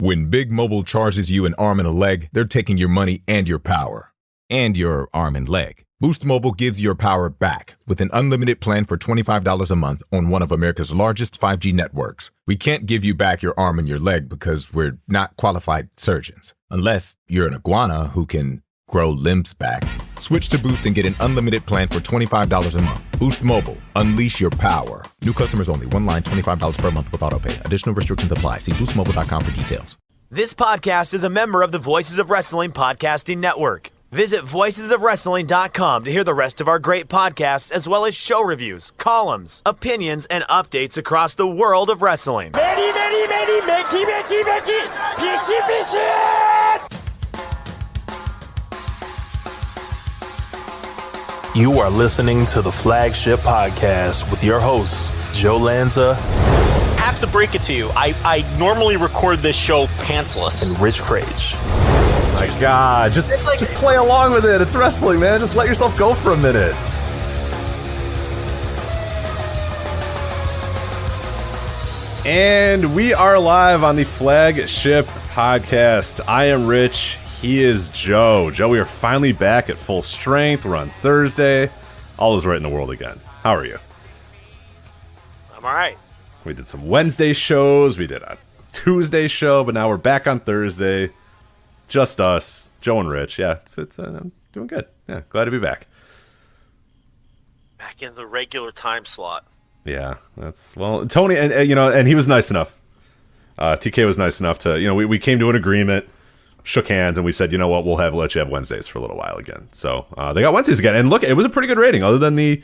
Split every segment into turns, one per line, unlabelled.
When Big Mobile charges you an arm and a leg, they're taking your money and your power. And your arm and leg. Boost Mobile gives your power back with an unlimited plan for $25 a month on one of America's largest 5G networks. We can't give you back your arm and your leg because we're not qualified surgeons. Unless you're an iguana who can grow limbs back. Switch to Boost and get an unlimited plan for $25 a month. Boost Mobile. Unleash your power. New customers only. One line, $25 per month with autopay. Additional restrictions apply. See boostmobile.com for details.
This podcast is a member of the Voices of Wrestling Podcasting Network. Visit voicesofwrestling.com to hear the rest of our great podcasts, as well as show reviews, columns, opinions, and updates across the world of wrestling.
You are listening to the Flagship Podcast with your hosts, Joe Lanza.
Have to break it to you. I normally record this show pantsless.
And Rich Crage.
My God, just play along with it. It's wrestling, man. Just let yourself go for a minute. And we are live on the Flagship Podcast. I am Rich. He is Joe. Joe, we are finally back at full strength. We're on Thursday. All is right in the world again. How are you?
I'm all right.
We did some Wednesday shows. We did a Tuesday show, but now we're back on Thursday. Just us, Joe and Rich. Yeah, it's I'm doing good. Yeah, glad to be back.
Back in the regular time slot.
Yeah, Tony, and he was nice enough. TK was nice enough to, we came to an agreement, shook hands, and we said, you know what, let you have Wednesdays for a little while again. So they got Wednesdays again, and look, it was a pretty good rating, other than the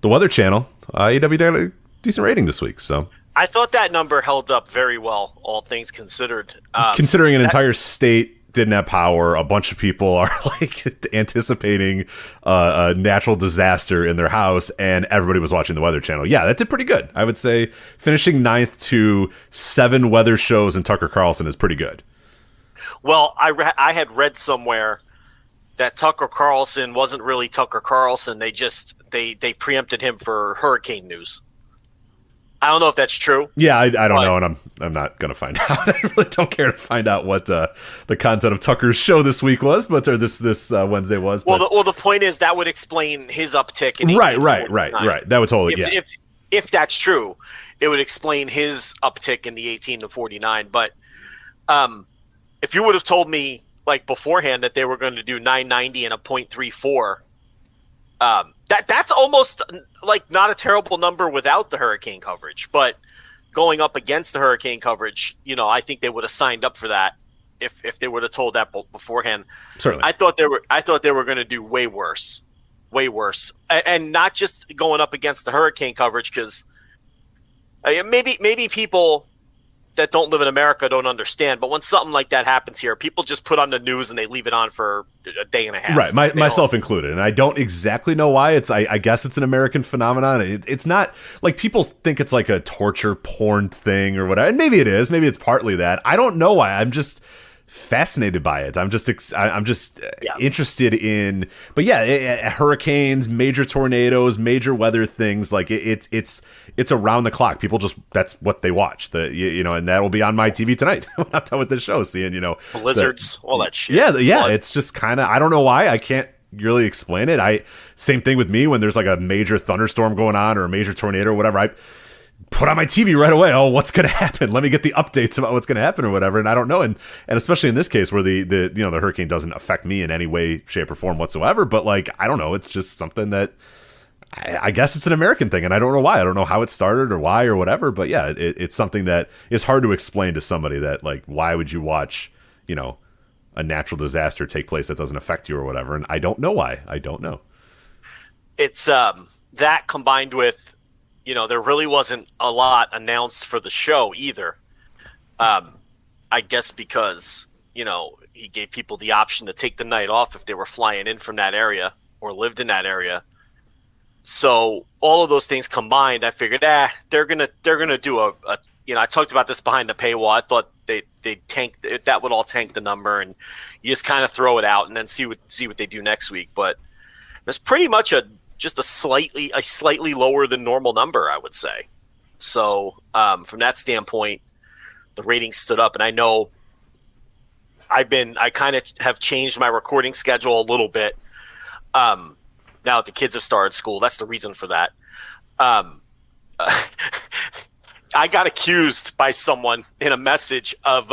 Weather Channel. AEW got a decent rating this week. So
I thought that number held up very well, all things considered.
Considering an entire state didn't have power, a bunch of people are anticipating a natural disaster in their house, and everybody was watching the Weather Channel. Yeah, that did pretty good. I would say finishing 9th to 7 weather shows in Tucker Carlson is pretty good.
Well, I had read somewhere that Tucker Carlson wasn't really Tucker Carlson. They preempted him for hurricane news. I don't know if that's true.
Yeah, I don't know, and I'm not going to find out. I really don't care to find out what the content of Tucker's show this week was, or this Wednesday was. But...
Well, the point is that would explain his uptick. In
Right. That would totally,
If that's true, it would explain his uptick in the 18 to 49. But if you would have told me beforehand that they were going to do 990 and a .34, that's almost not a terrible number without the hurricane coverage, but going up against the hurricane coverage, I think they would have signed up for that if they would have told that beforehand.
Certainly,
I thought they were going to do way worse, and not just going up against the hurricane coverage, because maybe people that don't live in America don't understand, but when something like that happens here, people just put on the news and they leave it on for a day and a half.
Right, myself included, and I don't exactly know why. I guess it's an American phenomenon. It's not people think it's like a torture porn thing or whatever, and maybe it is. Maybe it's partly that. I don't know why. I'm just fascinated by it. I'm just interested in, but hurricanes, major tornadoes, major weather things, it's around the clock. People that's what they watch. And that will be on my TV tonight when I'm done with this show, seeing
blizzards, all that shit.
Yeah. It's just kind of, I don't know why. I can't really explain it. Same thing with me when there's a major thunderstorm going on or a major tornado or whatever. I put on my TV right away. Oh, what's going to happen? Let me get the updates about what's going to happen or whatever. And I don't know. And especially in this case where the hurricane doesn't affect me in any way, shape, or form whatsoever. But I don't know. It's just something that I guess it's an American thing, and I don't know why. I don't know how it started or why or whatever. But yeah, it's something that is hard to explain to somebody that why would you watch a natural disaster take place that doesn't affect you or whatever. And I don't know why. I don't know.
It's that combined with there really wasn't a lot announced for the show either. I guess because, he gave people the option to take the night off if they were flying in from that area or lived in that area. So all of those things combined, I figured, they're gonna do a I talked about this behind the paywall. I thought they tank that would all tank the number, and you just kind of throw it out and then see what they do next week. But it's pretty much just a slightly lower than normal number, I would say. So from that standpoint, the ratings stood up. And I know I kind of have changed my recording schedule a little bit. Now that the kids have started school, that's the reason for that. I got accused by someone in a message of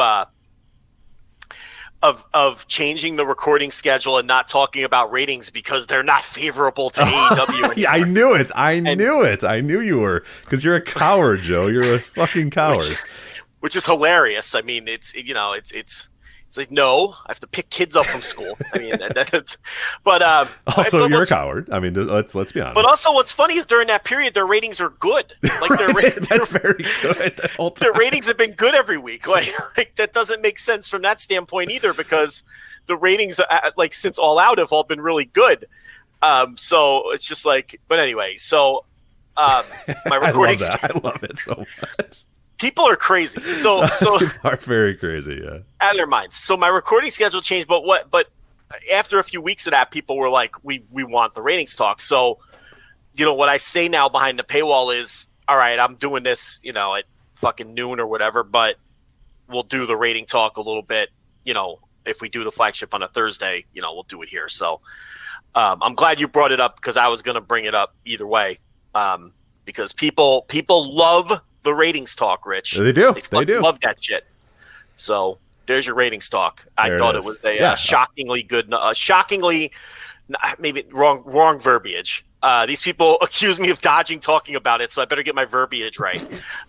changing the recording schedule and not talking about ratings because they're not favorable to AEW.
Yeah, I knew it. I knew you were, because you're a coward, Joe. You're a fucking coward.
Which is hilarious. I mean, it's like, no, I have to pick kids up from school. I mean, but
you're a coward. I mean, let's be honest.
But also, what's funny is during that period, their ratings are good. Like they're
very good.
Their ratings have been good every week. Like that doesn't make sense from that standpoint either, because the ratings, like since All Out, have all been really good. So it's just like, but anyway, so my recording.
I love it so much.
People are crazy. So
people are very crazy, yeah.
Out of their minds. So my recording schedule changed, but after a few weeks of that, people were like, we want the ratings talk. So, what I say now behind the paywall is, all right, I'm doing this, at fucking noon or whatever, but we'll do the rating talk a little bit, if we do the flagship on a Thursday, we'll do it here. So I'm glad you brought it up, because I was going to bring it up either way, because people love the ratings talk, Rich.
They do. They do.
Love that shit. So there's your ratings talk. I thought it was a shockingly good, maybe wrong verbiage. These people accuse me of dodging talking about it, so I better get my verbiage right.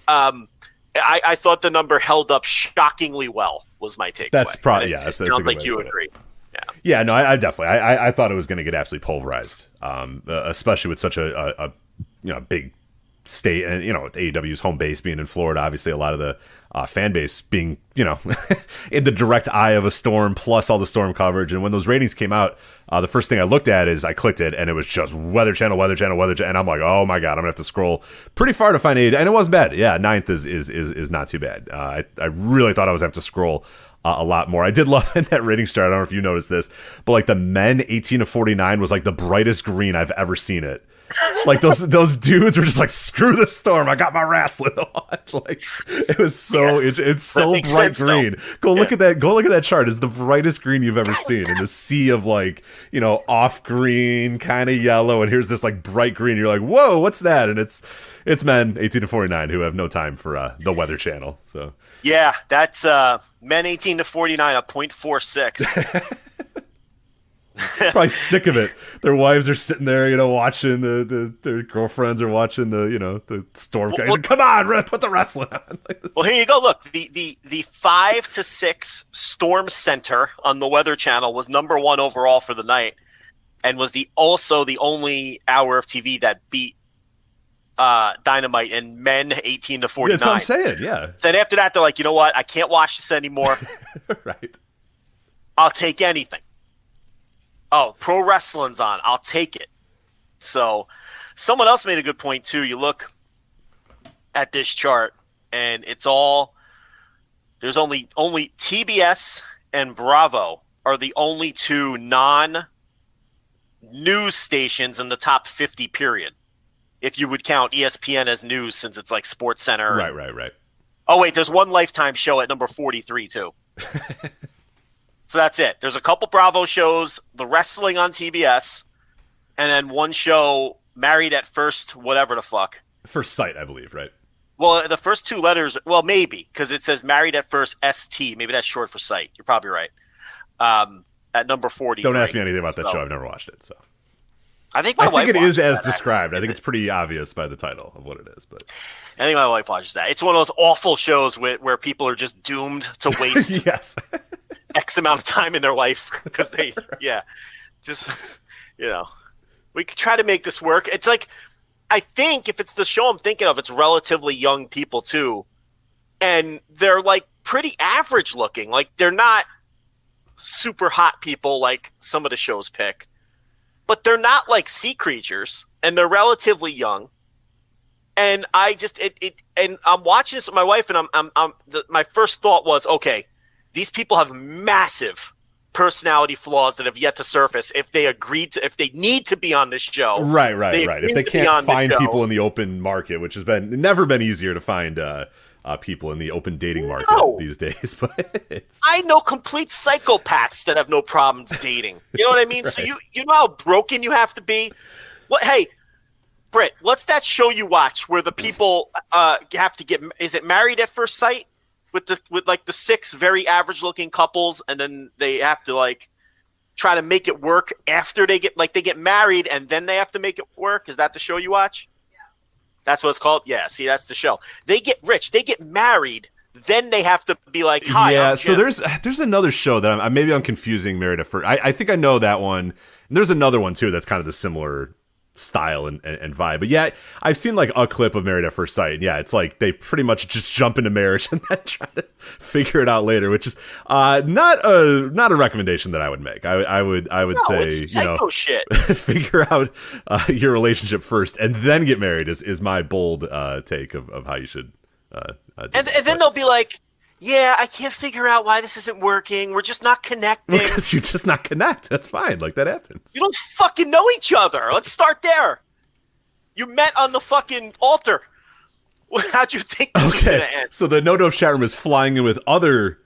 I thought the number held up shockingly well, was my take.
That's probably,
it sounds like you agree.
Yeah, no, I definitely. I thought it was going to get absolutely pulverized, especially with such a big state, and AEW's home base being in Florida, obviously a lot of the fan base being in the direct eye of a storm, plus all the storm coverage. And when those ratings came out, the first thing I looked at is I clicked it, and it was just Weather Channel, and I'm like, oh my god, I'm gonna have to scroll pretty far to find AEW, and it wasn't bad. Yeah, 9th is not too bad. I really thought I was gonna have to scroll a lot more. I did love in that rating chart, I don't know if you noticed this, but like the men 18 to 49 was like the brightest green I've ever seen it. Like those dudes were just like, screw the storm, I got my wrestling to watch. Like it was so it's so bright green. Go look at that chart. It's the brightest green you've ever seen in the sea of like, off green, kind of yellow, and here's this like bright green. You're like, whoa, what's that? And it's men 18 to 49 who have no time for the Weather Channel. So
yeah, that's men 18 to 49 a 0.46.
Probably sick of it. Their wives are sitting there, watching their girlfriends are watching the storm guys. Well, come on, put the wrestling on.
Well, here you go. Look, the 5 to 6 Storm Center on the Weather Channel was number 1 overall for the night, and was also the only hour of TV that beat Dynamite and men 18 to 49.
Yeah, that's what I'm saying. Yeah.
So after that, they're like, you know what? I can't watch this anymore.
Right.
I'll take anything. Oh, pro wrestling's on. I'll take it. So someone else made a good point too. You look at this chart, and it's all there's only TBS and Bravo are the only 2 non-news stations in the top 50 period. If you would count ESPN as news, since it's like Sports Center.
Right.
Oh wait, there's one Lifetime show at number 43 too. So that's it. There's a couple Bravo shows, the wrestling on TBS, and then one show, Married at First, whatever the fuck.
First Sight, I believe, right?
Well, the first 2 letters, well, maybe, because it says Married at First ST. Maybe that's short for Sight. You're probably right. At number 40.
Don't ask me anything about that show. I've never watched it. So
I think my wife
it is as
that,
described. I think it's pretty obvious by the title of what it is. But
I think my wife watches that. It's one of those awful shows where people are just doomed to waste
yes.
X amount of time in their life because we could try to make this work. It's like, I think if it's the show I'm thinking of, it's relatively young people too. And they're like pretty average looking. Like they're not super hot people like some of the shows pick, but they're not like sea creatures, and they're relatively young. And I just, and I'm watching this with my wife, and my first thought was, okay, these people have massive personality flaws that have yet to surface if they need to be on this show.
Right. If they can't find people in the open market, which has never been easier to find people in the open dating market these days. But
I know complete psychopaths that have no problems dating. You know what I mean? Right. So you know how broken you have to be? Hey, Britt, what's that show you watch where the people have to get? Is it Married at First Sight with like the 6 very average looking couples, and then they have to like try to make it work after they get married, and then they have to make it work? Is that the show you watch? Yeah. That's what it's called. Yeah. See, that's the show. They get rich. They get married. Then they have to be like, hi.
Yeah. So there's another show that I'm confusing Married at First. I think I know that one. And there's another one too that's kind of the similar style and vibe. But yeah, I've seen like a clip of Married at First Sight, and yeah, it's like they pretty much just jump into marriage and then try to figure it out later, which is not a recommendation that I would make. I would say,
it's psycho shit.
Figure out your relationship first and then get married is my bold take of how you should
and then they'll be like, yeah, I can't figure out why this isn't working. We're just not connecting.
Because you just not connect. That's fine. Like, that happens.
You don't fucking know each other. Let's start there. You met on the fucking altar. How'd you think this was going to end?
So the No Dope chat room is flying in with other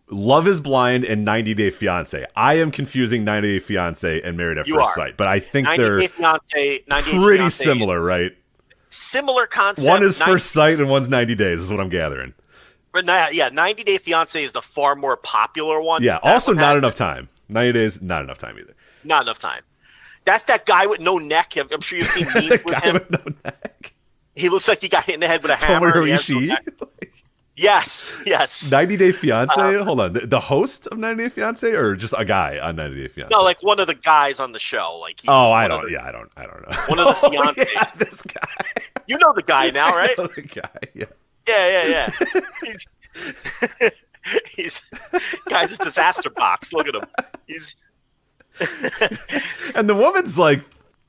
Love is Blind and 90 Day Fiancé. I am confusing 90 Day Fiancé and Married at First Sight, but I think they're pretty similar, right?
Similar concept.
One is First Sight and one's 90 Days, is what I'm gathering.
Yeah, 90 Day Fiancé is the far more popular one.
Yeah, also not enough time. 90 Days, not enough time either.
Not enough time. That's that guy with no neck. I'm sure you've seen memes with him. With no neck. He looks like he got hit in the head with a hammer. Yes.
90 Day Fiancé? Hold on. The host of 90 Day Fiancé or just a guy on 90 Day Fiancé?
No, like one of the guys on the show. Like
I don't know.
One of the fiancés.
Yeah, this guy.
You know the guy now, right?
I know the guy, yeah.
Yeah. He's guy's a disaster box. Look at him.
And the woman's like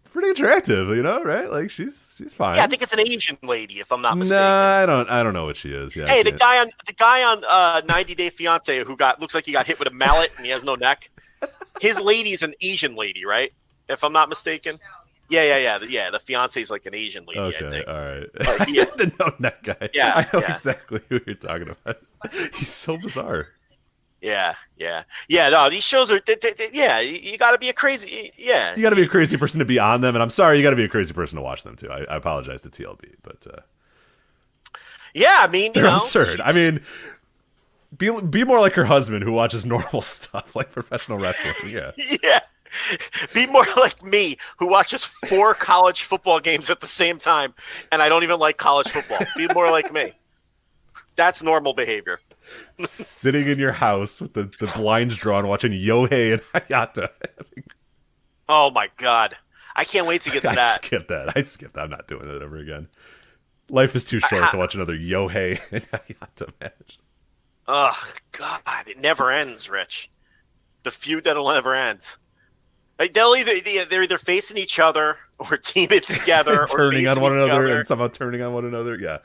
pretty attractive, right? Like she's fine.
Yeah, I think it's an Asian lady, if I'm not mistaken.
Nah, I don't know what she is. Yeah.
Hey, the guy on 90 Day Fiancé who looks like he got hit with a mallet and he has no neck. His lady's an Asian lady, right? If I'm not mistaken. Yeah. The fiance's like an Asian lady.
Okay,
I think.
All right. The no neck guy.
Yeah,
I know exactly who you're talking about. He's so bizarre.
Yeah. No, these shows are. You got to be a crazy. Yeah,
you got to be a crazy person to be on them, and I'm sorry, you got to be a crazy person to watch them too. I apologize to TLB, but
yeah, I mean,
they're absurd. I mean, be more like her husband who watches normal stuff like professional wrestling. Yeah.
Yeah. Be more like me, who watches 4 college football games at the same time, and I don't even like college football. Be more like me. That's normal behavior.
Sitting in your house with the blinds drawn, watching Yohei and Hayata.
Oh my god, I can't wait to get to that.
I skipped that. I'm not doing that ever again. Life is too short to watch another Yohei and Hayata match.
Oh god, it never ends, Rich. The feud that'll never end. Like they're either facing each other or teaming together,
turning
or
on one another, and somehow turning on one another. Yeah,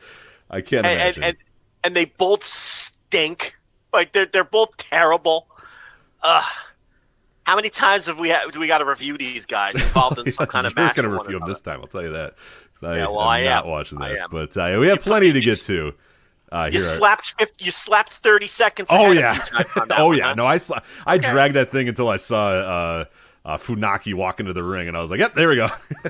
I can't imagine.
And they both stink. Like they're both terrible. How many times do we got to review these guys involved in some kind of match?
You're going to review them this time, I'll tell you that.
I am
not watching that. But we have plenty to get to.
You slapped 30 seconds.
Oh yeah. No, I dragged that thing until I saw Funaki walk into the ring, and I was like, "Yep, there we go."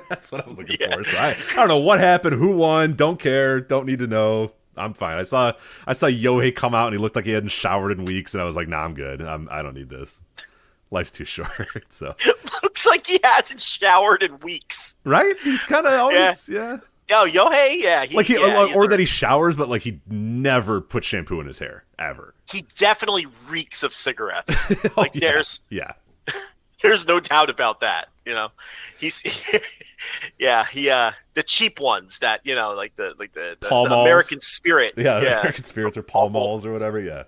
That's what I was looking for. So I don't know what happened, who won, don't care, don't need to know. I'm fine. I saw Yohei come out, and he looked like he hadn't showered in weeks, and I was like, "Nah, I'm good. I don't need this. Life's too short." So
looks like he hasn't showered in weeks,
right? He's kind of always
Oh, Yohei,
that he showers, but like he never puts shampoo in his hair ever.
He definitely reeks of cigarettes.
There's
no doubt about that. He's the cheap ones that like the American Spirit.
Yeah, American Spirits or Pall Malls or whatever. Yeah,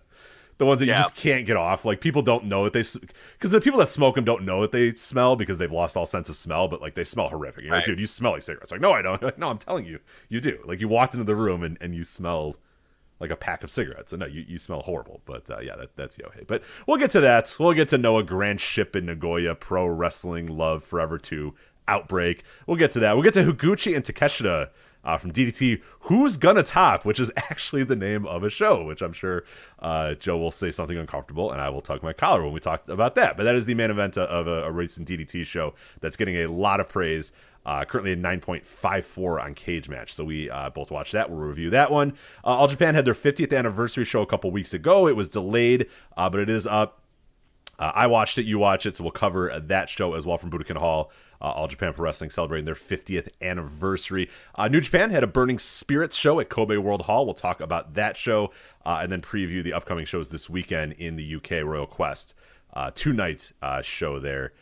the ones that you just can't get off. Like people don't know that because the people that smoke them don't know that they smell because they've lost all sense of smell. But like they smell horrific. You're like, dude, you smell like cigarettes. Like, no, I don't. Like, no, I'm telling you, you do. Like you walked into the room and you smell like a pack of cigarettes. And no, you smell horrible. But that's Yohei. But we'll get to that. We'll get to Noah Grand Ship in Nagoya, Pro Wrestling Love Forever 2 Outbreak. We'll get to that. We'll get to Higuchi and Takeshita from DDT, Who's Gonna Top, which is actually the name of a show, which I'm sure Joe will say something uncomfortable, and I will tug my collar when we talk about that. But that is the main event of a recent DDT show that's getting a lot of praise. Currently a 9.54 on Cage Match. So we both watched that. We'll review that one. All Japan had their 50th anniversary show a couple weeks ago. It was delayed, but it is up. I watched it. You watch it. So we'll cover that show as well from Budokan Hall. All Japan Pro Wrestling celebrating their 50th anniversary. New Japan had a Burning Spirits show at Kobe World Hall. We'll talk about that show and then preview the upcoming shows this weekend in the UK, Royal Quest. Two-night show there.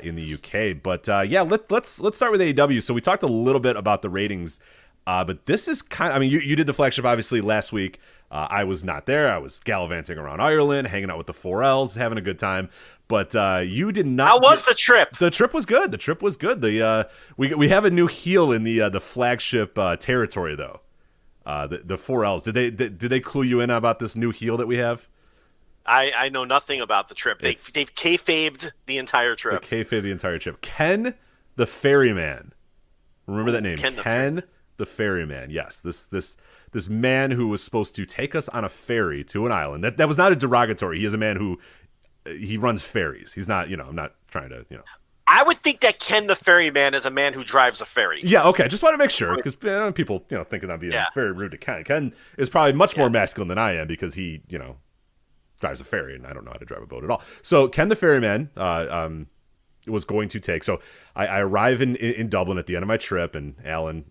In the UK, but let's start with AEW. So we talked a little bit about the ratings, but this is kind of, I mean, you did the flagship obviously last week. I was not there. I was gallivanting around Ireland, hanging out with the 4Ls, having a good time. But you did not.
How was the trip?
The trip was good. We have a new heel in the flagship territory though. The 4Ls. Did they clue you in about this new heel that we have?
I know nothing about the trip. They've kayfabed the entire trip.
Ken the Ferryman. Remember that name? Ken the Ferryman. Yes, this man who was supposed to take us on a ferry to an island. That was not a derogatory. He is a man who he runs ferries. He's not. I'm not trying to.
I would think that Ken the Ferryman is a man who drives a ferry.
Yeah. Okay. Just want to make sure because people thinking I'm being very rude to Ken. Ken is probably much more masculine than I am because he drives a ferry, and I don't know how to drive a boat at all. So Ken the Ferryman was going to take. So I arrive in Dublin at the end of my trip, and Alan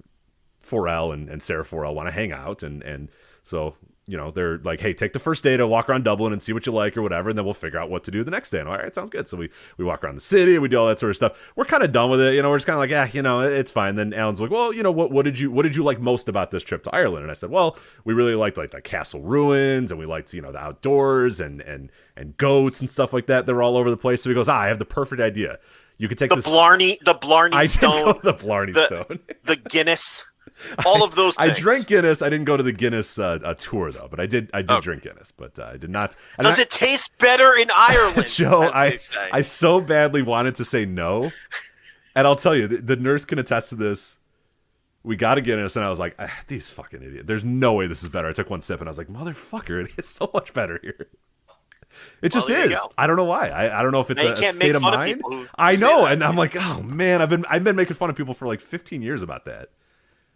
4L and Sarah 4L want to hang out, and so they're like, hey, take the first day to walk around Dublin and see what you like or whatever, and then we'll figure out what to do the next day. And all right, sounds good. So we walk around the city, we do all that sort of stuff. We're kind of done with it, we're just kind of like, it's fine. Then Alan's like, well, what did you like most about this trip to Ireland? And I said, well, we really liked like the castle ruins, and we liked the outdoors and goats and stuff like that. They're all over the place. So he goes, I have the perfect idea. You could take
the Blarney Stone,
the Blarney Stone,
the Guinness. All of those things.
I drank Guinness. I didn't go to the Guinness tour though, but I did drink Guinness, but I did not.
Does it taste better in Ireland?
Joe, I so badly wanted to say no, and I'll tell you, the nurse can attest to this. We got a Guinness, and I was like, these fucking idiots. There's no way this is better. I took one sip, and I was like, motherfucker, it is so much better here. It just is. I don't know why. I don't know if it's a state of mind. I know, and I'm like, oh man, I've been making fun of people for like 15 years about that.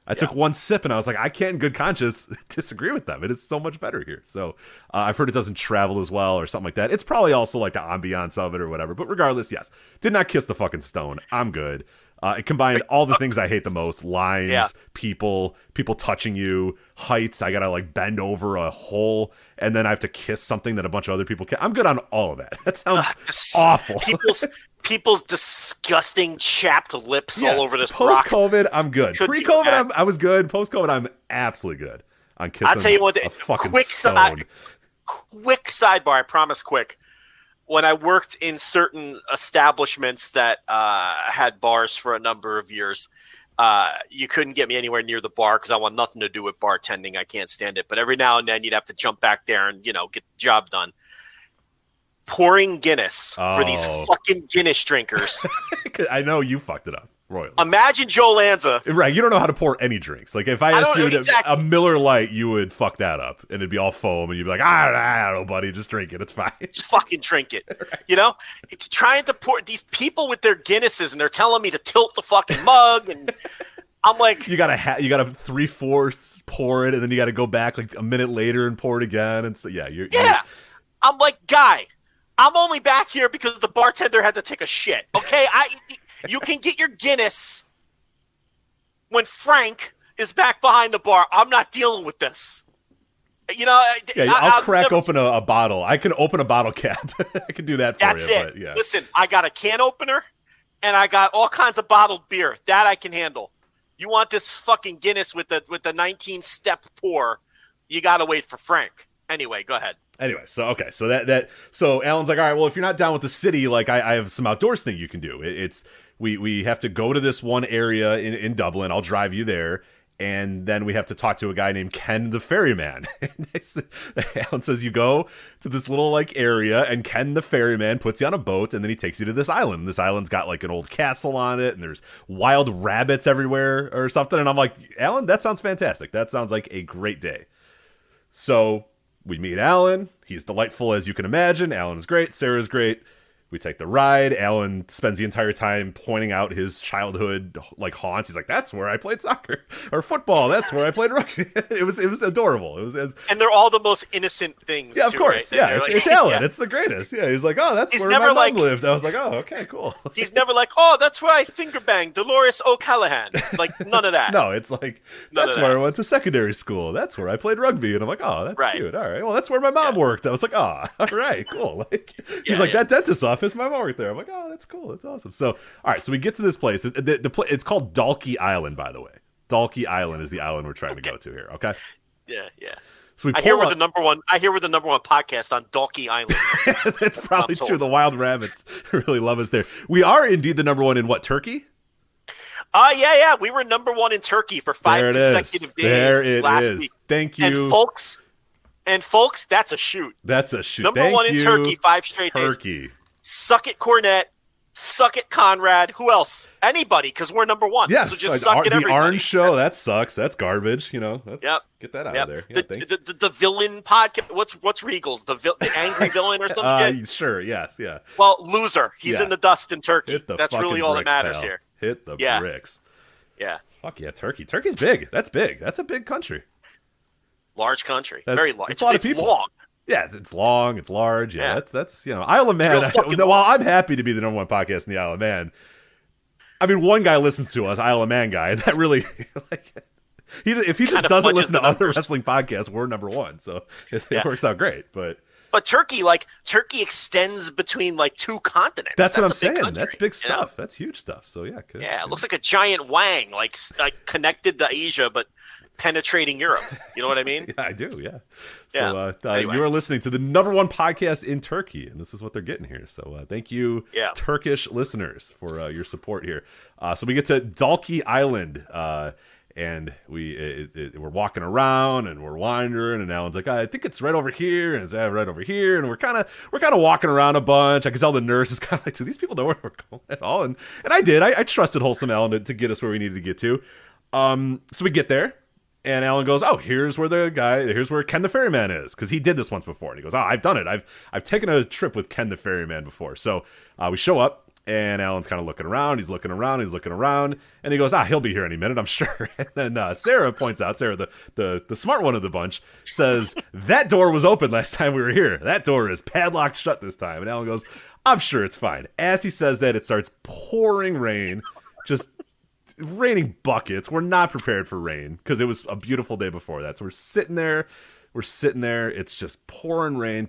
I took one sip and I was like, I can't in good conscience disagree with them. It is so much better here. So I've heard it doesn't travel as well or something like that. It's probably also like the ambiance of it or whatever. But regardless, yes. Did not kiss the fucking stone. I'm good. It combined all the things I hate the most. Lines, people touching you, heights. I got to like bend over a hole and then I have to kiss something that a bunch of other people can. I'm good on all of that. That sounds awful.
People's disgusting chapped lips all over this rock.
Post-COVID, I'm good. Pre-COVID, I was good. Post-COVID, I'm absolutely good on kissing.
I'll tell you what,
a fucking stone.
Quick sidebar, I promise quick. When I worked in certain establishments that had bars for a number of years, you couldn't get me anywhere near the bar because I want nothing to do with bartending. I can't stand it. But every now and then you'd have to jump back there and, get the job done. Pouring Guinness for these fucking Guinness drinkers.
I know you fucked it up royally.
Imagine Joe Lanza.
Right, you don't know how to pour any drinks. Like if I asked you a Miller Lite, you would fuck that up, and it'd be all foam, and you'd be like, I don't know, buddy, just drink it. It's fine.
Just fucking drink it. Right. It's trying to pour these people with their Guinnesses, and they're telling me to tilt the fucking mug, and I'm like,
you gotta 3/4 pour it, and then you gotta go back like a minute later and pour it again, and so you're
I'm like, guy. I'm only back here because the bartender had to take a shit. Okay, you can get your Guinness when Frank is back behind the bar. I'm not dealing with this.
I'll crack open a bottle. I can open a bottle cap. I can do that for you.
That's it.
But, yeah.
Listen, I got a can opener, and I got all kinds of bottled beer. That I can handle. You want this fucking Guinness with the 19-step pour, you got to wait for Frank. Anyway, go ahead.
Anyway, so Alan's like, all right, well, if you're not down with the city, like I have some outdoors thing you can do. We have to go to this one area in Dublin. I'll drive you there, And then we have to talk to a guy named Ken the Ferryman. And Alan says you go to this little like area, and Ken the Ferryman puts you on a boat, and then he takes you to this island. This island's got like an old castle on it, and there's wild rabbits everywhere or something. And I'm like, Alan, that sounds fantastic. That sounds like a great day. So we meet Alan. He's delightful as you can imagine. Alan is great. Sarah's great. We take the ride. Alan spends the entire time pointing out his childhood like haunts. He's like, "That's where I played soccer or football. That's where I played rugby." It was adorable.
And they're all the most innocent things.
Yeah, of course.
Right?
Yeah, it's
like,
Alan.
Yeah.
It's the greatest. Yeah, he's like, "Oh, that's
He's
where
never
my mom lived." I was like, "Oh, okay, cool."
He's never like, "Oh, that's where I finger banged Dolores O'Callahan." Like none of that.
No, it's like that's where I went to secondary school. That's where I played rugby, and I'm like, "Oh, that's cute. All right. Well, that's where my mom worked." I was like, "Oh, all right, cool." Like he's like that dentist office. My mom worked there. I'm like, "Oh, that's cool. That's awesome." So, all right, so we get to this place. It's called Dalkey Island, by the way. Dalkey Island is the island we're trying to go to here. Okay.
Yeah.
So
I hear we're the number one podcast on Dalkey Island.
That's probably true. The wild rabbits really love us there. We are indeed the number one in what, Turkey?
Yeah. We were number one in Turkey for 5 consecutive days
there it
last
is.
week.
Thank you.
And folks, that's a shoot.
That's a shoot.
Number one in Turkey, 5 straight days. Suck it, Cornette. Suck it, Conrad. Who else? Anybody, because we're number one.
Yeah,
so just suck it, everybody.
The Orange Show, that sucks. That's garbage. You know. Get that out of there. Yeah,
the villain podcast. What's Regal's? The angry villain or something?
Sure. Yes. Yeah.
Well, loser. He's in the dust in Turkey. That's really all that matters
pal.
here.
Hit the bricks.
Yeah.
Fuck yeah, Turkey. Turkey's big. That's big. That's a big country.
Large country. Very large.
It's a lot of people.
Long.
Yeah, it's long, it's large. Yeah, that's Isle of Man. While I'm happy to be the number one podcast in the Isle of Man, I mean, one guy listens to us, Isle of Man guy, and that really, if he just doesn't listen to other wrestling podcasts, we're number one. So it works out great. But
Turkey extends between like 2 continents.
That's what I'm saying.
Country,
that's big stuff. That's huge stuff. So yeah,
it looks like a giant wang, like connected to Asia, but penetrating Europe. You know what I mean?
Yeah, I do. Yeah. So anyway. You are listening to the number one podcast in Turkey, and this is what they're getting here. So thank you, Turkish listeners, for your support here. So we get to Dalkey Island, and we're walking around and we're wandering, and Alan's like, "I think it's right over here," and it's right over here, and we're kind of walking around a bunch. I can tell the nurse is kind of like, "Do these people know where we're going at all?" And I did. I trusted Wholesome Alan to get us where we needed to get to. So we get there. And Alan goes, "Oh, here's where Ken the Ferryman is," because he did this once before. And he goes, "Oh, I've done it. I've taken a trip with Ken the Ferryman before." So we show up, and Alan's kind of looking around. He's looking around, and he goes, "He'll be here any minute, I'm sure." And then Sarah points out, Sarah, the smart one of the bunch, says, "That door was open last time we were here. That door is padlocked shut this time." And Alan goes, "I'm sure it's fine." As he says that, it starts pouring rain, just raining buckets. We're not prepared for rain because it was a beautiful day before that. So we're sitting there. It's just pouring rain.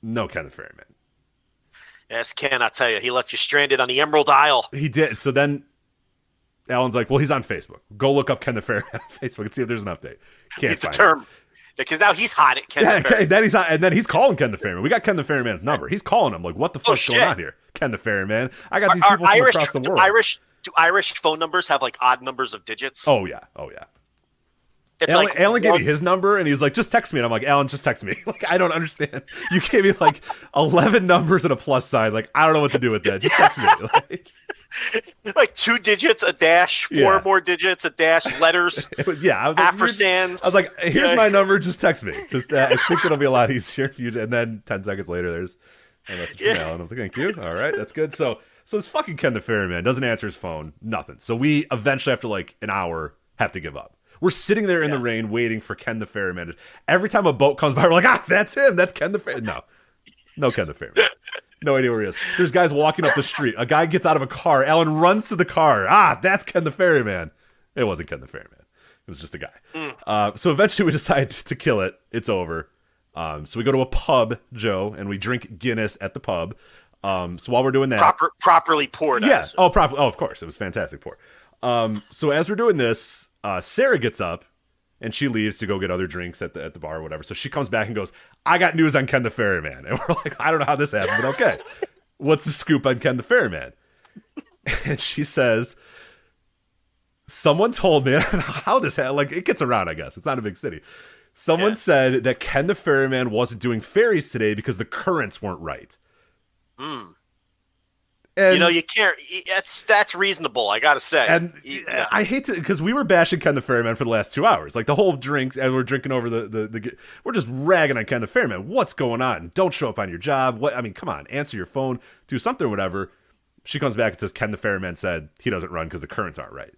No Ken the Ferryman.
Yes, Ken, I tell you, he left you stranded on the Emerald Isle.
He did. So then Alan's like, "Well, he's on Facebook. Go look up Ken the Ferryman on Facebook and see if there's an update." Can't find him. Because now he's hot at Ken the Ferryman. And then he's calling Ken the Ferryman. We got Ken the Ferryman's number. He's calling him like, "What the fuck's going on here? Ken the Ferryman. I got these people from across the world."
Do Irish phone numbers have like odd numbers of digits?
Oh yeah. It's Alan gave me his number, and he's like, "Just text me." And I'm like, "Alan, just text me." Like, I don't understand. You gave me like 11 numbers and a plus sign. Like, I don't know what to do with that. Just text me.
Like 2 digits, a dash, 4 more digits, a dash, letters.
It was I was like,
ampersands.
I was like, "Here's my number. Just text me." Just I think it'll be a lot easier if you. And then 10 seconds later, there's a message from Alan. I was like, "Thank you. All right, that's good." So this fucking Ken the Ferryman doesn't answer his phone, nothing. So we eventually, after like an hour, have to give up. We're sitting there in the rain waiting for Ken the Ferryman. Every time a boat comes by, we're like, "That's him. That's Ken the Ferryman." No Ken the Ferryman. No idea where he is. There's guys walking up the street. A guy gets out of a car. Alan runs to the car. That's Ken the Ferryman. It wasn't Ken the Ferryman. It was just a guy. So eventually we decide to kill it. It's over. So we go to a pub, Joe, and we drink Guinness at the pub. So while we're doing that,
properly poured.
Yeah. Oh, of course, it was fantastic pour. So as we're doing this, Sarah gets up and she leaves to go get other drinks at the bar or whatever. So she comes back and goes, "I got news on Ken the Ferryman." And we're like, "I don't know how this happened, but okay. What's the scoop on Ken the Ferryman?" And she says, Someone told me how this like it gets around. I guess it's not a big city. Someone said that Ken the Ferryman wasn't doing ferries today because the currents weren't right. And,
you can't. That's reasonable. I gotta say.
And I hate to, because we were bashing Ken the Ferryman for the last 2 hours. Like the whole drink, as we're drinking over the we're just ragging on Ken the Ferryman. What's going on? Don't show up on your job. What? I mean, come on, answer your phone, do something, or whatever. She comes back and says Ken the Ferryman said he doesn't run because the currents aren't right.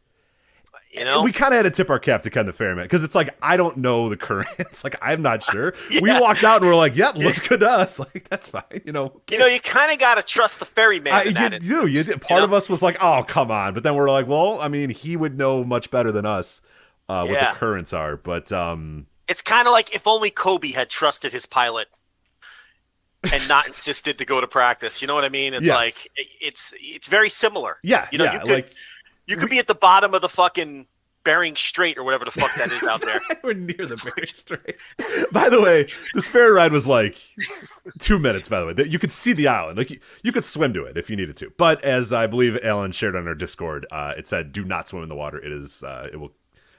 We kind of had to tip our cap to Ken the Ferryman because it's like, I don't know the currents. Like, I'm not sure. We walked out and we're like, yep, looks good to us. Like, that's fine. You
kind of got to trust the ferryman.
You do. Part of us was like, oh, come on. But then we're like, well, I mean, he would know much better than us what the currents are. But
it's kind of like if only Kobe had trusted his pilot and not insisted to go to practice. You know what I mean? It's like, it's very similar.
Yeah.
You could be at the bottom of the fucking Bering Strait or whatever the fuck that is out there.
We're near the Bering Strait. By the way, this ferry ride was like 2 minutes, by the way. You could see the island. Like you could swim to it if you needed to. But as I believe Alan shared on our Discord, it said, do not swim in the water. It will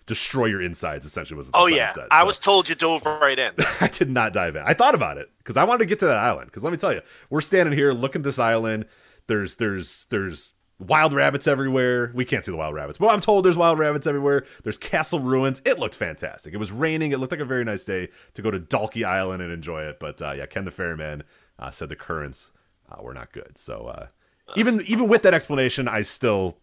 destroy your insides, essentially was what the sign said.
I was told you dove right in.
I did not dive in. I thought about it because I wanted to get to that island. Because let me tell you, we're standing here looking at this island. There's wild rabbits everywhere. We can't see the wild rabbits. Well, I'm told there's wild rabbits everywhere. There's castle ruins. It looked fantastic. It was raining. It looked like a very nice day to go to Dalkey Island and enjoy it. But Ken the Ferryman said the currents were not good. So even with that explanation, I'm still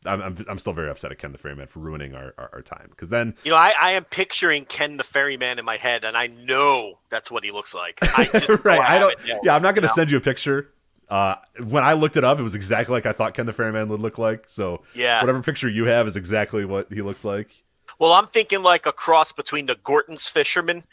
very upset at Ken the Ferryman for ruining our time. Because then
I am picturing Ken the Ferryman in my head, and I know that's what he looks like. I just
right. I'm not going to send you a picture. When I looked it up, it was exactly like I thought Ken the Ferryman would look like. So whatever picture you have is exactly what he looks like.
Well, I'm thinking like a cross between the Gorton's Fisherman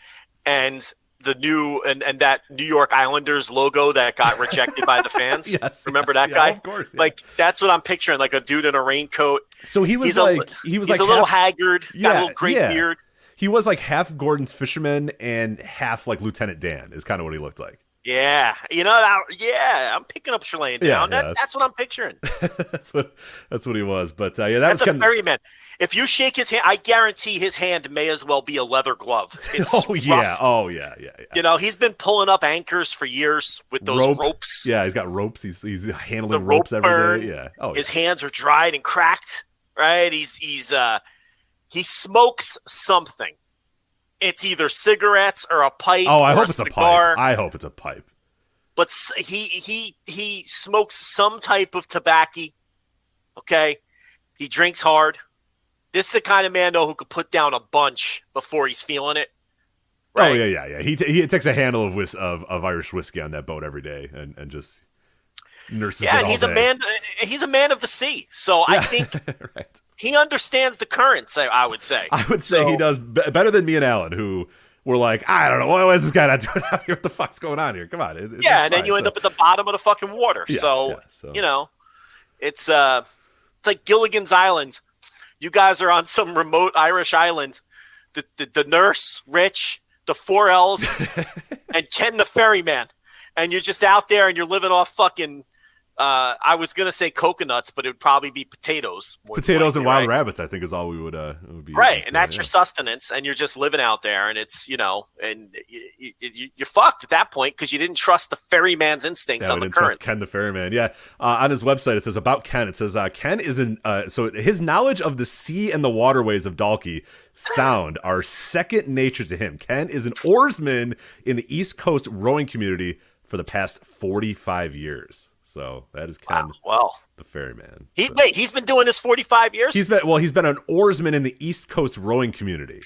and the new and that New York Islanders logo that got rejected by the fans.
Yes,
remember that guy?
Of course. Yeah.
Like that's what I'm picturing, like a dude in a raincoat.
So he's
a
little
little haggard, got a little gray beard.
He was like half Gordon's Fisherman and half like Lieutenant Dan is kind of what he looked like.
Yeah, I'm picking up Shalane down. That's what I'm picturing.
that's what he was. But
that's a ferryman. If you shake his hand, I guarantee his hand may as well be a leather glove. It's rough. He's been pulling up anchors for years with those ropes.
Yeah, he's got ropes. He's handling
the
ropes
rope
every day. Yeah.
His hands are dried and cracked. Right. He smokes something. It's either cigarettes or a pipe.
Oh, I
or
hope
a
it's
cigar.
a pipe. I hope it's a pipe.
But he smokes some type of tobacco. Okay, he drinks hard. This is the kind of man though who could put down a bunch before he's feeling it. Right?
Oh yeah. He takes a handle of Irish whiskey on that boat every day and just nurses it all
and he's
day.
He's a man of the sea. So I think
right.
He understands the currents, I would say.
I would say he does better than me and Alan, who were like, I don't know, why is this guy not doing out here? What the fuck's going on here? Come on.
And then you end up at the bottom of the fucking water. So it's like Gilligan's Island. You guys are on some remote Irish island. The nurse, Rich, the 4 L's, and Ken the Ferryman. And you're just out there and you're living off fucking... I was gonna say coconuts, but it would probably be potatoes.
Potatoes and wild rabbits, I think, is all we would be.
Right, and that's your sustenance, and you're just living out there, and it's and you're fucked at that point because you didn't trust the ferryman's instincts on the current.
Trust Ken the Ferryman, on his website it says about Ken. It says Ken is so his knowledge of the sea and the waterways of Dalkey Sound are second nature to him. Ken is an oarsman in the East Coast rowing community for the past 45 years. So that is Ken, the ferryman.
He's been doing this 45 years?
He's been an oarsman in the East Coast rowing community.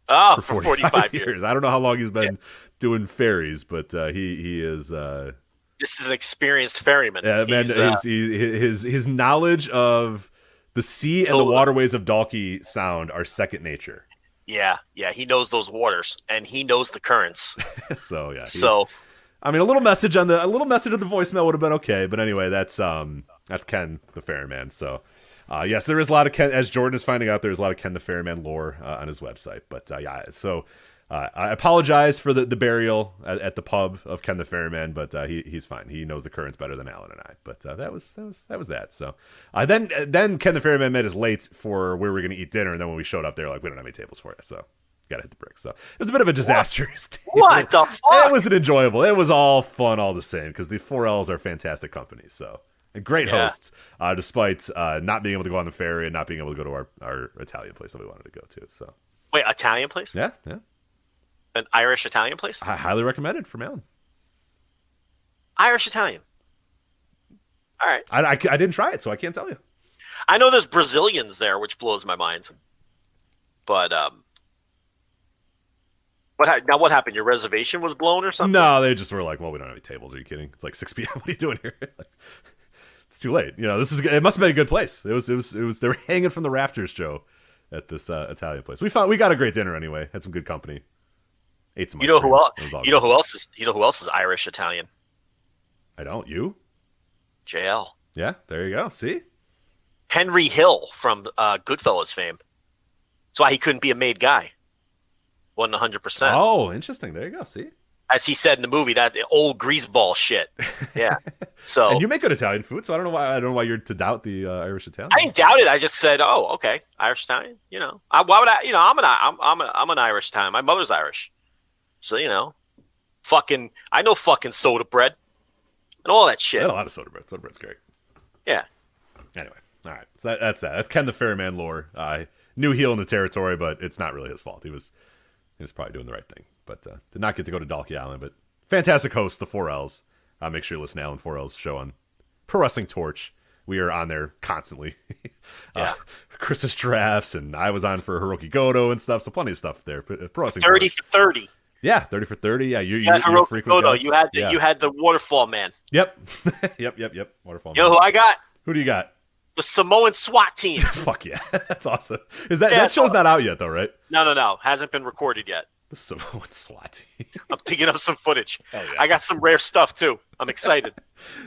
Oh, for 45 years.
I don't know how long he's been doing ferries, but he is.
This is an experienced ferryman.
Yeah, man. His knowledge of the sea and the waterways of Dalkey Sound are second nature.
Yeah. He knows those waters and he knows the currents.
So. I mean, a little message of the voicemail would have been okay, but anyway, that's Ken the Ferryman. So, yes, there is a lot of Ken, as Jordan is finding out. There's a lot of Ken the Ferryman lore on his website. But so I apologize for the burial at the pub of Ken the Ferryman, but he's fine. He knows the currents better than Alan and I. But that was that. So then Ken the Ferryman met us late for where we were going to eat dinner, and then when we showed up, they were like, "We don't have any tables for you," so got to hit the bricks. So it was a bit of a disastrous.
What the fuck?
It wasn't enjoyable. It was all fun, all the same, because the 4Ls are fantastic companies. So. And great hosts, despite not being able to go on the ferry and not being able to go to our Italian place that we wanted to go to. So,
wait, Italian place?
Yeah.
An Irish Italian place?
I highly recommend it from Alan.
Irish Italian. All right.
I didn't try it, so I can't tell you.
I know there's Brazilians there, which blows my mind. But what happened? Your reservation was blown or something?
No, they just were like, "Well, we don't have any tables. Are you kidding? It's like 6 p.m. What are you doing here?" It's too late. It must have been a good place. It was. They were hanging from the rafters, Joe, at this Italian place. We got a great dinner anyway. Had some good company. Ate some.
You know who else? You know who else is Irish Italian?
I don't. You?
JL.
Yeah. There you go. See.
Henry Hill from Goodfellas fame. That's why he couldn't be a made guy. Wasn't 100%.
Oh, interesting. There you go. See.
As he said in the movie, that old greaseball shit. Yeah. So.
And you make good Italian food, so I don't know why you're to doubt the Irish Italian.
I didn't doubt it. I just said, "Oh, okay, Irish Italian." Why would I? I'm an Irish Italian. My mother's Irish, so I know fucking soda bread and all that shit.
I had a lot of soda bread. Soda bread's great.
Yeah.
Anyway, all right. So that's that. That's Ken the Ferryman lore. New heel in the territory, but it's not really his fault. He was probably doing the right thing, but did not get to go to Dalkey Island. But fantastic host, the 4Ls. Make sure you listen to Alan 4L's show on Pro Wrestling Torch. We are on there constantly. Chris's drafts, and I was on for Hiroki Goto and stuff. So plenty of stuff there. Pro Wrestling
30
Torch.
for 30.
Yeah, 30 for 30. Yeah, you
had Hiroki
frequent
Goto.
guest.
You had the Waterfall Man.
Yep. Yep. Waterfall
You know who I got?
Who do you got?
The Samoan SWAT team.
Fuck yeah. That's awesome. That show's not out yet, though, right?
No. Hasn't been recorded yet.
The Samoan SWAT team.
I'm digging up some footage.
Yeah.
I got some rare stuff, too. I'm excited.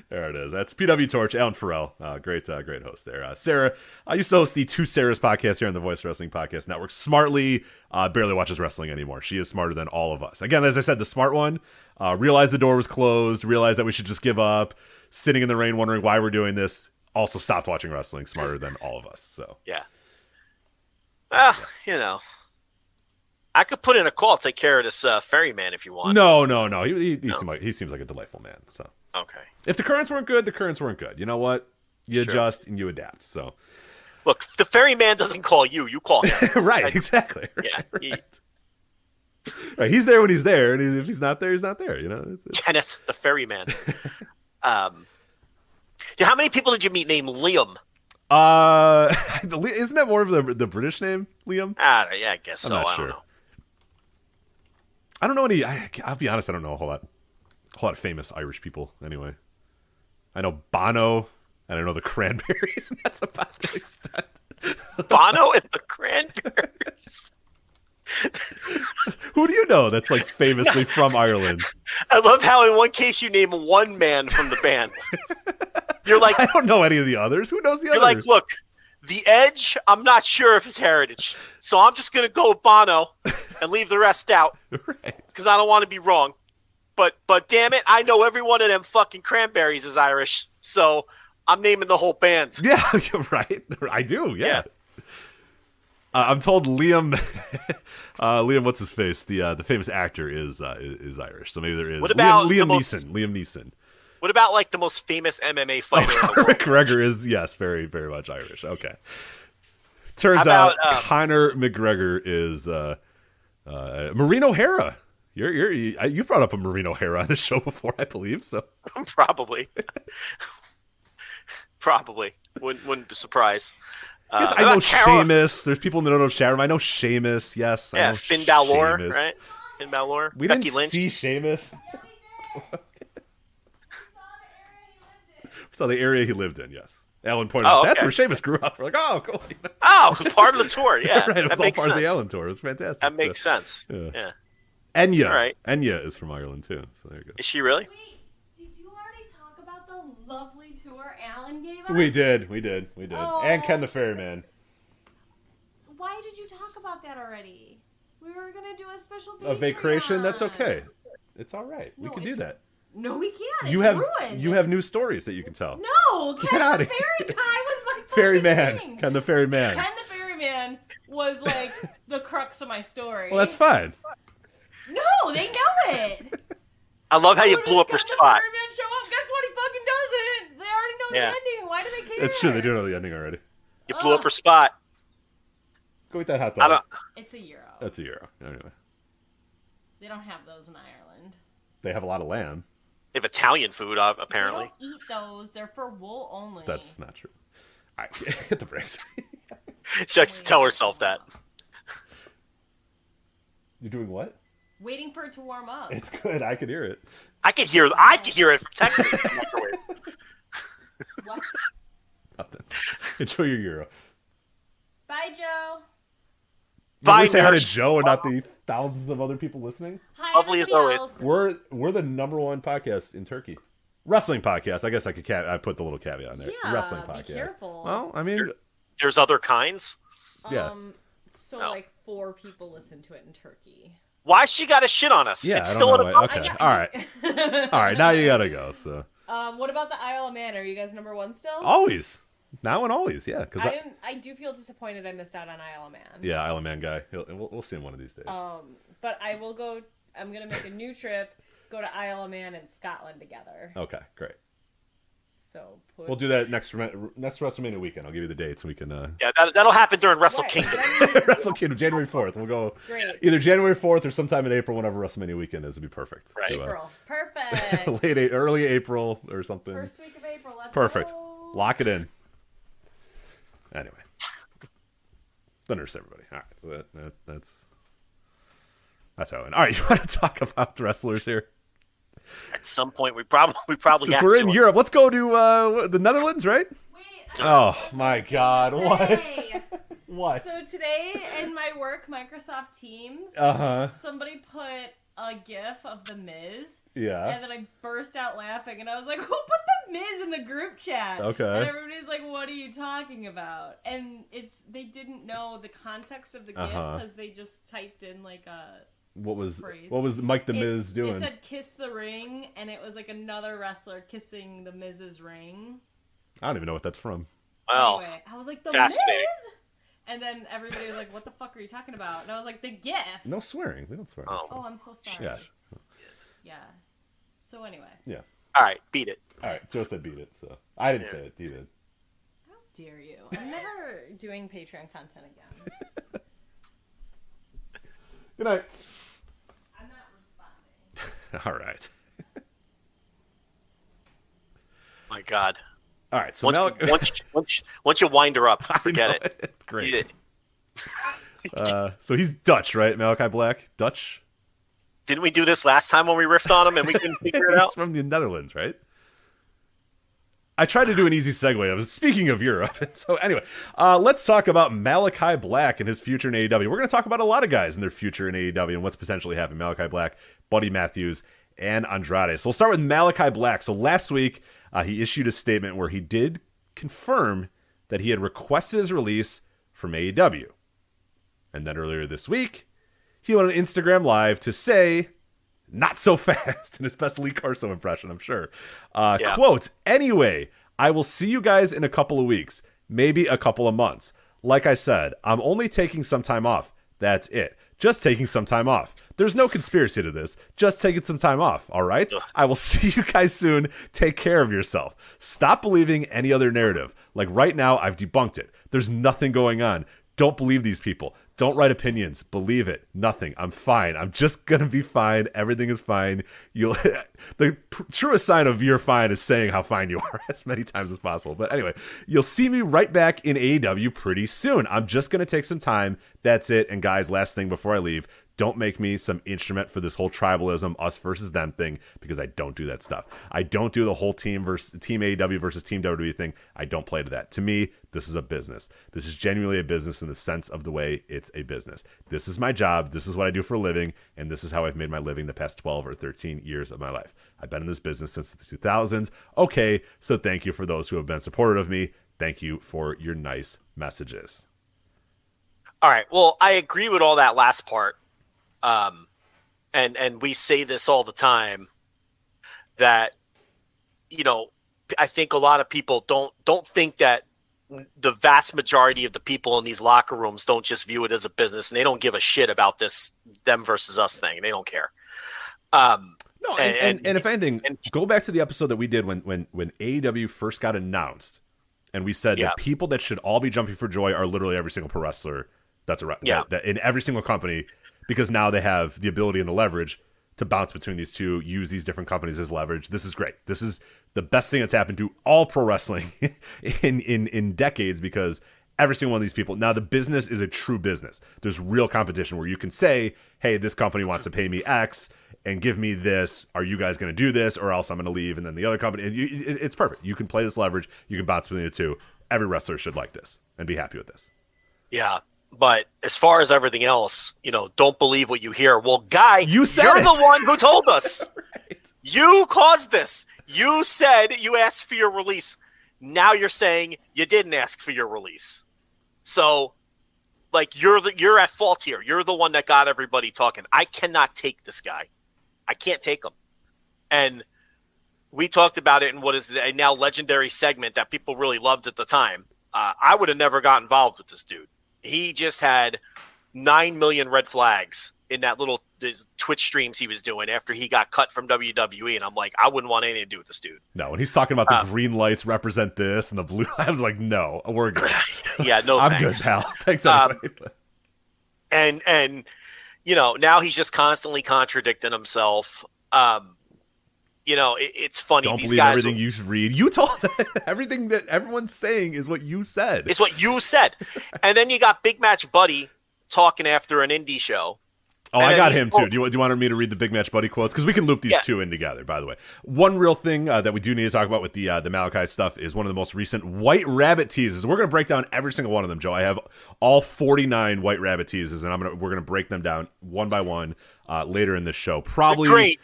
There it is. That's PW Torch, Alan Farrell. Great host there. Sarah, I used to host the Two Sarahs podcast here on the Voice Wrestling Podcast Network. Smartly barely watches wrestling anymore. She is smarter than all of us. Again, as I said, the smart one realized the door was closed, realized that we should just give up, sitting in the rain wondering why we're doing this, also stopped watching wrestling, smarter than all of us. So
yeah. I could put in a call, take care of this ferryman if you want.
No. He seems like a delightful man. So
okay.
If the currents weren't good, the currents weren't good. You know what? You adjust and you adapt. So
look, the ferryman doesn't call you; you call him.
Right? Exactly.
Yeah.
Right. Right. He's there when he's there, and if he's not there, he's not there.
Kenneth, the ferryman. How many people did you meet named Liam?
Isn't that more of the British name, Liam?
Yeah, I guess so.
I'm not
I
sure.
don't know.
I don't know any. I'll be honest. I don't know a whole lot of famous Irish people. Anyway, I know Bono, and I know the Cranberries, and that's about the extent.
Bono and the Cranberries.
Who do you know that's like famously from Ireland?
I love how in one case you name one man from the band. You're like,
I don't know any of the oothers. Who knows the others?
You're like, look, The Edge, I'm not sure of his heritage, so I'm just gonna go with Bono and leave the rest out because I don't want to be wrong. But damn it, I know every one of them fucking Cranberries is Irish, so I'm naming the whole band.
Yeah, you're right. I do. Yeah. I'm told Liam, what's his face? The famous actor is Irish. So maybe there is.
What about
Liam Neeson? Liam Neeson.
What about like the most famous MMA fighter in the world?
McGregor is very, very much Irish. Okay. Turns out Conor McGregor is Maureen O'Hara. You've brought up a Maureen O'Hara on the show before, I believe. So
probably wouldn't be surprised.
Yes, I know Sheamus. There's people that don't know Sharon. I know Sheamus. Yes,
yeah, Finn Balor, right? Finn Balor.
We
Becky
didn't
Lynch.
see Sheamus. We saw the area he lived in. Yes, Alan pointed out that's where Sheamus grew up. We're like, oh, cool.
Oh, part of the tour. Yeah,
right. It was
that
all
makes
part
sense.
of the Alan tour. It was fantastic.
That makes sense. Yeah.
Enya.
All right.
Enya is from Ireland too. So there you go.
Is she really?
Did you already talk about the lovely tour Alan gave us?
We did.
Oh.
And Ken the Ferryman.
Why did you talk about that already? We We were gonna do a special
A vacation? That's
Patreon.
okay. It's all right. We
No,
can do that.
No, we can't.
You
It's
have
ruined.
you have new stories that you can tell.
No,
Get
Ken
outta
the
here.
Fairy Guy was my fucking
Ferryman.
thing.
Ken the Ferryman.
Ken the Ferryman was like the crux of my story.
Well, that's fine.
No, they know it.
I love how you
Who
blew up
does
her
Ken
spot.
The Ferryman show up? Guess what? He fucking doesn't. They already know
Yeah.
the ending. Why do they care?
It's true. They do know the ending already.
You blew up her spot.
Go eat that hot
I
dog.
don't.
It's a euro.
That's €1. Anyway.
They don't have those in Ireland.
They have a lot of lamb.
They have Italian food, apparently.
They don't eat those. They're for wool only.
That's not true. All right. Hit the brakes.
She likes to tell herself that.
You're doing what?
Waiting for it to warm up.
It's good. I can hear it.
I could hear it from Texas. The microwave.
What?
Nothing. Enjoy your euro.
Bye, Joe.
Can we say hi to
nurse.
Joe and not the thousands of other people listening?
Hi,
Lovely as
everybody
always.
else.
We're the #1 podcast in Turkey. Wrestling podcast. I guess I could I put the little caveat on there.
Yeah,
Wrestling
be
podcast.
careful.
Well, I mean,
There's other kinds.
yeah.
So
No.
like 4 people listen to it in Turkey.
Why she got to shit on us?
Yeah,
it's
I
still
don't
in
know
a
why. Okay. All right. All right. Now you gotta go. So
What about the Isle of Man? Are you guys #1 still?
always, now and always, yeah. Because
I do feel disappointed I missed out on Isle of Man.
yeah, Isle of Man guy. We'll see him one of these days.
But I will go. I'm gonna make a new trip. Go to Isle of Man and Scotland together.
Okay, great.
So
We'll do that next WrestleMania weekend. I'll give you the dates. We can
Yeah, that'll happen during Wrestle
Right.
Kingdom.
Wrestle Kingdom January 4th. We'll go
Great.
either January 4th or sometime in April, whenever WrestleMania weekend is. It'll be perfect.
Right.
So,
April. Perfect.
early April or something.
First week of April. Let's
Perfect.
go.
Lock it in. Anyway, Thunders, everybody. All right, so that's how it went. All right, you want to talk about the wrestlers here?
At some point, we probably
Since
have
we're
to.
in Europe, let's go to the Netherlands, right?
Wait.
Oh my God! What?
Say.
What?
So today in my work, Microsoft Teams, somebody put a GIF of the Miz.
Yeah.
And then I burst out laughing, and I was like, "Who put the Miz in the group chat?"
Okay.
And everybody's like, "What are you talking about?" And they didn't know the context of the GIF because they just typed in like a.
What was
Phrase.
Mike the Miz doing?
It said "kiss the ring," and it was like another wrestler kissing the Miz's ring.
I don't even know what that's from.
Well,
Anyway, I was like, "The
fascinating.
Miz," and then everybody was like, "What the fuck are you talking about?" And I was like, "The GIF."
No swearing. We don't swear.
Oh, I'm so sorry.
Yeah.
Yeah. So anyway,
Yeah.
all right, beat it.
All right. Joe said beat it, so I didn't say it. He did.
how dare you? I'm never doing Patreon content again.
Good night.
I'm not responding.
All right.
My God.
All right. So
Once you wind her up, forget it.
It's great.
Beat it.
So he's Dutch, right? Malachi Black, Dutch.
Didn't we do this last time when we riffed on him and we couldn't figure it
He's
out?
from the Netherlands, right? I tried to do an easy segue. I was speaking of Europe. So anyway, let's talk about Malachi Black and his future in AEW. We're going to talk about a lot of guys and their future in AEW and what's potentially happening. Malachi Black, Buddy Matthews, and Andrade. So we'll start with Malachi Black. So last week, he issued a statement where he did confirm that he had requested his release from AEW. And then earlier this week, he went on Instagram Live to say, not so fast, in his best Lee Carso impression, I'm sure.
Yeah.
Quote, anyway, I will see you guys in a couple of weeks, maybe a couple of months. Like I said, I'm only taking some time off. That's it. Just taking some time off. There's no conspiracy to this. Just taking some time off, all right? I will see you guys soon. Take care of yourself. Stop believing any other narrative. Like right now, I've debunked it. There's nothing going on. Don't believe these people. Don't write opinions. Believe it. Nothing. I'm fine. I'm just going to be fine. Everything is fine. The truest sign of you're fine is saying how fine you are as many times as possible. But anyway, you'll see me right back in AEW pretty soon. I'm just going to take some time. That's it. And guys, last thing before I leave, don't make me some instrument for this whole tribalism, us versus them thing, because I don't do that stuff. I don't do the whole team AEW versus team WWE thing. I don't play to that. To me, this is a business. This is genuinely a business in the sense of the way it's a business. This is my job. This is what I do for a living. And this is how I've made my living the past 12 or 13 years of my life. I've been in this business since the 2000s. Okay, so thank you for those who have been supportive of me. Thank you for your nice messages.
All right. Well, I agree with all that last part. And we say this all the time that, you know, I think a lot of people don't think that the vast majority of the people in these locker rooms don't just view it as a business, and they don't give a shit about this them versus us thing. They don't care.
No, and if anything, go back to the episode that we did when AEW first got announced, and we said the people that should all be jumping for joy are literally every single pro wrestler that's that in every single company, because now they have the ability and the leverage to bounce between these two, use these different companies as leverage. This is great. This is the best thing that's happened to all pro wrestling in decades, because every single one of these people, now the business is a true business. There's real competition where you can say, hey, this company wants to pay me X and give me this. Are you guys going to do this, or else I'm going to leave? And then the other company, it's perfect. You can play this leverage. You can bounce between the two. Every wrestler should like this and be happy with this.
Yeah. But as far as everything else, you know, don't believe what you hear. Well, Guy, you're
the
one who told us.
Right.
You caused this. You said you asked for your release. Now you're saying you didn't ask for your release. So, like, you're at fault here. You're the one that got everybody talking. I cannot take this guy. I can't take him. And we talked about it in what is a now legendary segment that people really loved at the time. I would have never got involved with this dude. He just had 9 million red flags in that little Twitch streams he was doing after he got cut from WWE. And I'm like, I wouldn't want anything to do with this dude.
No, when he's talking about the green lights represent this and the blue, I was like, no, we're good.
Yeah, no,
I'm
thanks.
good, pal. Thanks, anyway.
And you know, now he's just constantly contradicting himself. You know, it's funny.
Don't
these
believe
guys
everything you read. You told everything that everyone's saying is what you said.
It's what you said. And then you got Big Match Buddy talking after an indie show.
Oh, I got him too. Do you want me to read the Big Match Buddy quotes? Because we can loop these two in together, by the way. One real thing that we do need to talk about with the Malakai stuff is one of the most recent White Rabbit teases. We're going to break down every single one of them, Joe. I have all 49 White Rabbit teases, and we're going to break them down one by one later in this show. Probably
great.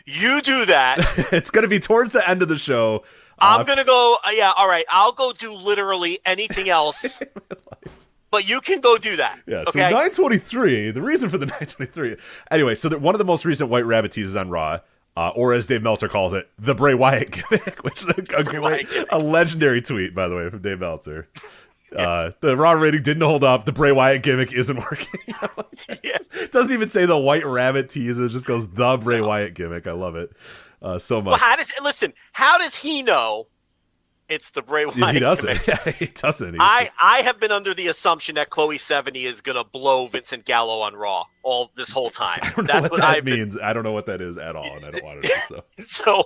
You do that.
It's going to be towards the end of the show.
I'm going to go. All right. I'll go do literally anything else. But you can go do that.
Yeah,
okay?
So 923, the reason for the 923. Anyway, so one of the most recent White Rabbit teases on Raw, or as Dave Meltzer calls it, the Bray Wyatt gimmick, which is a legendary tweet, by the way, from Dave Meltzer. The Raw rating didn't hold up. The Bray Wyatt gimmick isn't working. It doesn't even say the White Rabbit tease. It just goes the Bray Wyatt gimmick. I love it so much.
Well, how does he know it's the Bray Wyatt?
He doesn't.
gimmick?
Yeah, he doesn't.
I have been under the assumption that Chloe 70 is going to blow Vincent Gallo on Raw all this whole time.
I don't know what that means. I don't know what that is at all, and I don't want to know.
So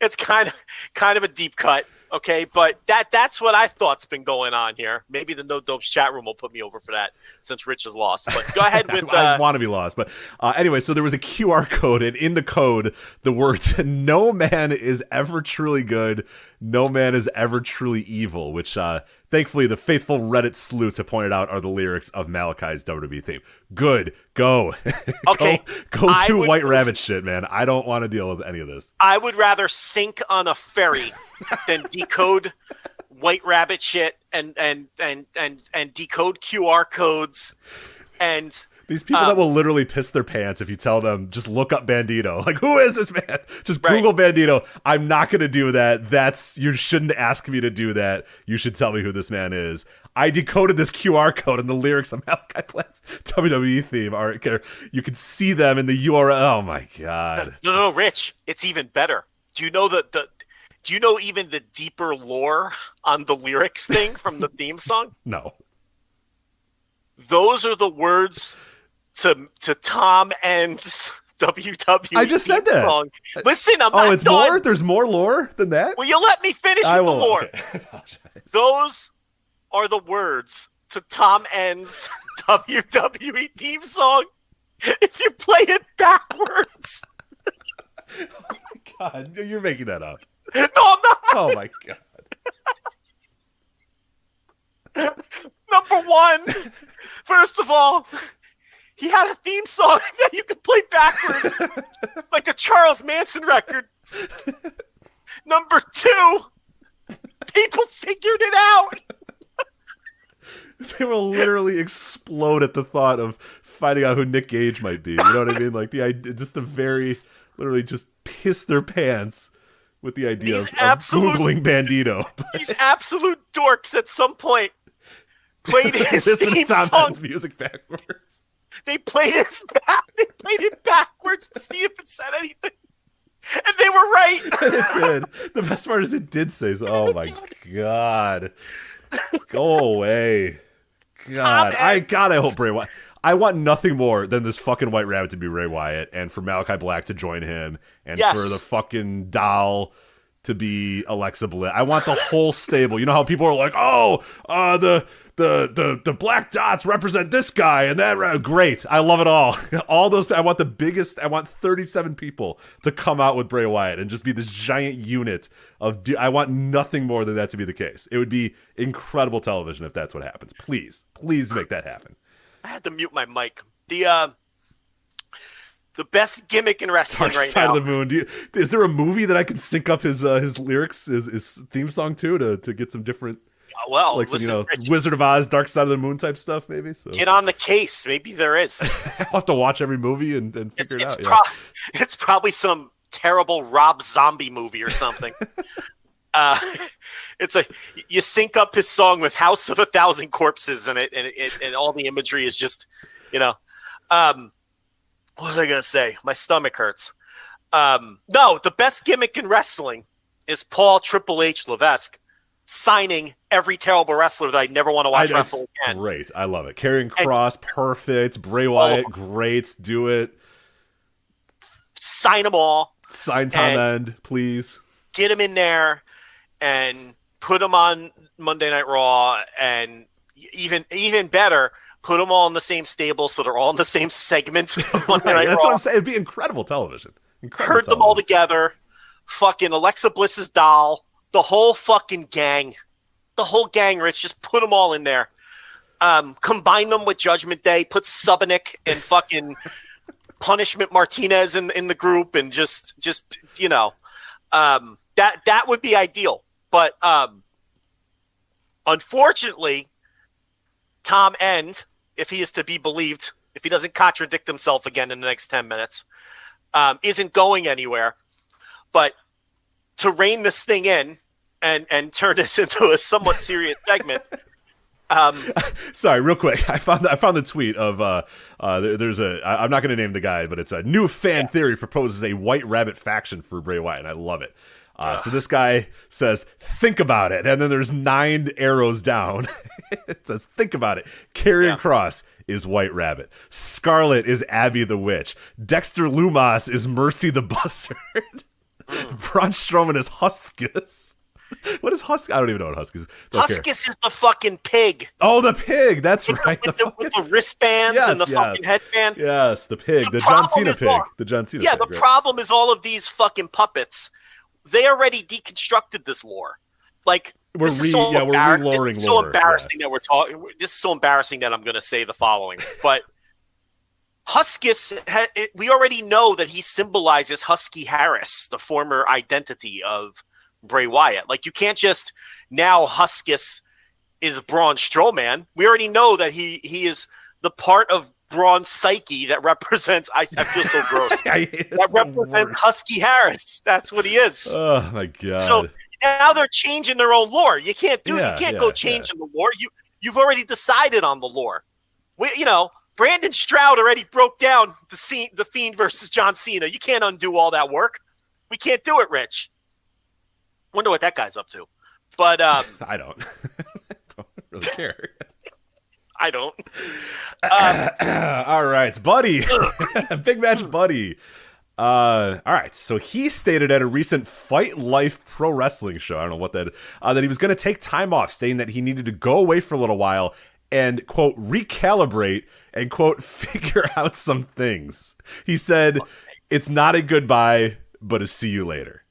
it's kind of a deep cut. Okay, but that's what I thought's been going on here. Maybe the No Dopes chat room will put me over for that since Rich is lost. But go ahead with.
I want to be lost, but anyway. So there was a QR code, and in the code, the words "No man is ever truly good, no man is ever truly evil," which thankfully the faithful Reddit sleuths have pointed out are the lyrics of Malakai's WWE theme. Good, go.
Okay,
go do White Rabbit shit, man. I don't want to deal with any of this.
I would rather sink on a ferry than decode White Rabbit shit and decode QR codes and
these people that will literally piss their pants if you tell them just look up Bandito. Like, who is this man? Just Google Bandito. I'm not going to do that. You shouldn't ask me to do that. You should tell me who this man is. I decoded this QR code and the lyrics of Malachi Black's WWE theme are. You can see them in the URL. Oh my god.
No, Rich. It's even better. Do you know do you know even the deeper lore on the lyrics thing from the theme song?
No.
Those are the words to Tom End's WWE.
I just said that
song. Listen, I'm not
it's
done.
more? There's more lore than that?
Will you let me finish with the lore?
Okay. I apologize.
Those are the words to Tom End's WWE theme song. If you play it backwards.
Oh my god, you're making that up.
No, I'm not.
Oh my god.
Number one, first of all, he had a theme song that you could play backwards, like a Charles Manson record. Number two, people figured it out.
They will literally explode at the thought of finding out who Nick Gage might be. You know what I mean? Like the idea, just the very literally just piss their pants with the idea of Googling Bandito.
These absolute dorks at some point played his theme song.
Music backwards.
They played it backwards to see if it said anything. And they were right.
It did. The best part is it did say so. Oh my God. Go away. God. I hope Bray Wyatt. I want nothing more than this fucking White Rabbit to be Bray Wyatt and for Malachi Black to join him and for the fucking doll to be Alexa Bliss. I want the whole stable. You know how people are like, the black dots represent this guy and that. Great. I love it all. All those. I want 37 people to come out with Bray Wyatt and just be this giant unit of. I want nothing more than that to be the case. It would be incredible television if that's what happens. Please make that happen.
I had to mute my mic. The best gimmick in wrestling
Dark
right
Side
now.
of the Moon. Is there a movie that I can sync up his lyrics, his theme song to get some different,
well,
like
listen,
some,
Rich,
Wizard of Oz, Dark Side of the Moon type stuff, maybe? So.
get on the case. Maybe there is.
I'll have to watch every movie and figure it out.
It's probably some terrible Rob Zombie movie or something. It's like you sync up his song with House of a Thousand Corpses, and and all the imagery is just, what was I gonna say? My stomach hurts. No, the best gimmick in wrestling is Paul Triple H Levesque signing every terrible wrestler that I never want to watch wrestle again.
Great, I love it. Karrion Kross, perfect. Bray Wyatt, great. Do it.
Sign them all.
Sign Tom End, please.
Get him in there and put him on Monday Night Raw, and even better, put them all in the same stable so they're all in the same segment of Monday Night
That's
Raw.
what I'm saying. It'd be incredible television.
Herd them all together. Fucking Alexa Bliss's doll. The whole fucking gang. The whole gang, Rich. Just put them all in there. Combine them with Judgment Day. Put Subanik and fucking Punishment Martinez in the group, and just that would be ideal. But unfortunately, Tom End, if he is to be believed, if he doesn't contradict himself again in the next 10 minutes, isn't going anywhere. But to rein this thing in and turn this into a somewhat serious segment.
Sorry, real quick. I found the tweet of there's I'm not going to name the guy, but it's a new fan theory proposes a White Rabbit faction for Bray Wyatt, and I love it. So this guy says, think about it. And then there's 9 arrows down. It says, think about it. Karrion Kross is White Rabbit. Scarlet is Abby the Witch. Dexter Lumas is Mercy the Buzzard. Braun Strowman is Huskus. What is Huskus? I don't even know what Huskus is.
Huskus is the fucking pig.
Oh, the pig. That's right.
With the wristbands and the fucking headband.
Yes, the pig. The John Cena pig. The John Cena pig.
Yeah, the problem is all of these fucking puppets. They already deconstructed this lore. Like,
we're reloring lore.
This is so embarrassing that we're talking. This is so embarrassing that I'm going to say the following. But Huskus, we already know that he symbolizes Husky Harris, the former identity of Bray Wyatt. Like, you can't just now Huskus is Braun Strowman. We already know that he is the part of Braun's psyche that represents. I feel so gross. That represents Husky Harris. That's what he is.
Oh my god!
So now they're changing their own lore. You can't do. You can't go changing the lore. You've already decided on the lore. Brandon Stroud already broke down the Fiend versus John Cena. You can't undo all that work. We can't do it, Rich. Wonder what that guy's up to. But
I don't. Don't really care.
I don't.
All right, Buddy. Big match, Buddy. All right, so he stated at a recent Fight Life Pro Wrestling show, I don't know what that he was going to take time off, saying that he needed to go away for a little while and, quote, recalibrate and, quote, figure out some things. He said, it's not a goodbye, but a see you later.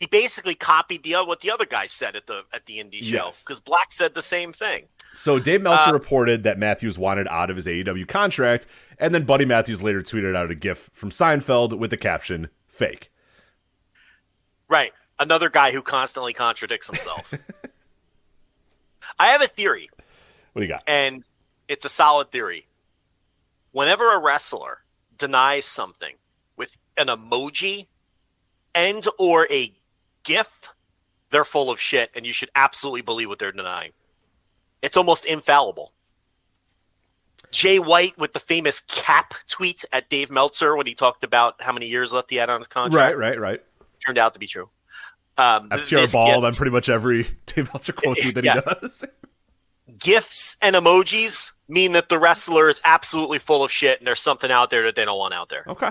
He basically copied what the other guy said at the indie show, because Black said the same thing.
So Dave Meltzer reported that Matthews wanted out of his AEW contract, and then Buddy Matthews later tweeted out a GIF from Seinfeld with the caption, fake.
Right. Another guy who constantly contradicts himself. I have a theory.
What do you got?
And it's a solid theory. whenever a wrestler denies something with an emoji and or a GIF, they're full of shit, and you should absolutely believe what they're denying. It's almost infallible. Jay White with the famous cap tweet at Dave Meltzer when he talked about how many years left he had on his contract.
Right.
Turned out to be true.
FTR ball, then pretty much every Dave Meltzer quote tweet that he does.
GIFs and emojis mean that the wrestler is absolutely full of shit and there's something out there that they don't want out there.
Okay.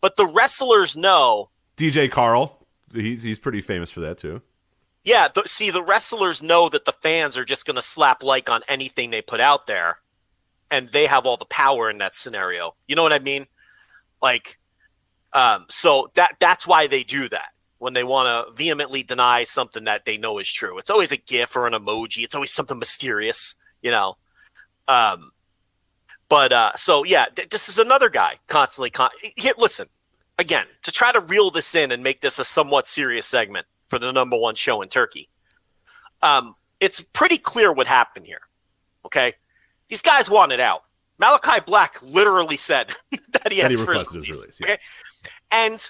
But the wrestlers know.
DJ Carl, he's pretty famous for that too.
Yeah, the wrestlers know that the fans are just going to slap like on anything they put out there, and they have all the power in that scenario. You know what I mean? Like, so that's why they do that when they want to vehemently deny something that they know is true. It's always a GIF or an emoji. It's always something mysterious, you know. So yeah, this is another guy constantly. Here, listen, again, to try to reel this in and make this a somewhat serious segment for the number one show in Turkey. It's pretty clear what happened here. Okay. These guys wanted out. Malachi Black literally said that he requested his release. Yeah. Okay? And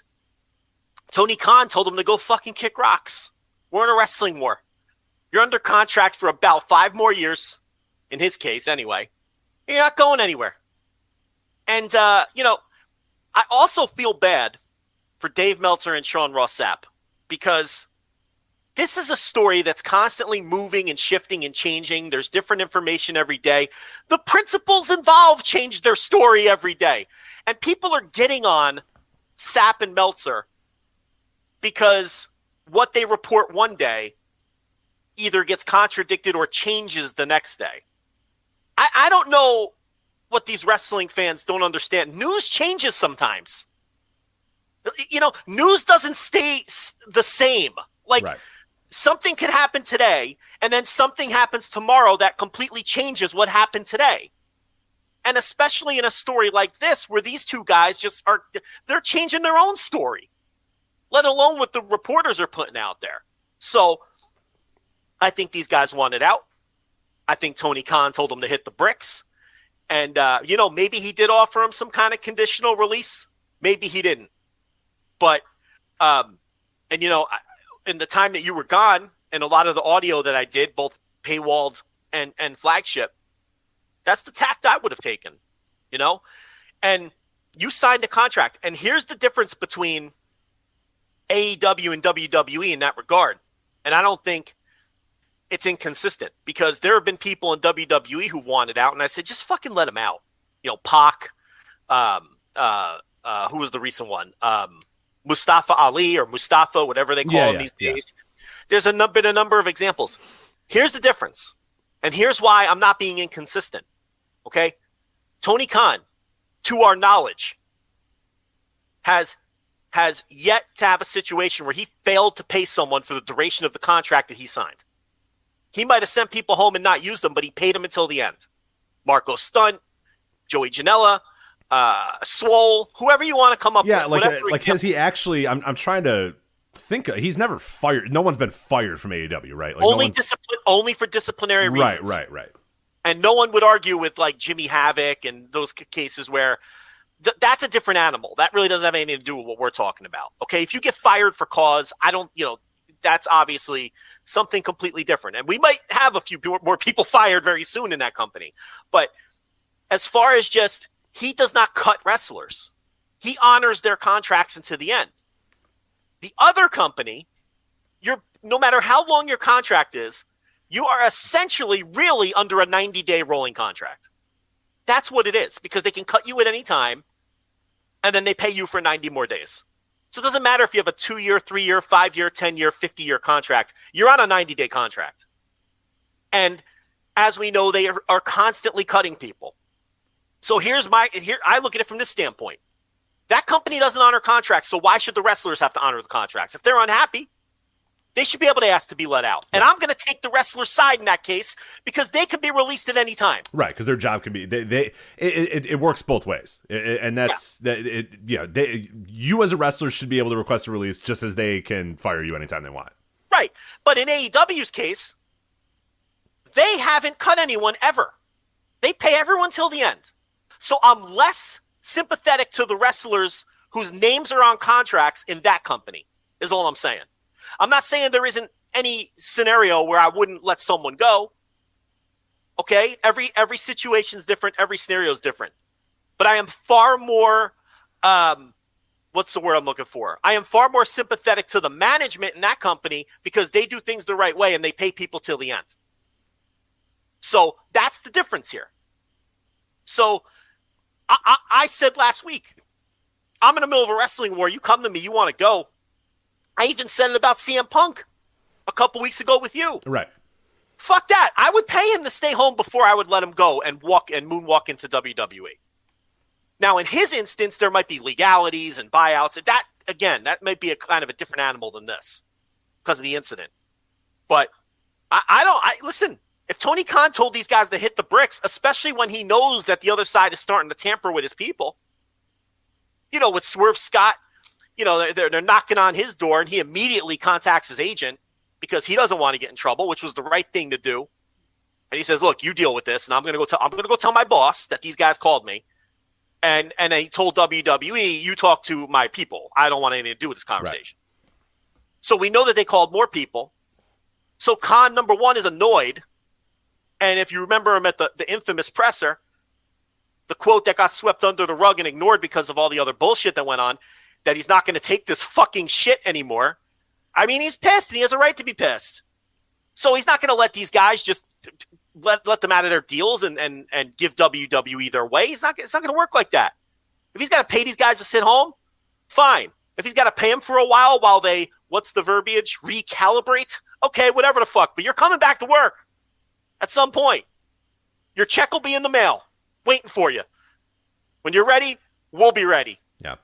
Tony Khan told him to go fucking kick rocks. We're in a wrestling war. You're under contract for about 5 more years, in his case anyway. You're not going anywhere. And, I also feel bad for Dave Meltzer and Sean Ross Sapp, because this is a story that's constantly moving and shifting and changing. There's different information every day. The principals involved change their story every day. And people are getting on Sapp and Meltzer because what they report one day either gets contradicted or changes the next day. I don't know what these wrestling fans don't understand. News changes sometimes. You know, news doesn't stay the same. Like, right. Something could happen today, and then something happens tomorrow that completely changes what happened today. And especially in a story like this, where these two guys they're changing their own story, let alone what the reporters are putting out there. So I think these guys wanted out. I think Tony Khan told them to hit the bricks. And, maybe he did offer him some kind of conditional release. Maybe he didn't. But, in the time that you were gone, and a lot of the audio that I did, both paywalled and Flagship, that's the tact I would have taken, you know? And you signed a contract. And here's the difference between AEW and WWE in that regard. And I don't think it's inconsistent, because there have been people in WWE who wanted out, and I said, just fucking let them out. You know, Pac, who was the recent one? Mustafa Ali, or Mustafa, whatever they call him these days. There's been a number of examples. Here's the difference, and here's why I'm not being inconsistent. Okay? Tony Khan, to our knowledge, has yet to have a situation where he failed to pay someone for the duration of the contract that he signed. He might have sent people home and not used them, but he paid them until the end. Marco Stunt, Joey Janela, Swole, whoever you want to come up with.
Yeah, has he actually? I'm trying to think. He's never fired. No one's been fired from AEW, right? Like
only for disciplinary reasons.
Right.
And no one would argue with like Jimmy Havoc and those cases where that's a different animal. That really doesn't have anything to do with what we're talking about. Okay, if you get fired for cause, that's obviously something completely different. And we might have a few more people fired very soon in that company. But as far as just, he does not cut wrestlers. He honors their contracts until the end. The other company, no matter how long your contract is, you are essentially really under a 90-day rolling contract. That's what it is, because they can cut you at any time, and then they pay you for 90 more days. So it doesn't matter if you have a 2-year, 3-year, 5-year, 10-year, 50-year contract. You're on a 90-day contract. And as we know, they are constantly cutting people. So I look at it from this standpoint. That company doesn't honor contracts, so why should the wrestlers have to honor the contracts? If they're unhappy, they should be able to ask to be let out. And I'm going to take the wrestler's side in that case, because they can be released at any time.
Right, because their job can be it works both ways, and that's you as a wrestler should be able to request a release just as they can fire you anytime they want.
Right, but in AEW's case, they haven't cut anyone ever. They pay everyone till the end. So I'm less sympathetic to the wrestlers whose names are on contracts in that company, is all I'm saying. I'm not saying there isn't any scenario where I wouldn't let someone go. Okay? Every situation is different. Every scenario is different. But I am far more, what's the word I'm looking for? I am far more sympathetic to the management in that company because they do things the right way and they pay people till the end. So that's the difference here. So I said last week, I'm in the middle of a wrestling war. You come to me, you want to go. I even said it about CM Punk a couple weeks ago with you.
Right.
Fuck that. I would pay him to stay home before I would let him go and moonwalk into WWE. Now, in his instance, there might be legalities and buyouts. That, again, that might be a kind of a different animal than this because of the incident. But listen, if Tony Khan told these guys to hit the bricks, especially when he knows that the other side is starting to tamper with his people, with Swerve Scott, they're knocking on his door and he immediately contacts his agent because he doesn't want to get in trouble, which was the right thing to do. And he says, look, you deal with this. And I'm going to go tell my boss that these guys called me. And he told WWE, you talk to my people. I don't want anything to do with this conversation. Right. So we know that they called more people. So Khan, number one, is annoyed. And if you remember him at the infamous presser, the quote that got swept under the rug and ignored because of all the other bullshit that went on, that he's not going to take this fucking shit anymore. I mean, he's pissed and he has a right to be pissed. So he's not going to let these guys just let them out of their deals and give WWE their way. It's not going to work like that. If he's got to pay these guys to sit home, fine. If he's got to pay them for a while they, what's the verbiage, recalibrate? Okay, whatever the fuck. But you're coming back to work at some point. Your check will be in the mail, waiting for you. When you're ready, we'll be ready.
Yeah.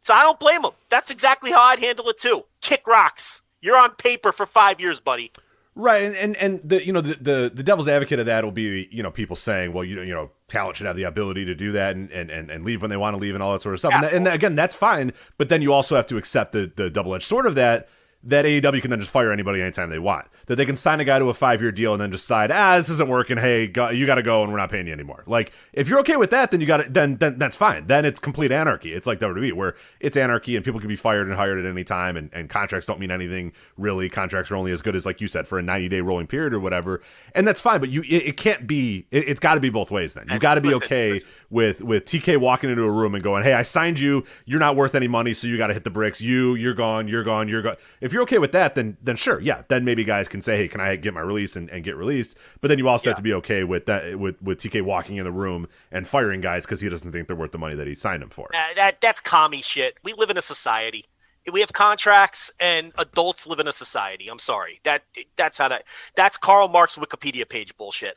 So I don't blame him. That's exactly how I'd handle it too. Kick rocks. You're on paper for 5 years, buddy.
Right, and the devil's advocate of that will be people saying, well, talent should have the ability to do that and leave when they want to leave and all that sort of stuff. And again, that's fine. But then you also have to accept the double-edged sword of that AEW can then just fire anybody anytime they want. That they can sign a guy to a 5-year deal and then decide, this isn't working. Hey, you got to go, and we're not paying you anymore. Like, if you're okay with that, then then that's fine. Then it's complete anarchy. It's like WWE, where it's anarchy and people can be fired and hired at any time, and contracts don't mean anything really. Contracts are only as good as, like you said, for a 90-day rolling period or whatever, and that's fine. But it can't be. It's got to be both ways. Then you got to be okay with TK walking into a room and going, "Hey, I signed you. You're not worth any money, so you got to hit the bricks. You're gone. You're gone. You're gone." If you're okay with that, then sure, yeah. Then maybe guys can say, hey, can I get my release and get released? But then you also have to be okay with that, with TK walking in the room and firing guys because he doesn't think they're worth the money that he signed them for.
That's commie shit. We live in a society. We have contracts, and adults live in a society. I'm sorry. That's Karl Marx Wikipedia page bullshit.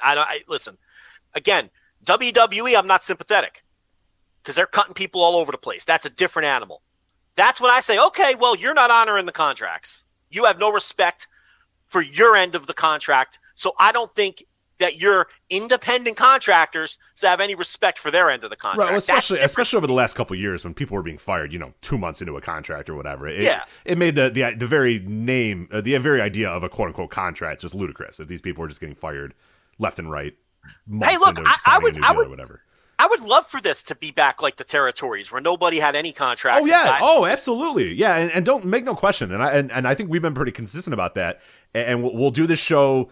Listen, again, WWE, I'm not sympathetic because they're cutting people all over the place. That's a different animal. That's when I say, okay, well, you're not honoring the contracts. You have no respect for your end of the contract. So I don't think that your independent contractors have any respect for their end of the contract.
Right, well, especially over the last couple of years when people were being fired, 2 months into a contract or whatever. It made the very name, the very idea of a quote unquote contract just ludicrous. If these people were just getting fired left and right, months into signing a new deal or whatever.
I would love for this to be back like the territories where nobody had any contracts.
Oh yeah, absolutely, yeah, and don't make no question. And I think we've been pretty consistent about that. And we'll do this show.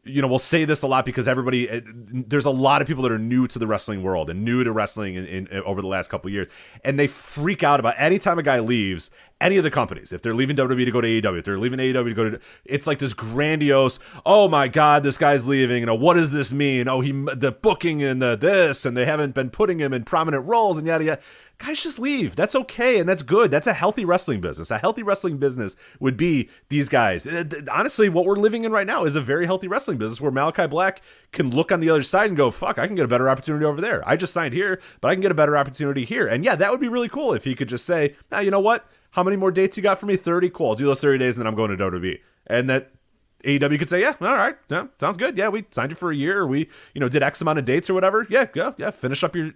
We'll say this a lot because there's a lot of people that are new to the wrestling world and new to wrestling in over the last couple of years, and they freak out about any time a guy leaves any of the companies. If they're leaving WWE to go to AEW, if they're leaving AEW to go to, it's like this grandiose, oh my God, this guy's leaving. What does this mean? Oh, the booking and this, and they haven't been putting him in prominent roles and yada yada. Guys, just leave. That's okay, and that's good. That's a healthy wrestling business. A healthy wrestling business would be these guys. Honestly, what we're living in right now is a very healthy wrestling business where Malachi Black can look on the other side and go, fuck, I can get a better opportunity over there. I just signed here, but I can get a better opportunity here. And yeah, that would be really cool if he could just say, now, you know what? How many more dates you got for me? 30? Cool. I'll do those 30 days, and then I'm going to WWE. And that AEW could say, yeah, all right, yeah, sounds good. Yeah, we signed you for a year. Or we, did X amount of dates or whatever. Yeah, go, yeah. Finish up your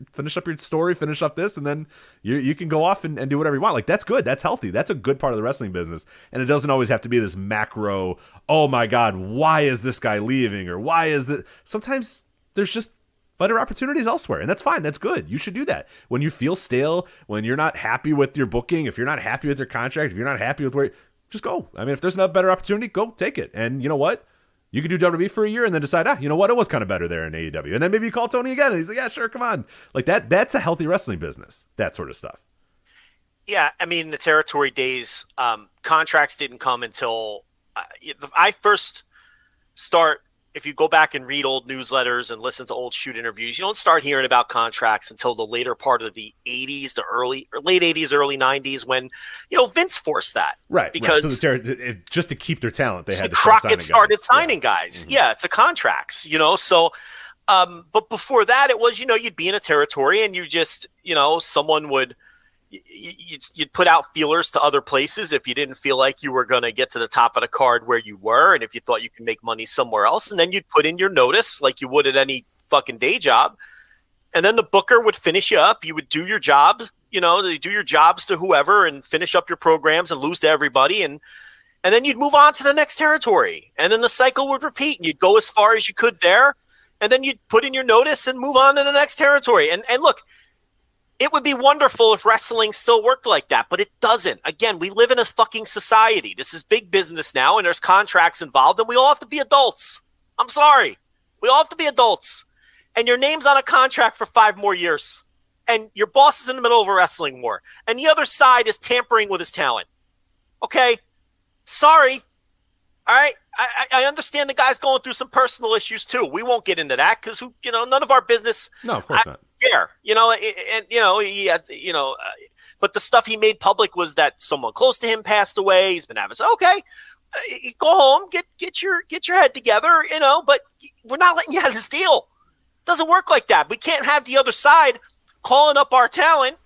story. Finish up this, and then you can go off and do whatever you want. Like, that's good. That's healthy. That's a good part of the wrestling business. And it doesn't always have to be this macro. Oh my God, why is this guy leaving? Or why is that? Sometimes there's just better opportunities elsewhere. And that's fine. That's good. You should do that. When you feel stale, when you're not happy with your booking, if you're not happy with your contract, if you're not happy with where, just go. I mean, if there's a better opportunity, go take it. And you know what? You could do WWE for a year and then decide, you know what? It was kind of better there in AEW. And then maybe you call Tony again and he's like, yeah, sure. Come on. Like that's a healthy wrestling business. That sort of stuff.
Yeah. I mean, the territory days, contracts didn't come until I first start. If you go back and read old newsletters and listen to old shoot interviews, you don't start hearing about contracts until the later part of the 80s, late 80s, early 90s, when, Vince forced that.
Right.
Because
So just to keep their talent, they had to
Crockett started signing guys. Mm-hmm. Yeah, it's a contracts, so, but before that it was, you'd be in a territory and you just, someone would, you'd put out feelers to other places if you didn't feel like you were going to get to the top of the card where you were, and if you thought you could make money somewhere else, and then you'd put in your notice like you would at any fucking day job, and then the booker would finish you up. You would do your job, you do your jobs to whoever and finish up your programs and lose to everybody, and then you'd move on to the next territory, and then the cycle would repeat, and you'd go as far as you could there, and then you'd put in your notice and move on to the next territory. And look, it would be wonderful if wrestling still worked like that, but it doesn't. Again, we live in a fucking society. This is big business now, and there's contracts involved, and we all have to be adults. I'm sorry. We all have to be adults. And your name's on a contract for 5 more years, and your boss is in the middle of a wrestling war, and the other side is tampering with his talent. Okay? Sorry. All right? I understand the guy's going through some personal issues, too. We won't get into that because, none of our business.
No, of course not.
There, he had, but the stuff he made public was that someone close to him passed away. He's been having, okay, go home, get your head together, but we're not letting you out of this deal. It doesn't work like that. We can't have the other side calling up our talent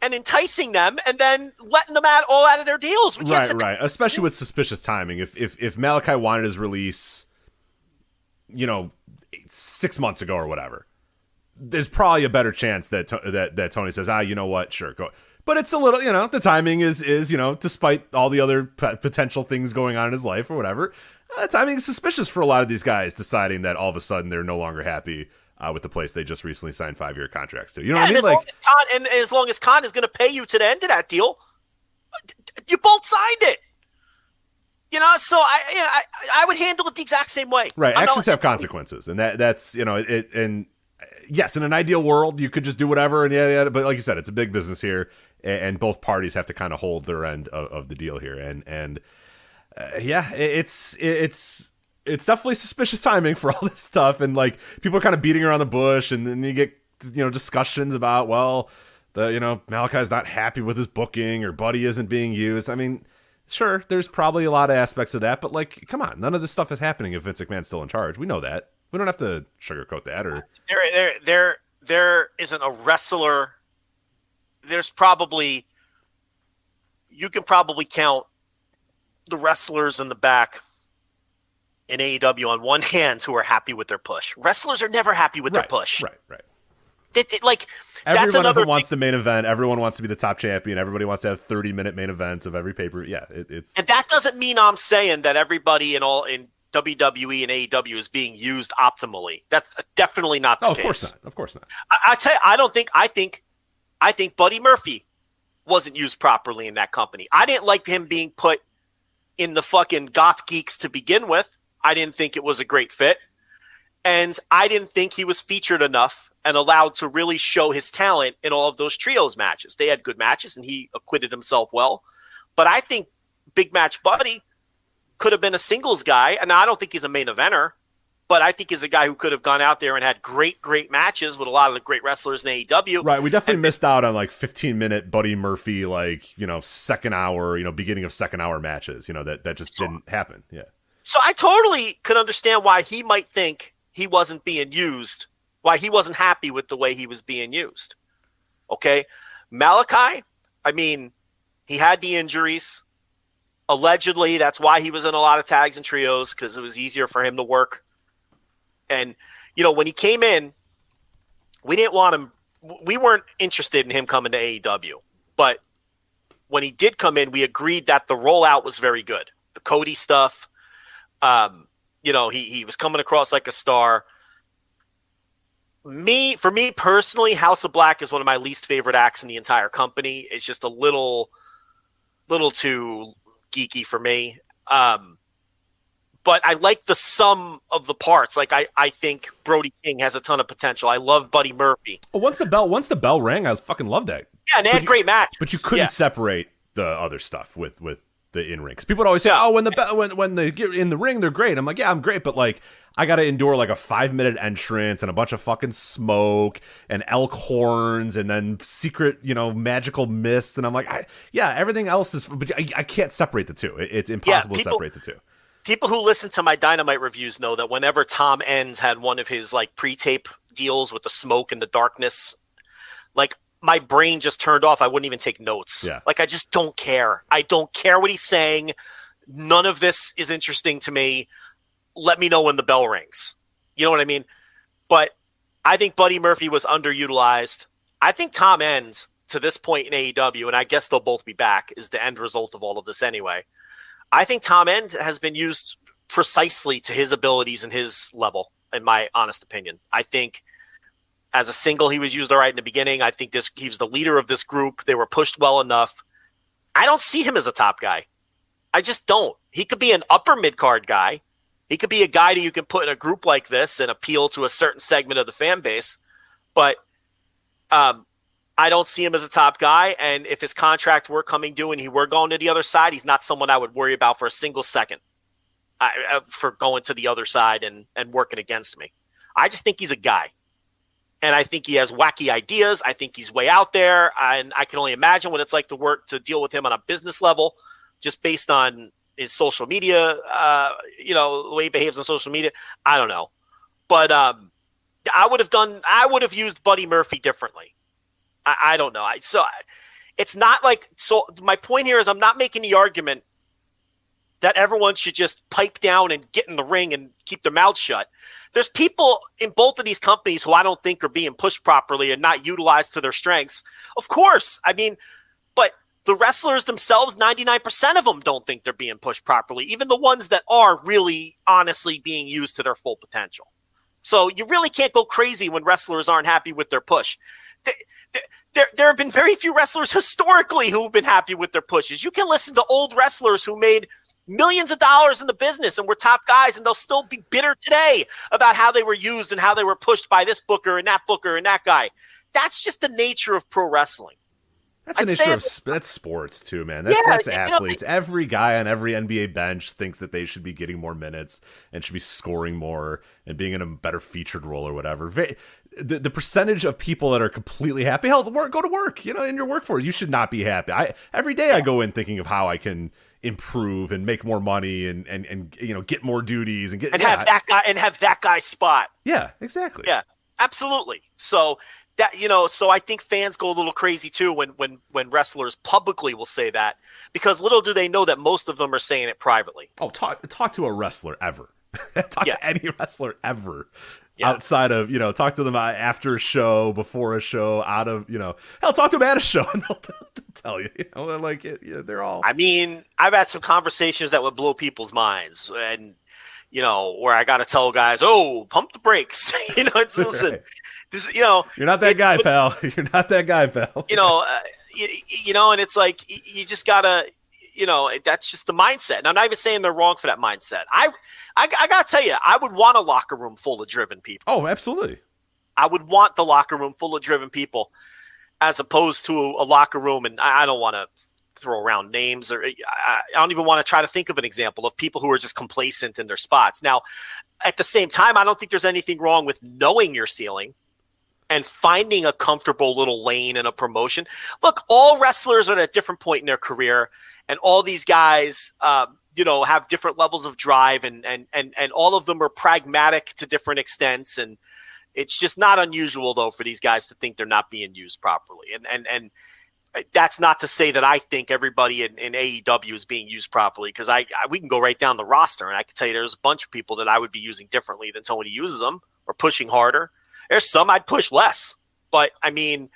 and enticing them and then letting them all out of their deals.
Right. Especially with suspicious timing. If Malakai wanted his release, 6 months ago or whatever, there's probably a better chance that Tony says, you know what, sure, go. But it's a little, the timing is despite all the other potential things going on in his life or whatever, timing is suspicious for a lot of these guys deciding that all of a sudden they're no longer happy with the place they just recently signed 5-year contracts to. You know what I mean?
As long as Khan is going to pay you to the end of that deal, you both signed it. So I would handle it the exact same way.
Right, actions have consequences, and that's and. Yes, in an ideal world, you could just do whatever, and yeah. But like you said, it's a big business here, and both parties have to kind of hold their end of the deal here. And it's definitely suspicious timing for all this stuff, and like people are kind of beating around the bush, and then you get discussions about Malakai's not happy with his booking or Buddy isn't being used. I mean, sure, there's probably a lot of aspects of that, but like, come on, none of this stuff is happening if Vince McMahon's still in charge. We know that. We don't have to sugarcoat that. Or
there isn't a wrestler. There's probably, you can probably count the wrestlers in the back in AEW on one hand who are happy with their push. Wrestlers are never happy with their push.
Right.
Like
everyone
that's another
wants the main event. Everyone wants to be the top champion. Everybody wants to have 30-minute main events of every pay-per-view. Yeah, it's. And
that doesn't mean I'm saying that everybody in WWE and AEW is being used optimally. That's definitely not the case.
Of course not.
I tell you, I think Buddy Murphy wasn't used properly in that company. I didn't like him being put in the fucking goth geeks to begin with. I didn't think it was a great fit. And I didn't think he was featured enough and allowed to really show his talent in all of those trios matches. They had good matches and he acquitted himself well. But I think Big Match Buddy could have been a singles guy, and I don't think he's a main eventer, but I think he's a guy who could have gone out there and had great matches with a lot of the great wrestlers in AEW.
Right, we definitely missed out on like 15-minute Buddy Murphy, second hour, beginning of second hour matches. That just didn't happen. Yeah.
So I totally could understand why he might think he wasn't being used, why he wasn't happy with the way he was being used. Okay, Malakai, I mean, he had the injuries. Allegedly, that's why he was in a lot of tags and trios, because it was easier for him to work. And, when he came in, we didn't want him. We weren't interested in him coming to AEW. But when he did come in, we agreed that the rollout was very good. The Cody stuff, he was coming across like a star. For me personally, House of Black is one of my least favorite acts in the entire company. It's just a little too geeky for me. But I like the sum of the parts. Like I think Brody King has a ton of potential. I love Buddy Murphy.
Well, once the bell rang, I fucking loved that.
Yeah, and they had great matches.
But you couldn't separate the other stuff with the in ring. Because people would always say, "Oh, when they get in the ring, they're great." I'm like, "Yeah, I'm great," but like I got to endure like a 5-minute entrance and a bunch of fucking smoke and elk horns and then secret, magical mists. And I'm like, everything else is, but I can't separate the two. It's impossible to separate the two.
People who listen to my Dynamite reviews know that whenever Tom Enns had one of his like pre-tape deals with the smoke and the darkness, like my brain just turned off. I wouldn't even take notes.
Yeah.
Like I just don't care. I don't care what he's saying. None of this is interesting to me. Let me know when the bell rings. You know what I mean? But I think Buddy Murphy was underutilized. I think Tom Enns, to this point in AEW, and I guess they'll both be back, is the end result of all of this anyway. I think Tom Enns has been used precisely to his abilities and his level, in my honest opinion. I think as a single, he was used all right in the beginning. I think he was the leader of this group. They were pushed well enough. I don't see him as a top guy. I just don't. He could be an upper mid-card guy. He could be a guy that you can put in a group like this and appeal to a certain segment of the fan base. But I don't see him as a top guy. And if his contract were coming due and he were going to the other side, he's not someone I would worry about for a single second for going to the other side and working against me. I just think he's a guy. And I think he has wacky ideas. I think he's way out there. And I can only imagine what it's like to deal with him on a business level, just based on his social media, the way he behaves on social media. I don't know. But I would have used Buddy Murphy differently. I don't know. It's not like, so my point here is I'm not making the argument that everyone should just pipe down and get in the ring and keep their mouths shut. There's people in both of these companies who I don't think are being pushed properly and not utilized to their strengths. Of course. I mean, but the wrestlers themselves, 99% of them don't think they're being pushed properly. Even the ones that are really honestly being used to their full potential. So you really can't go crazy when wrestlers aren't happy with their push. There have been very few wrestlers historically who have been happy with their pushes. You can listen to old wrestlers who made millions of dollars in the business and were top guys, and they'll still be bitter today about how they were used and how they were pushed by this booker and that guy. That's just the nature of pro wrestling.
That's the nature of that's sports too, man. That's athletes. Every guy on every NBA bench thinks that they should be getting more minutes and should be scoring more and being in a better featured role or whatever. The percentage of people that are completely happy, hell, go to work, in your workforce. You should not be happy. Every day I go in thinking of how I can improve and make more money and get more duties and have
that guy's spot.
Yeah, exactly.
Yeah, absolutely. So so I think fans go a little crazy too when wrestlers publicly will say that, because little do they know that most of them are saying it privately.
Oh, talk to a wrestler ever. To any wrestler ever. Yeah. Outside of, talk to them after a show, before a show, hell, talk to them at a show and they'll tell you, they're all. I
mean, I've had some conversations that would blow people's minds and, where I got to tell guys, oh, pump the brakes, listen. Right. This,
you're not that guy, pal. You're not that guy, pal.
And it's like you just gotta, that's just the mindset. And I'm not even saying they're wrong for that mindset. I gotta tell you, I would want a locker room full of driven people.
Oh, absolutely.
I would want the locker room full of driven people, as opposed to a locker room. And I don't want to throw around names, or I don't even want to try to think of an example of people who are just complacent in their spots. Now, at the same time, I don't think there's anything wrong with knowing your ceiling and finding a comfortable little lane in a promotion. Look, all wrestlers are at a different point in their career, and all these guys, have different levels of drive, and all of them are pragmatic to different extents. And it's just not unusual, though, for these guys to think they're not being used properly. And that's not to say that I think everybody in AEW is being used properly, because we can go right down the roster, and I can tell you there's a bunch of people that I would be using differently than Tony uses them, or pushing harder. There's some I'd push less, but I mean,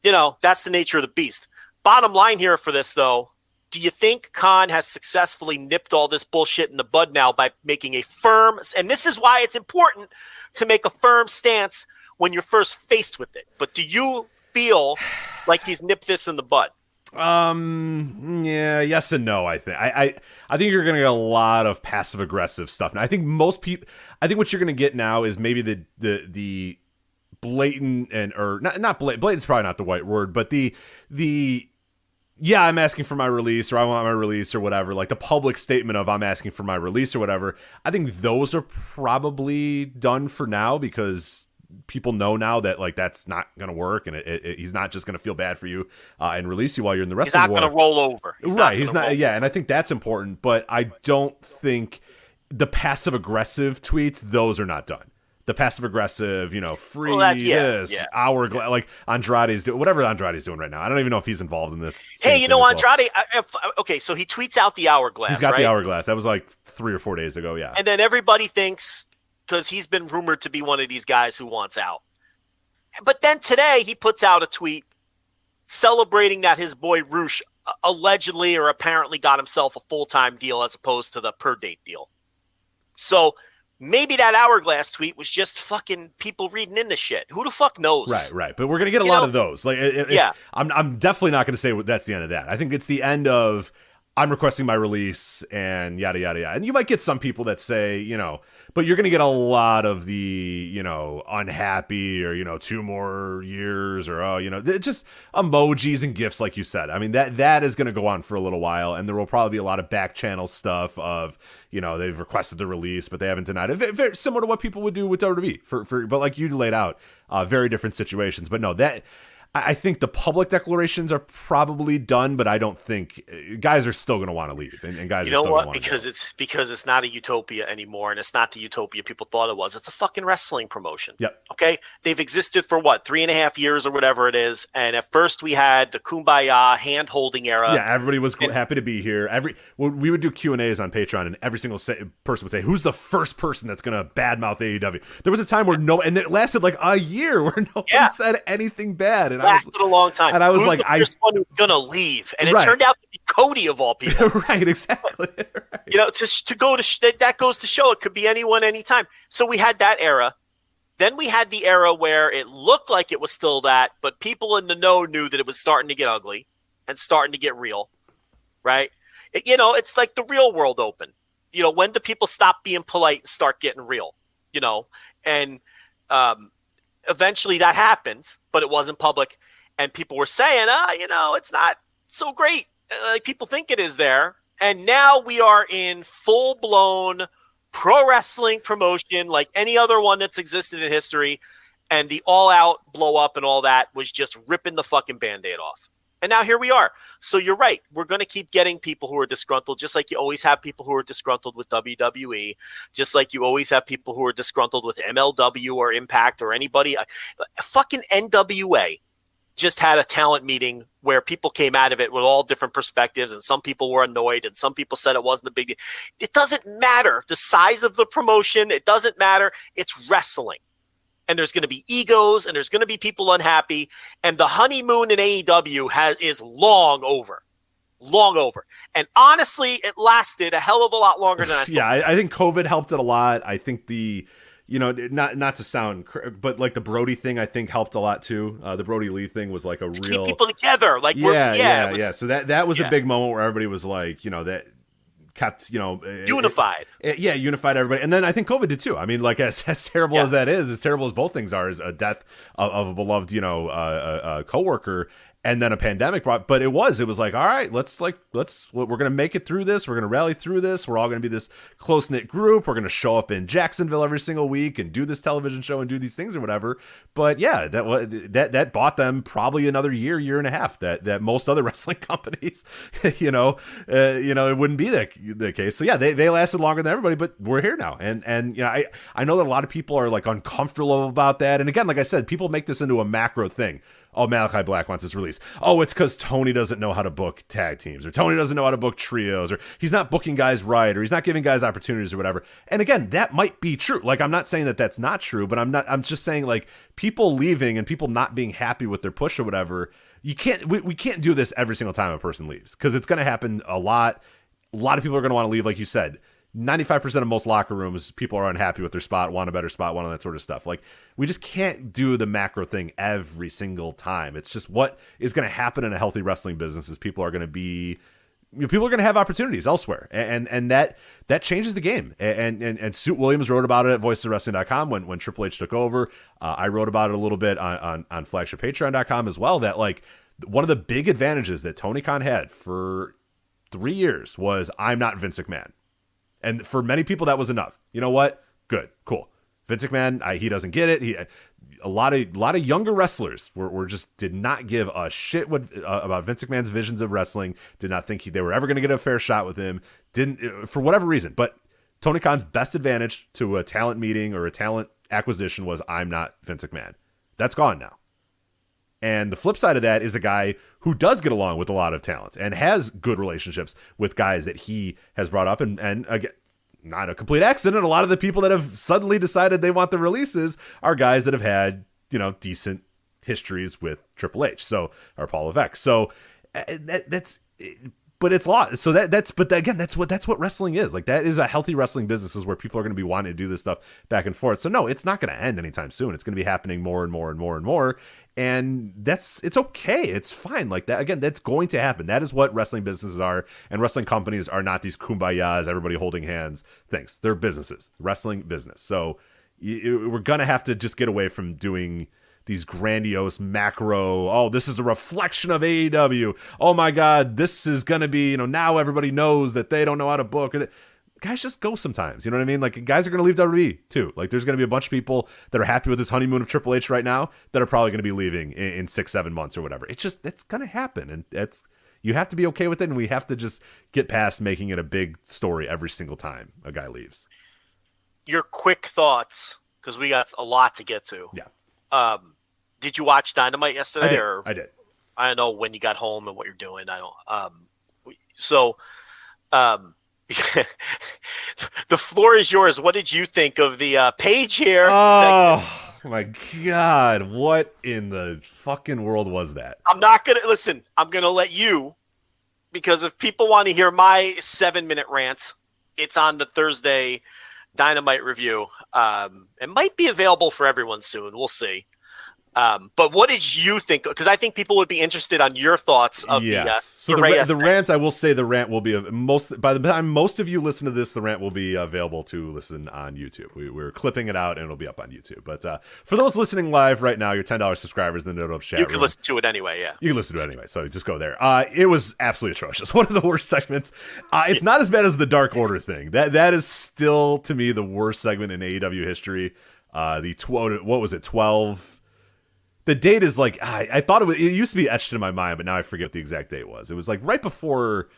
that's the nature of the beast. Bottom line here for this, though, do you think Khan has successfully nipped all this bullshit in the bud now by making a firm, and this is why it's important to make a firm stance when you're first faced with it. But do you feel like he's nipped this in the bud?
Yeah, yes and no. I think you're going to get a lot of passive aggressive stuff. Now, I think what you're going to get now is maybe the blatant or not blatant. Blatant's probably not the right word, but the yeah, I'm asking for my release, or I want my release, or whatever. Like the public statement of I'm asking for my release or whatever. I think those are probably done for now because people know now that like that's not going to work, and he's not just going to feel bad for you and release you while you're in the wrestling war.
He's not going to roll over.
He's not. Yeah, and I think that's important. But I don't think the passive aggressive tweets; those are not done. The passive aggressive, free hourglass, like Andrade's doing, whatever Andrade's doing right now. I don't even know if he's involved in this.
Hey, Andrade. Okay, so he tweets out the hourglass.
He's got
right?
the hourglass. That was like 3 or 4 days ago. Yeah,
and then everybody thinks, because he's been rumored to be one of these guys who wants out. But then today he puts out a tweet celebrating that his boy Roosh allegedly or apparently got himself a full-time deal as opposed to the per-date deal. So maybe that hourglass tweet was just fucking people reading into shit. Who the fuck knows?
Right. But we're going to get a lot of those. Like, I'm definitely not going to say that's the end of that. I think it's the end of I'm requesting my release and yada, yada, yada. And you might get some people that say, but you're going to get a lot of the, unhappy or, 2 more years or, just emojis and GIFs, like you said. I mean, that is going to go on for a little while. And there will probably be a lot of back channel stuff of, they've requested the release, but they haven't denied it. Very similar to what people would do with WWE but like you laid out, very different situations. But no, I think the public declarations are probably done, but I don't think guys are still going to want to leave, and guys.
You know what? Because it's not a utopia anymore, and it's not the utopia people thought it was. It's a fucking wrestling promotion.
Yep.
Okay, they've existed for 3.5 years or whatever it is, and at first we had the kumbaya hand holding era.
Yeah, everybody was happy to be here. We would do Q&As on Patreon, and every single person would say, "Who's the first person that's going to badmouth AEW?" There was a time where and it lasted like a year where nobody said anything bad, and
lasted a long time.
And I was
Who's
like,
the first one who's gonna leave, and it turned out to be Cody of all people.
Right, exactly. Right.
That goes to show it could be anyone, anytime. So we had that era. Then we had the era where it looked like it was still that, but people in the know knew that it was starting to get ugly and starting to get real. Right? It's like the real world open. When do people stop being polite and start getting real? And eventually that happened, but it wasn't public. And people were saying, it's not so great. Like people think it is there. And now we are in full-blown pro wrestling promotion like any other one that's existed in history. And the all-out blow-up and all that was just ripping the fucking Band-Aid off. And now here we are. So you're right. We're going to keep getting people who are disgruntled, just like you always have people who are disgruntled with WWE, just like you always have people who are disgruntled with MLW or Impact or anybody. Fucking NWA just had a talent meeting where people came out of it with all different perspectives, and some people were annoyed, and some people said it wasn't a big deal. It doesn't matter. The size of the promotion, it doesn't matter. It's wrestling. And there's going to be egos, and there's going to be people unhappy, and the honeymoon in AEW is long over. And honestly, it lasted a hell of a lot longer than I thought.
Yeah, I think COVID helped it a lot. I think not to sound, but like the Brody thing, I think helped a lot too. The Brody Lee thing was like a real
keep people together. Like
So that was a big moment where everybody was like, that kept,
unified.
Unified everybody. And then I think COVID did too. I mean, like as terrible as that is, as terrible as both things are, is a death of a beloved, coworker. And then a pandemic brought, but it was like, all right, we're going to make it through this. We're going to rally through this. We're all going to be this close knit group. We're going to show up in Jacksonville every single week and do this television show and do these things or whatever. But yeah, that bought them probably another year and a half that most other wrestling companies, it wouldn't be the case. So yeah, they lasted longer than everybody, but we're here now. And I know that a lot of people are like uncomfortable about that. And again, like I said, people make this into a macro thing. Oh, Malachi Black wants his release. Oh, it's because Tony doesn't know how to book tag teams, or Tony doesn't know how to book trios, or he's not booking guys right, or he's not giving guys opportunities or whatever. And again, that might be true. Like, I'm not saying that that's not true, but I'm just saying, like, people leaving and people not being happy with their push or whatever, we can't do this every single time a person leaves, because it's going to happen a lot. A lot of people are going to want to leave, like you said. 95% of most locker rooms, people are unhappy with their spot, want a better spot, want all that sort of stuff. Like, we just can't do the macro thing every single time. It's just what is going to happen in a healthy wrestling business is people are going to have opportunities elsewhere. And that changes the game. And Suit Williams wrote about it at voicesofwrestling.com when Triple H took over. I wrote about it a little bit on flagshippatreon.com as well, that like one of the big advantages that Tony Khan had for 3 years was, I'm not Vince McMahon. And for many people, that was enough. You know what? Good, cool. Vince McMahon, he doesn't get it. A lot of younger wrestlers were just did not give a shit about Vince McMahon's visions of wrestling. Did not think they were ever going to get a fair shot with him. Didn't, for whatever reason. But Tony Khan's best advantage to a talent meeting or a talent acquisition was, I'm not Vince McMahon. That's gone now. And the flip side of that is a guy who does get along with a lot of talents and has good relationships with guys that he has brought up. And again, not a complete accident. A lot of the people that have suddenly decided they want the releases are guys that have had, decent histories with Triple H. So, or Paul Levesque. So but it's a lot. So that's what wrestling is. Like, that is a healthy wrestling business, is where people are going to be wanting to do this stuff back and forth. So no, it's not going to end anytime soon. It's going to be happening more and more and more and more. And it's okay. It's fine. Like that. Again, that's going to happen. That is what wrestling businesses are. And wrestling companies are not these kumbayas, everybody holding hands things. They're businesses, wrestling business. So we're going to have to just get away from doing these grandiose macro, oh, this is a reflection of AEW. Oh my God, this is going to be, now everybody knows that they don't know how to book. Guys just go sometimes. You know what I mean? Like, guys are going to leave WWE too. Like, there's going to be a bunch of people that are happy with this honeymoon of Triple H right now that are probably going to be leaving in 6-7 months or whatever. It's going to happen. And you have to be okay with it. And we have to just get past making it a big story every single time a guy leaves.
Your quick thoughts, because we got a lot to get to.
Yeah.
Did you watch Dynamite yesterday?
I did.
I don't know when you got home and what you're doing. I don't. The floor is yours. What did you think of the Paige here segment?
Oh my God. What in the fucking world was that?
I'm not going to listen. I'm going to let you, because if people want to hear my 7-minute rant, it's on the Thursday Dynamite review. It might be available for everyone soon. We'll see. But what did you think? Because I think people would be interested on your thoughts of
the rant. I will say the rant will be by the time most of you listen to this, the rant will be available to listen on YouTube. We're clipping it out and it'll be up on YouTube. But for those listening live right now, your $10 subscribers in the NoDope chat room,
you can listen to it anyway. Yeah,
you can listen to it anyway. So just go there. It was absolutely atrocious. One of the worst segments. It's not as bad as the Dark Order thing. That is still, to me, the worst segment in AEW history. What was it? 12. The date is like, I thought it used to be etched in my mind, but now I forget what the exact date was. It was like right before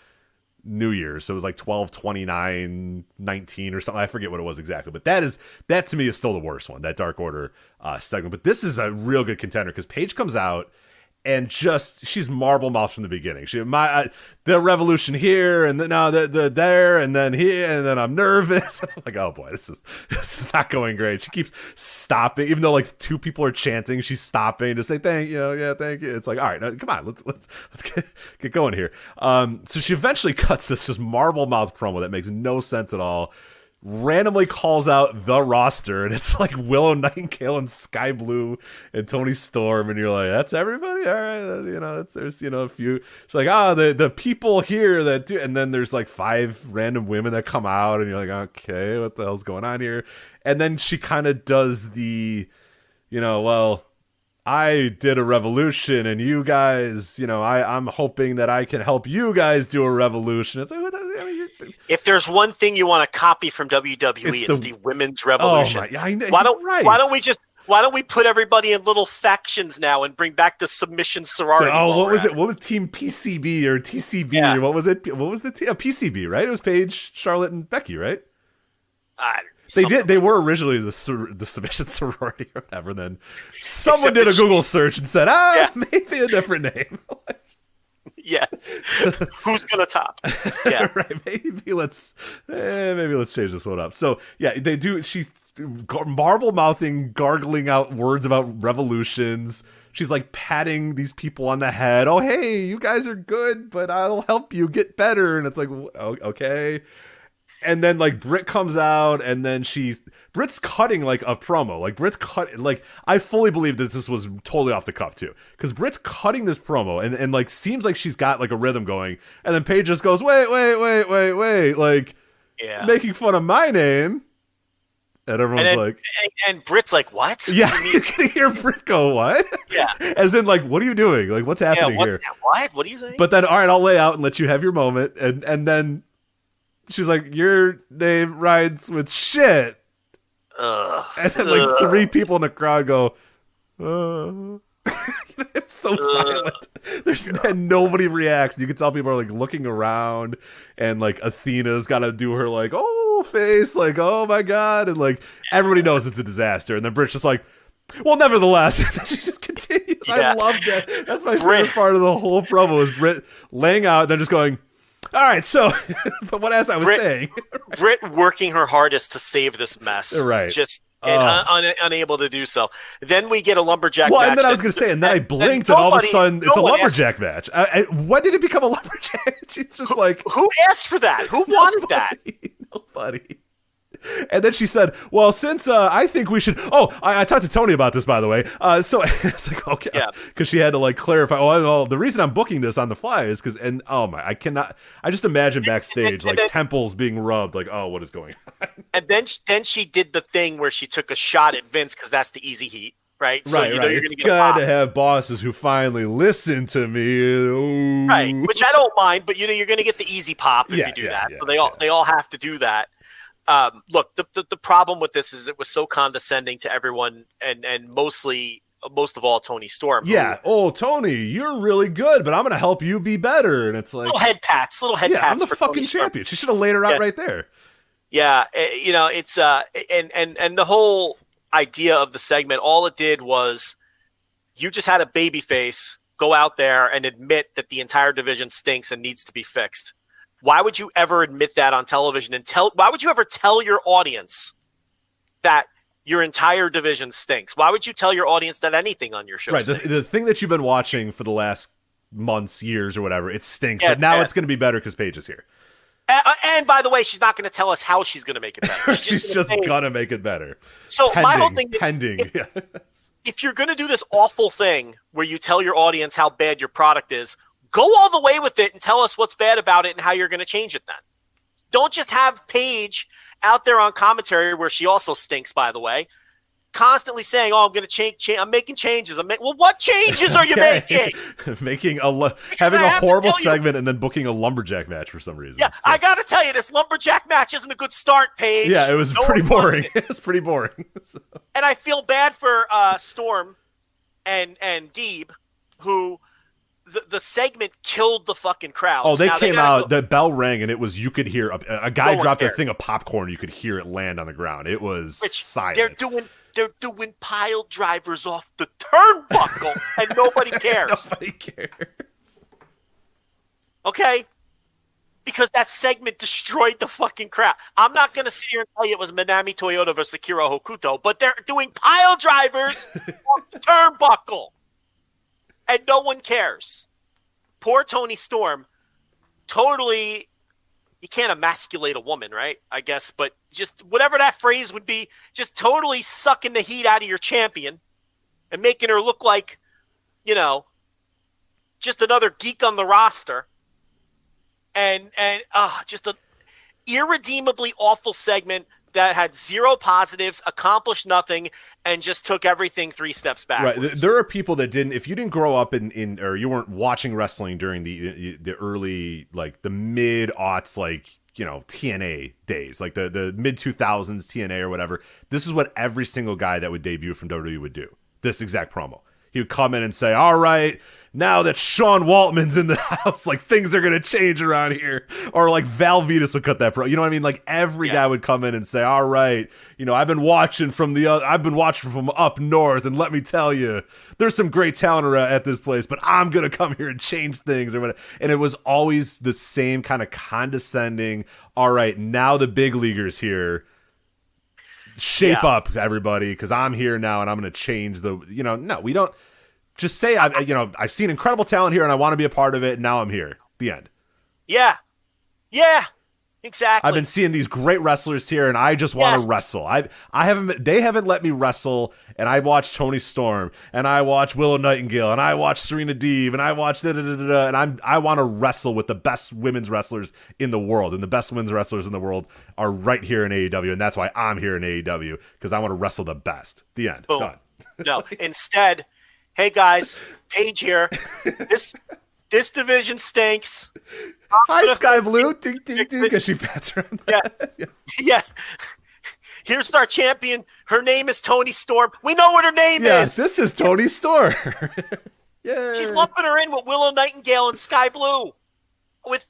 New Year's. So it was like 12/29/19 or something. I forget what it was exactly, but that to me is still the worst one, that Dark Order segment. But this is a real good contender because Paige comes out and she's marble mouth from the beginning. The revolution here, and then the there, and then here, and then I'm nervous. I'm like, oh boy, this is not going great. She keeps stopping, even though like 2 people are chanting. She's stopping to say thank you, thank you. It's like, all right, now, come on, let's get going here. So she eventually cuts this just marble mouth promo that makes no sense at all. Randomly calls out the roster, and it's like Willow Nightingale and Sky Blue and Tony Storm, and you're like, that's everybody? All right, there's a few. She's like, the people here that do, and then there's like 5 random women that come out, and you're like, okay, what the hell's going on here? And then she kind of does the, well, I did a revolution, and you guys, I'm hoping that I can help you guys do a revolution. It's like,
if there's one thing you want to copy from WWE, it's the women's revolution. Why don't we put everybody in little factions now and bring back the submission sorority?
Oh, what was it? What was Team PCB or TCB? Yeah. Or what was it? What was the team? PCB, right? It was Paige, Charlotte, and Becky, right? They were originally the submission sorority or whatever. Then someone did a Google search and said, maybe a different name.
Yeah, who's gonna top? Yeah,
right. Maybe let's change this one up. So yeah, they do. She's marble mouthing, gargling out words about revolutions. She's like patting these people on the head. Oh, hey, you guys are good, but I'll help you get better. And it's like, okay. And then like Britt comes out, and then Britt's cutting like a promo. Like I fully believe that this was totally off the cuff too, because Britt's cutting this promo and like seems like she's got like a rhythm going, and then Paige just goes wait, like making fun of my name, and everyone's
and Britt's like, what?
Yeah, you can hear Britt go, what?
Yeah,
as in like, what are you doing? Like, what's happening here?
What are you saying?
But then, all right, I'll lay out and let you have your moment, and then she's like, your name rhymes with shit. And then like 3 people in the crowd go, it's so silent. And nobody reacts. You can tell people are like looking around, and like Athena's got to do her like, oh, face, like, oh my God. And like everybody knows it's a disaster. And then Britt's just like, well, nevertheless, and then she just continues. I love that. That's my favorite part of the whole promo is Britt laying out and then just going, all right, so, but what else I was saying?
Britt working her hardest to save this mess.
Right.
Just unable to do so. Then we get a lumberjack match.
And then I was going to say, and then I blinked, and all of a sudden, it's a lumberjack match. When did it become a lumberjack? She's just like...
Who asked for that? Who wanted that?
Nobody. And then she said, well, since I think we should... Oh, I talked to Tony about this, by the way. So it's like, okay. Yeah. Because she had to, like, clarify. Oh, the reason I'm booking this on the fly is because... And, oh, my... I cannot... I just imagine backstage, and then, temples being rubbed. Like, oh, what is going on?
And then she did the thing where she took a shot at Vince because that's the easy heat, right? So
right,
you know you're
it's
going to get
good to have bosses who finally listen to me. Ooh.
Right, which I don't mind, but, you know, you're going to get the easy pop if you do that. So they all have to do that. Look, the problem with this is it was so condescending to everyone, and most of all Tony Storm.
Yeah. Oh, Tony, you're really good, but I'm going to help you be better. And it's like
little head pats.
I'm the fucking champion. She should have laid her out right there.
Yeah, you know, it's and the whole idea of the segment, all it did was you just had a baby face go out there and admit that the entire division stinks and needs to be fixed. Why would you ever admit that on television why would you ever tell your audience that your entire division stinks? Why would you tell your audience that anything on your show stinks?
The thing that you've been watching for the last months, years, or whatever, it stinks. But now it's going to be better because Paige is here.
And by the way, she's not going to tell us how she's going to make it better.
She's just going to make it better.
So my whole thing
is,
if you're going to do this awful thing where you tell your audience how bad your product is, go all the way with it and tell us what's bad about it and how you're going to change it then. Don't just have Paige out there on commentary, where she also stinks, by the way, constantly saying, oh, I'm going to change. I'm making changes. Well, what changes are you making?
Having a horrible segment and then booking a lumberjack match for some reason.
Yeah, so. I got to tell you, this lumberjack match isn't a good start, Paige.
Yeah, it was pretty boring. It was pretty boring. So.
And I feel bad for Storm and Deeb, who... The segment killed the fucking crowd.
Oh, they came out, the bell rang, and it was, you could hear, a guy dropped a thing of popcorn, you could hear it land on the ground. It was silent.
They're doing pile drivers off the turnbuckle, and nobody cares.
Nobody cares.
Okay? Because that segment destroyed the fucking crowd. I'm not going to sit here and tell you it was Manami Toyota versus Akira Hokuto, but they're doing pile drivers off the turnbuckle. And no one cares. Poor Tony Storm, totally, you can't emasculate a woman, right? I guess, but just whatever that phrase would be, just totally sucking the heat out of your champion and making her look like, you know, just another geek on the roster. And just an irredeemably awful segment that had zero positives, accomplished nothing, and just took everything 3 steps backwards.
Right. There are people that didn't, if you didn't grow up in or you weren't watching wrestling during the early, like the mid-aughts, like, you know, TNA days, like the mid-2000s TNA or whatever, this is what every single guy that would debut from WWE would do. This exact promo. He would come in and say, all right, now that Sean Waltman's in the house, like things are going to change around here. Or like Val Venis would cut that promo. You know what I mean? Like every guy would come in and say, all right, you know, I've been watching from up north, and let me tell you, there's some great talent at this place, but I'm going to come here and change things or whatever. And it was always the same kind of condescending, all right, now the big leaguers here. Shape up, everybody, because I'm here now and I'm going to change the, you know, no, we don't just say, I've seen incredible talent here and I want to be a part of it, and now I'm here. The end.
Yeah. Exactly.
I've been seeing these great wrestlers here, and I just want to wrestle. They haven't let me wrestle, and I watch Toni Storm, and I watch Willow Nightingale, and I watch Serena Deeb, and I watch and I want to wrestle with the best women's wrestlers in the world, and the best women's wrestlers in the world are right here in AEW, and that's why I'm here in AEW, because I want to wrestle the best. The end.
Boom.
Done.
No, instead, hey guys, Paige here. This division stinks.
Hi, Sky Blue. Ding, ding, ding. Because she pats around.
Yeah. Here's our champion. Her name is Toni Storm. We know what her name is.
Yes, this is Toni Storm.
Yeah. She's lumping her in with Willow Nightingale and Sky Blue.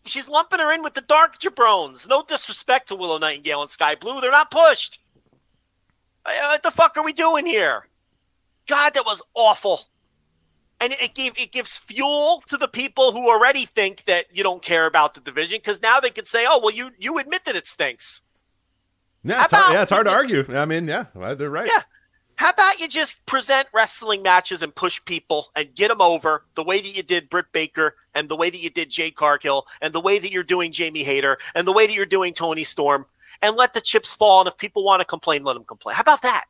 She's lumping her in with the Dark Jabrones. No disrespect to Willow Nightingale and Sky Blue. They're not pushed. What the fuck are we doing here? God, that was awful. And it gives fuel to the people who already think that you don't care about the division, because now they can say, oh, well, you admit that it stinks.
Yeah, it's hard to argue. I mean, yeah, they're right.
Yeah. How about you just present wrestling matches and push people and get them over the way that you did Britt Baker and the way that you did Jade Cargill and the way that you're doing Jamie Hayter and the way that you're doing Toni Storm, and let the chips fall, and if people want to complain, let them complain. How about that?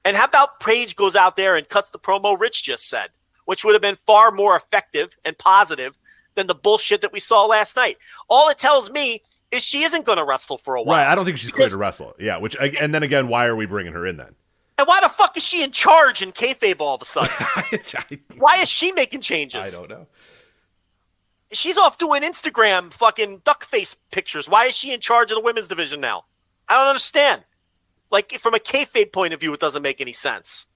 And how about Paige goes out there and cuts the promo Rich just said, which would have been far more effective and positive than the bullshit that we saw last night. All it tells me is she isn't going to wrestle for a while.
Right, I don't think she's clear to wrestle. Yeah, and then again, why are we bringing her in then?
And why the fuck is she in charge in kayfabe all of a sudden? Why is she making changes?
I don't know.
She's off doing Instagram fucking duck face pictures. Why is she in charge of the women's division now? I don't understand. Like, from a kayfabe point of view, it doesn't make any sense.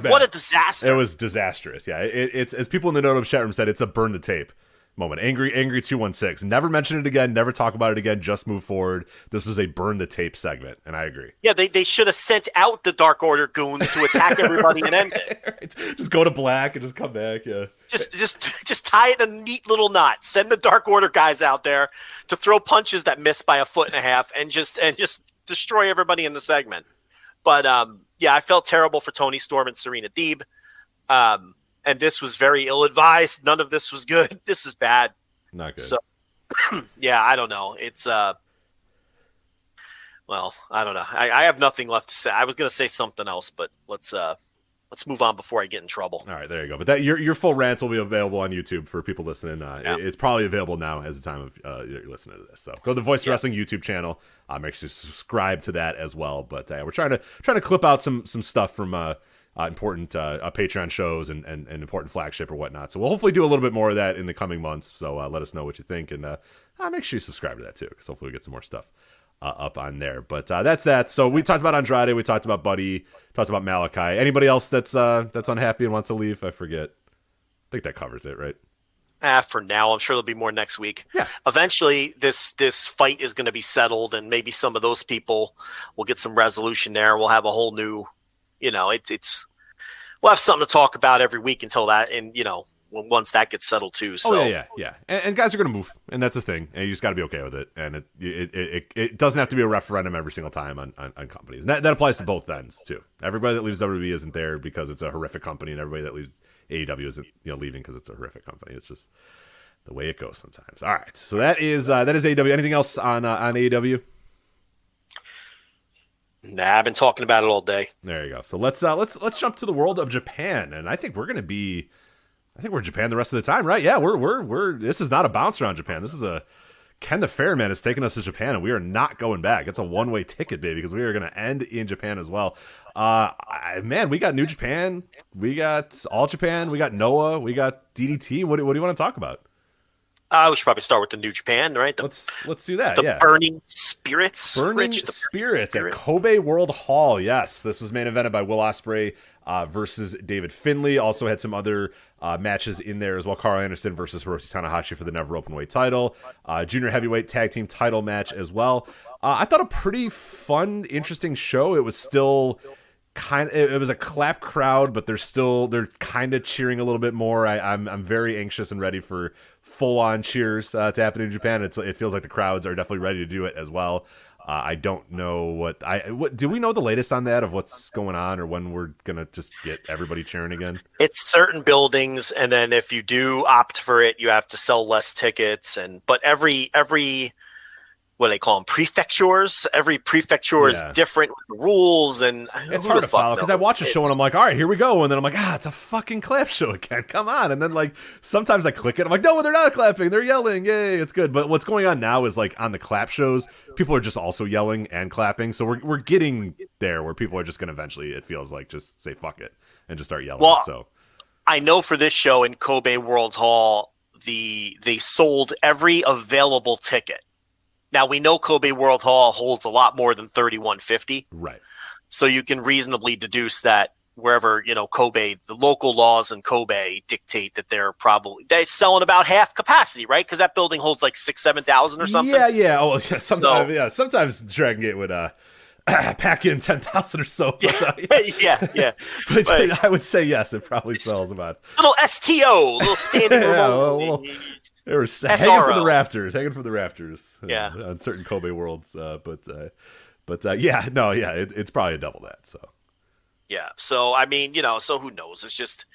What a disaster.
It was disastrous. Yeah, it's as people in the Noto chat room said, it's a burn the tape moment. Angry 216. Never mention it again. Never talk about it again. Just move forward. This is a burn the tape segment, and I agree.
Yeah, they should have sent out the Dark Order goons to attack everybody and end it.
Right. Just go to black and just come back. Yeah.
Just tie it in a neat little knot. Send the Dark Order guys out there to throw punches that miss by 1.5 feet and just destroy everybody in the segment. But yeah, I felt terrible for Toni Storm and Serena Deeb. And this was very ill-advised. None of this was good. This is bad.
Not good.
So, yeah, I don't know. It's, well, I don't know. I have nothing left to say. I was going to say something else, but let's move on before I get in trouble.
All right, there you go. But your full rant will be available on YouTube for people listening. It's probably available now as the time of you're listening to this. So go to the Voice of Wrestling YouTube channel. Make sure to subscribe to that as well. But we're trying to clip out some stuff from important Patreon shows and important Flagship or whatnot. So we'll hopefully do a little bit more of that in the coming months. So let us know what you think, and make sure you subscribe to that too, because hopefully we get some more stuff up on there. But that's that. So we talked about Andrade, we talked about Buddy, talked about Malachi. Anybody else that's unhappy and wants to leave? I forget. I think that covers it, right?
For now, I'm sure there'll be more next week.
Yeah.
Eventually, this fight is going to be settled, and maybe some of those people will get some resolution there. We'll have a whole new, it's we'll have something to talk about every week until that, and once that gets settled too. So
yeah. And guys are going to move, and that's the thing, and you just got to be okay with it. And it doesn't have to be a referendum every single time on companies. And that applies to both ends too. Everybody that leaves WWE isn't there because it's a horrific company, and everybody that leaves AEW isn't leaving because it's a horrific company. It's just the way it goes sometimes. All right, so that is AEW. Anything else on AEW?
Nah, I've been talking about it all day.
There you go. So let's jump to the world of Japan, and I think we're in Japan the rest of the time, right? Yeah, we're this is not a bounce around Japan. This is Ken the Ferryman has taken us to Japan, and we are not going back. It's a one-way ticket, baby, because we are going to end in Japan as well. Man, we got New Japan, we got All Japan, we got Noah, we got DDT. What do you want to talk about?
We should probably start with the New Japan, right?
Let's do that.
The Burning Spirits.
Burning Spirits at Kobe World Hall. Yes, this is main evented by Will Osprey versus David Finley. Also had some other matches in there as well. Carl Anderson versus Hiroshi Tanahashi for the Never Openweight title. Junior Heavyweight Tag Team title match as well. I thought a pretty fun, interesting show. It was still it was a clap crowd, but they're kind of cheering a little bit more. I'm very anxious and ready for full-on cheers to happen in Japan. It feels like the crowds are definitely ready to do it as well. I don't know what do we know the latest on that of what's going on, or when we're gonna just get everybody cheering again?
It's certain buildings, and then if you do opt for it, you have to sell less tickets. But every what do they call them, prefectures. Every prefecture is different with the rules, and
it's hard to follow because I watch a show and I'm like, all right, here we go, and then I'm like, it's a fucking clap show again. Come on, and then like sometimes I click it, I'm like, no, they're not clapping, they're yelling, yay, it's good. But what's going on now is like on the clap shows, people are just also yelling and clapping, so we're getting there where people are just going to eventually, it feels like, just say fuck it and just start yelling.
Well,
so
I know for this show in Kobe World's Hall, they sold every available ticket. Now, we know Kobe World Hall holds a lot more than 3,150.
Right.
So you can reasonably deduce that wherever, Kobe, the local laws in Kobe dictate that they're selling about half capacity, right? Because that building holds like 7,000 or something.
Yeah. Oh, yeah. Sometimes Dragon Gate would pack in 10,000 or so. But,
yeah.
But I would say yes, it probably sells about.
Little STO, little standing room.
They were hanging from the rafters.
Yeah,
on certain Kobe worlds. It's probably double that. So
yeah. So I mean, so who knows? It's just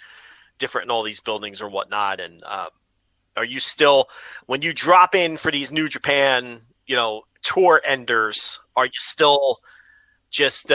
different in all these buildings or whatnot. And are you still, when you drop in for these New Japan, tour enders, are you still just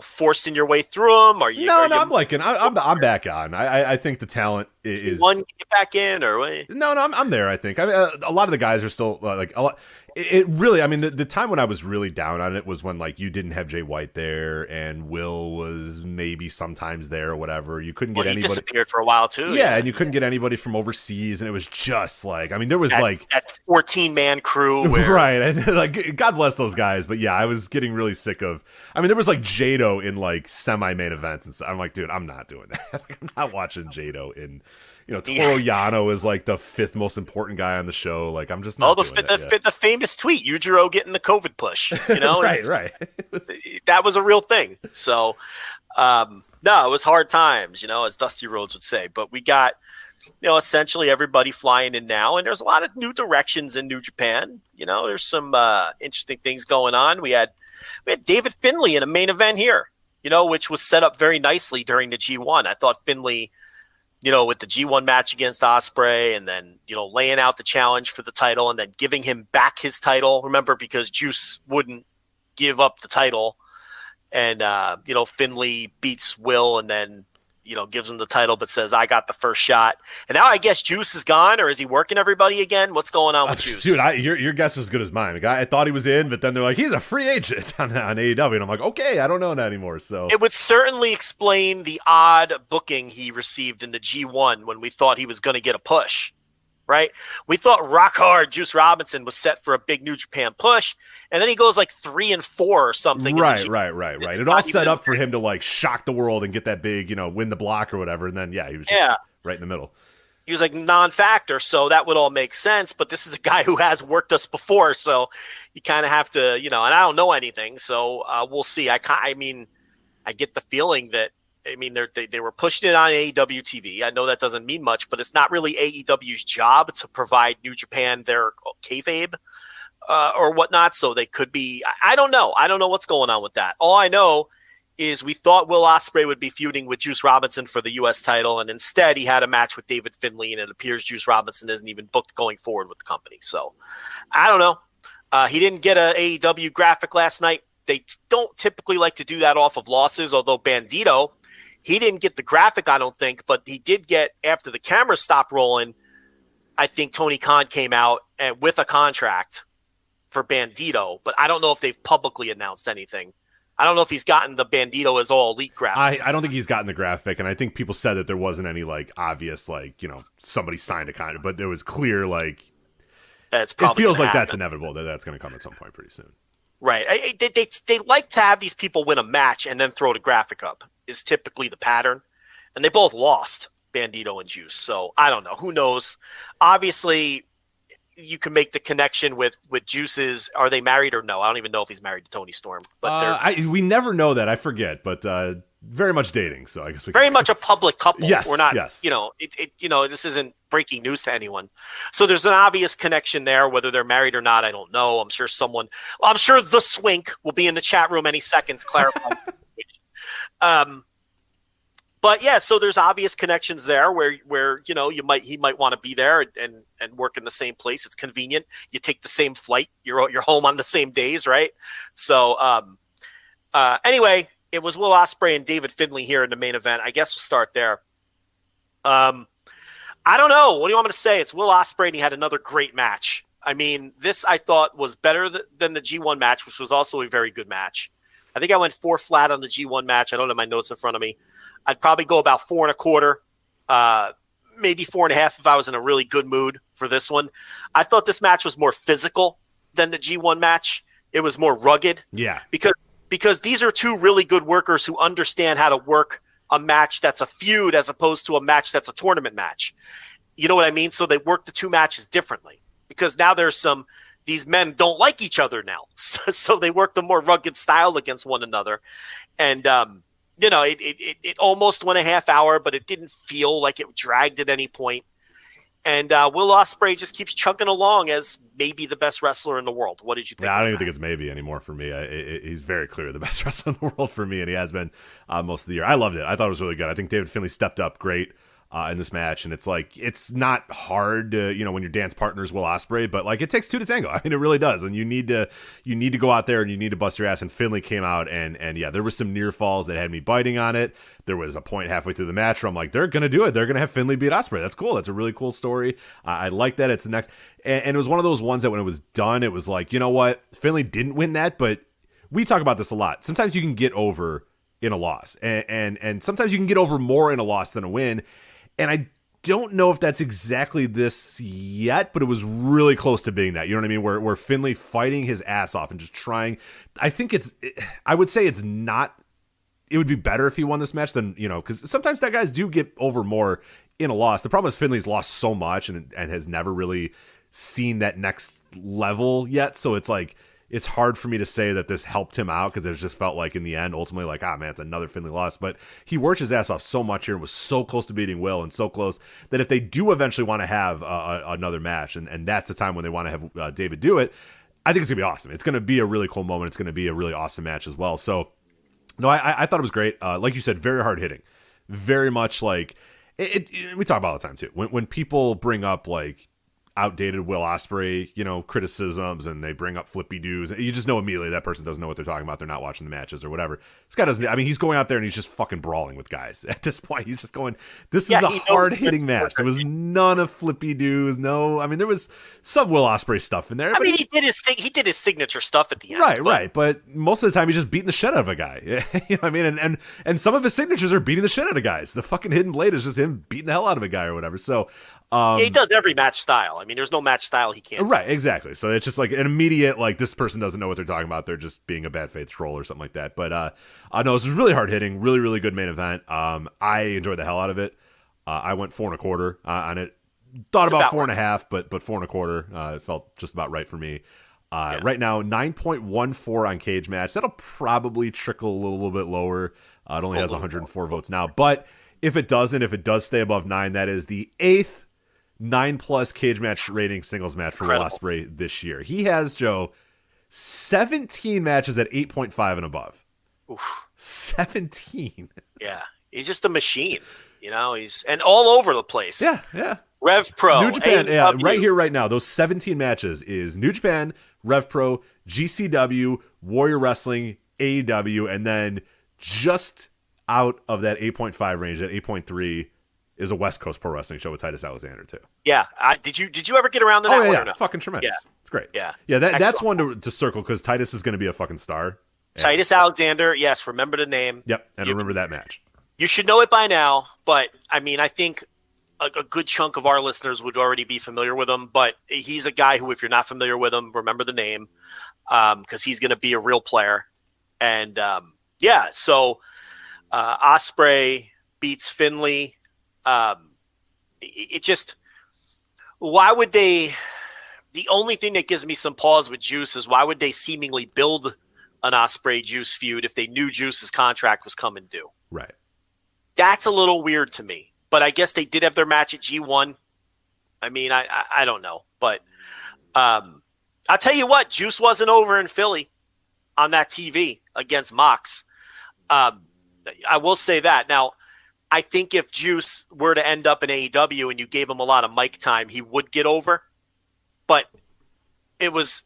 forcing your way through them?
I'm liking. I'm back on. I think the talent is.
One get back in or what?
No, I'm there. I think. A lot of the guys are still like a lot. It really. I mean, the time when I was really down on it was when like you didn't have Jay White there and Will was maybe sometimes there or whatever. You couldn't get anybody.
He disappeared for a while too.
Yeah, and you couldn't get anybody from overseas, and it was just like, I mean, there was
that 14-man crew,
right? And like, God bless those guys, but yeah, I was getting really sick of. I mean, there was like Jado in like semi-main events, and so I'm like, dude, I'm not doing that. I'm not watching Jado in. Toru Yano is like the 5th most important guy on the show. Like, I'm just not doing
the famous tweet, Yujiro getting the COVID push.
Right.
That was a real thing. So, no, it was hard times, as Dusty Rhodes would say. But we got, essentially everybody flying in now. And there's a lot of new directions in New Japan. There's some interesting things going on. We had David Finley in a main event here, which was set up very nicely during the G1. I thought Finley, with the G1 match against Osprey and then, laying out the challenge for the title and then giving him back his title. Remember, because Juice wouldn't give up the title and, Finley beats Will and then, gives him the title, but says, I got the first shot. And now I guess Juice is gone, or is he working everybody again? What's going on with Juice?
Dude, your guess is as good as mine. The guy, I thought he was in, but then they're like, he's a free agent on AEW. And I'm like, okay, I don't know that anymore. So
it would certainly explain the odd booking he received in the G1 when we thought he was going to get a push, right? We thought Rock Hard Juice Robinson was set for a big New Japan push, and then he goes like 3-4 or something.
Right. It all set up for him to like shock the world and get that big, win the block or whatever. And then, he was just right in the middle.
He was like non-factor, so that would all make sense. But this is a guy who has worked us before, so you kind of have to, and I don't know anything, so we'll see. I get the feeling that, they were pushing it on AEW TV. I know that doesn't mean much, but it's not really AEW's job to provide New Japan their kayfabe or whatnot. So they could be. I don't know. I don't know what's going on with that. All I know is we thought Will Ospreay would be feuding with Juice Robinson for the U.S. title, and instead he had a match with David Finley, and it appears Juice Robinson isn't even booked going forward with the company. So I don't know. He didn't get an AEW graphic last night. They don't typically like to do that off of losses, although Bandito, he didn't get the graphic, I don't think, but he did get, after the camera stopped rolling, I think Tony Khan came out and with a contract for Bandito, but I don't know if they've publicly announced anything. I don't know if he's gotten the Bandito as all elite graphic.
I don't think he's gotten the graphic, and I think people said that there wasn't any like obvious somebody signed a contract, but it was clear like
that's probably
it feels like that's inevitable that's going to come at some point pretty soon.
Right. They like to have these people win a match and then throw the graphic up is typically the pattern, and they both lost, Bandito and Juice. So I don't know. Who knows? Obviously, you can make the connection with Juice's. Are they married or no? I don't even know if he's married to Tony Storm. But
we never know that. I forget, but very much dating. So I guess we
very much a public couple.
Yes,
we're not.
Yes.
This isn't breaking news to anyone. So there's an obvious connection there. Whether they're married or not, I don't know. I'm sure the Swink will be in the chat room any second to clarify. But yeah, so there's obvious connections there where he might want to be there and work in the same place. It's convenient. You take the same flight. You're home on the same days, right? So anyway, it was Will Osprey and David Finley here in the main event. I guess we'll start there. I don't know. What do you want me to say? It's Will Osprey, and he had another great match. I mean, this I thought was better than the G1 match, which was also a very good match. I think I went 4 flat on the G1 match. I don't have my notes in front of me. I'd probably go about 4 1/4, maybe 4 1/2 if I was in a really good mood for this one. I thought this match was more physical than the G1 match. It was more rugged.
Yeah.
Because these are two really good workers who understand how to work a match that's a feud as opposed to a match that's a tournament match. You know what I mean? So they work the two matches differently because now these men don't like each other now. So they work the more rugged style against one another. And, it almost went a half hour, but it didn't feel like it dragged at any point. And Will Osprey just keeps chunking along as maybe the best wrestler in the world. What did you think?
Yeah, I don't even think it's maybe anymore for me. He's very clearly the best wrestler in the world for me, and he has been most of the year. I loved it. I thought it was really good. I think David Finley stepped up great in this match, and it's not hard to, when your dance partner is Will Osprey, but it takes 2 to tango. I mean, it really does, and you need to go out there and you need to bust your ass. And Finley came out, and yeah, there were some near falls that had me biting on it. There was a point halfway through the match where I'm like, they're gonna do it. They're gonna have Finley beat Osprey. That's cool. That's a really cool story. I like that. It's the next, and it was one of those ones that when it was done, it was like, you know what, Finley didn't win that, but we talk about this a lot. Sometimes you can get over in a loss, and sometimes you can get over more in a loss than a win. And I don't know if that's exactly this yet, but it was really close to being that. You know what I mean? Where Finley fighting his ass off and just trying. I would say it's not. It would be better if he won this match than, because sometimes that guys do get over more in a loss. The problem is Finley's lost so much and has never really seen that next level yet. So it's hard for me to say that this helped him out because it just felt like in the end, ultimately, man, it's another Finley loss. But he worked his ass off so much here and was so close to beating Will and so close that if they do eventually want to have another match, and that's the time when they want to have David do it, I think it's going to be awesome. It's going to be a really cool moment. It's going to be a really awesome match as well. So, no, I thought it was great. Like you said, very hard hitting. Very much like it. We talk about it all the time, too. When people bring up, outdated Will Osprey, criticisms, and they bring up flippy doos. You just know immediately that person doesn't know what they're talking about. They're not watching the matches or whatever. This guy doesn't. I mean, he's going out there and he's just fucking brawling with guys at this point. He's just going. This is a hard hitting match. There was none of flippy doos. No, I mean there was some Will Osprey stuff in there.
I mean, he did his signature stuff at the end.
Right. But most of the time he's just beating the shit out of a guy. You know what I mean? And some of his signatures are beating the shit out of guys. The fucking hidden blade is just him beating the hell out of a guy or whatever. So.
He does every match style. I mean, there's no match style he can't.
Right, exactly. So it's just an immediate, this person doesn't know what they're talking about. They're just being a bad faith troll or something like that. But no, this was really hard hitting, really, really good main event. I enjoyed the hell out of it. I went 4 1/4 on it. Thought about 4 1/2, but 4 1/4 it felt just about right for me. Right now, 9.14 on Cage Match. That'll probably trickle a little bit lower. It only has 104 votes now. But if it does stay above 9, that is the 8th 9+ Cage Match rating singles match for Will Osprey this year. He has, Joe, 17 matches at 8.5 and above.
Oof.
17.
Yeah, he's just a machine. He's and all over the place.
Yeah.
Rev Pro,
New Japan,
AEW.
right here, right now. Those 17 matches is New Japan, Rev Pro, GCW, Warrior Wrestling, AEW, and then just out of that 8.5 range, at 8.3. is a West Coast Pro Wrestling show with Titus Alexander too.
Yeah, did you ever get around to that one?
Yeah,
or no?
Fucking tremendous. Yeah. It's great.
Yeah.
That's one to circle because Titus is going to be a fucking star.
Titus Alexander, yes, remember the name.
Yep, and remember that match.
You should know it by now, but I mean, I think a good chunk of our listeners would already be familiar with him. But he's a guy who, if you're not familiar with him, remember the name because he's going to be a real player. And so Osprey beats Finley. It just, why would they, the only thing that gives me some pause with Juice is why would they seemingly build an Osprey Juice feud if they knew Juice's contract was coming due?
Right.
That's a little weird to me, but I guess they did have their match at G1. I mean, I don't know, but I'll tell you what, Juice wasn't over in Philly on that TV against Mox. I will say that. Now, I think if Juice were to end up in AEW and you gave him a lot of mic time, he would get over. But it was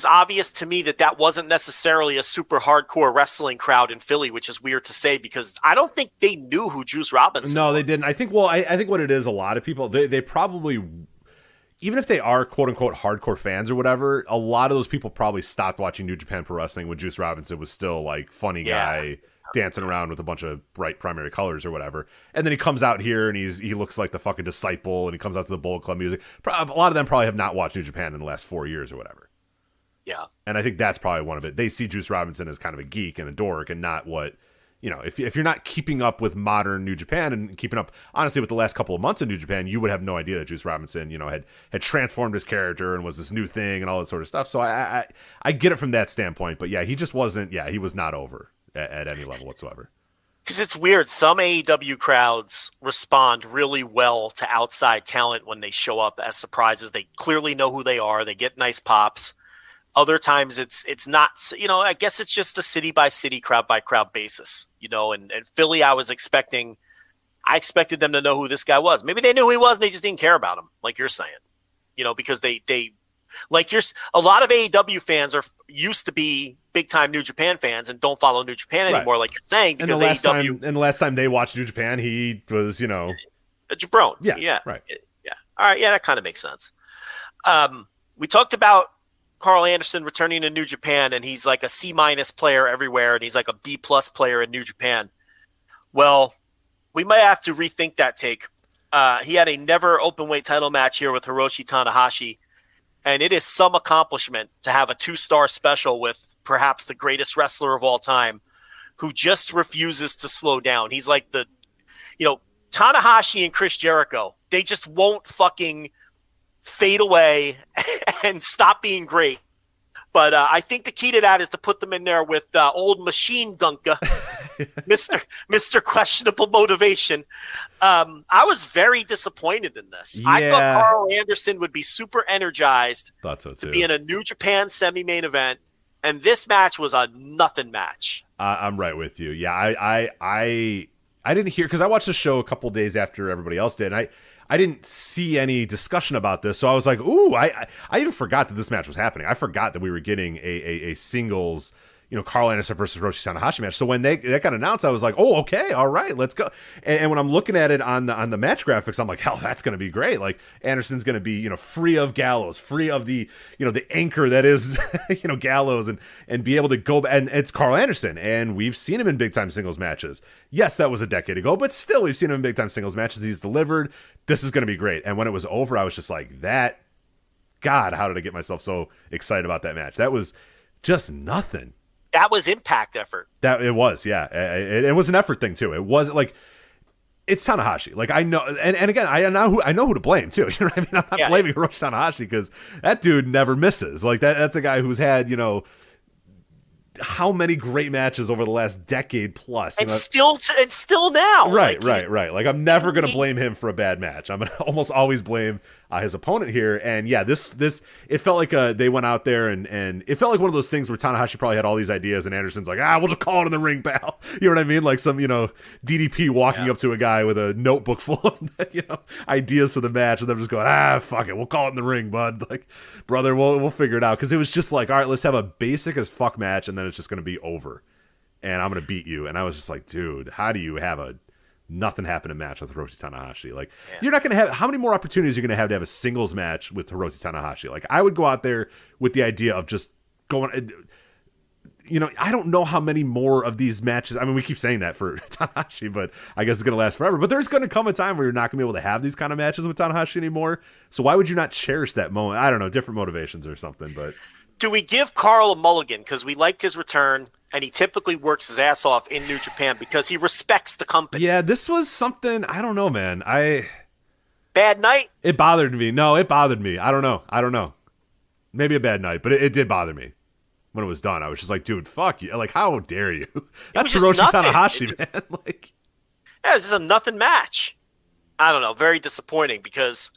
obvious to me that wasn't necessarily a super hardcore wrestling crowd in Philly, which is weird to say because I don't think they knew who Juice Robinson was.
No, they didn't. I think what it is, a lot of people, they probably, even if they are quote unquote hardcore fans or whatever, a lot of those people probably stopped watching New Japan Pro Wrestling when Juice Robinson was still like funny guy dancing around with a bunch of bright primary colors or whatever. And then he comes out here and he looks like the fucking disciple and he comes out to the Bullet Club music. A lot of them probably have not watched New Japan in the last 4 years or whatever.
Yeah.
And I think that's probably one of it. They see Juice Robinson as kind of a geek and a dork and not what, if you're not keeping up with modern New Japan and keeping up, honestly, with the last couple of months of New Japan, you would have no idea that Juice Robinson, had transformed his character and was this new thing and all that sort of stuff. So I get it from that standpoint. But yeah, he just wasn't, he was not over at any level whatsoever.
Because it's weird. Some AEW crowds respond really well to outside talent when they show up as surprises. They clearly know who they are. They get nice pops. Other times it's not, I guess it's just a city by city, crowd by crowd basis, and Philly, I expected them to know who this guy was. Maybe they knew who he was and they just didn't care about him. Like you're saying, because they a lot of AEW fans are used to be big time New Japan fans and don't follow New Japan anymore. Right. Like you're saying, because
the last time they watched New Japan, he was, a
jabron.
Yeah. Right.
Yeah. All right. Yeah. That kind of makes sense. We talked about Carl Anderson returning to New Japan, and he's like a C- player everywhere, and he's like a B+ player in New Japan. Well, we might have to rethink that take. He had a never openweight title match here with Hiroshi Tanahashi, and it is some accomplishment to have a 2-star special with perhaps the greatest wrestler of all time who just refuses to slow down. He's like Tanahashi and Chris Jericho, they just won't fucking fade away and stop being great. But I think the key to that is to put them in there with old Machine Gunka, Mr. Questionable Motivation. I was very disappointed in this. Yeah. I thought Carl Anderson would be super energized to be in a New Japan semi-main event, and this match was a nothing match.
I'm right with you. Yeah, I didn't hear, because I watched the show a couple days after everybody else did, and I didn't see any discussion about this, so I was like, ooh, I even forgot that this match was happening. I forgot that we were getting a singles, Carl Anderson versus Hiroshi Tanahashi match. So when that got announced, I was like, oh, okay, all right, let's go. And when I'm looking at it on the match graphics, I'm like, hell, that's going to be great. Like Anderson's going to be, free of Gallows, free of the, the anchor that is, Gallows, and be able to go. And it's Carl Anderson, and we've seen him in big time singles matches. Yes, that was a decade ago, but still, we've seen him in big time singles matches. He's delivered. This is going to be great. And when it was over, I was just like, God, how did I get myself so excited about that match? That was just nothing.
That was impact effort.
That it was, yeah. It was an effort thing too. It wasn't like, it's Tanahashi. Like I know, and again, I know who to blame too. You know what I mean? I'm not blaming Hiroshi Tanahashi because that dude never misses. Like that's a guy who's had how many great matches over the last decade plus,
and still now.
Right. Like I'm never gonna blame him for a bad match. I'm gonna almost always blame his opponent here. And yeah, this it felt like they went out there and it felt like one of those things where Tanahashi probably had all these ideas and Anderson's like, we'll just call it in the ring, pal. You know what I mean? Like some DDP walking up to a guy with a notebook full of ideas for the match, and they're just going, fuck it, we'll call it in the ring, bud. Like, brother, we'll figure it out, because it was just like, all right, let's have a basic as fuck match, and then it's just gonna be over, and I'm gonna beat you. And I was just like, dude, how do you have a nothing happening match with Hiroshi Tanahashi? Like, you're not going to have, how many more opportunities are you going to have a singles match with Hiroshi Tanahashi? Like, I would go out there with the idea of just going, I don't know how many more of these matches. I mean, we keep saying that for Tanahashi, but I guess it's going to last forever. But there's going to come a time where you're not going to be able to have these kind of matches with Tanahashi anymore. So why would you not cherish that moment? I don't know, different motivations or something. But
do we give Carl a mulligan because we liked his return? And he typically works his ass off in New Japan because he respects the company.
Yeah, this was something, I don't know, man.
Bad night?
It bothered me. No, it bothered me. I don't know. Maybe a bad night, but it did bother me when it was done. I was just like, dude, fuck you. Like, how dare you? That's Hiroshi Tanahashi, man. Like,
yeah, this is a nothing match. I don't know. Very disappointing because,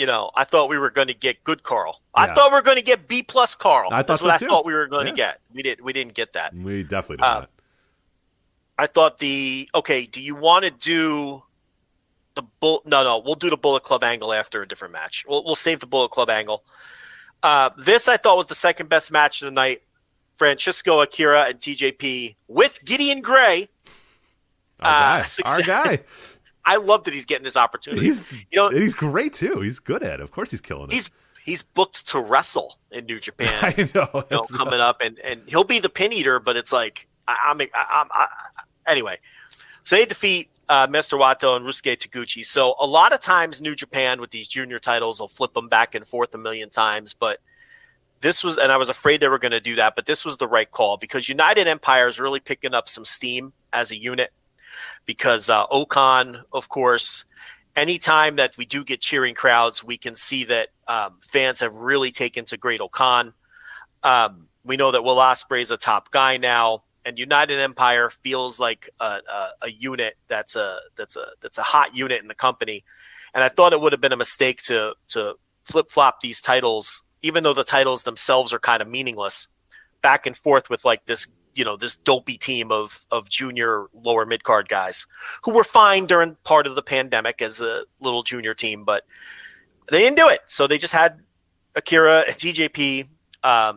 I thought we were going to get good Carl. I thought we were going to get B+ Carl.
That's
what
so
I thought we were going to get. We didn't get that.
We definitely did not.
I thought do you want to do the No, we'll do the Bullet Club angle after a different match. We'll save the Bullet Club angle. This I thought was the second best match of the night. Francisco Akira and TJP with Gideon Gray.
Our guy.
I love that he's getting this opportunity.
He's great too. He's good at it. Of course he's killing it.
He's booked to wrestle in New Japan.
I know.
Coming up, and he'll be the pin eater, but it's like anyway. So they defeat Master Wato and Ryusuke Taguchi. So a lot of times New Japan with these junior titles will flip them back and forth a million times, but this was, and I was afraid they were going to do that, but this was the right call because United Empire is really picking up some steam as a unit because Okan, of course, anytime that we do get cheering crowds, we can see that fans have really taken to Great Okan. We know that Will Osprey is a top guy now, and United Empire feels like a unit that's a hot unit in the company. And I thought it would have been a mistake to flip flop these titles, even though the titles themselves are kind of meaningless, back and forth with like this, this dopey team of junior lower mid card guys who were fine during part of the pandemic as a little junior team, but they didn't do it. So they just had Akira and TJP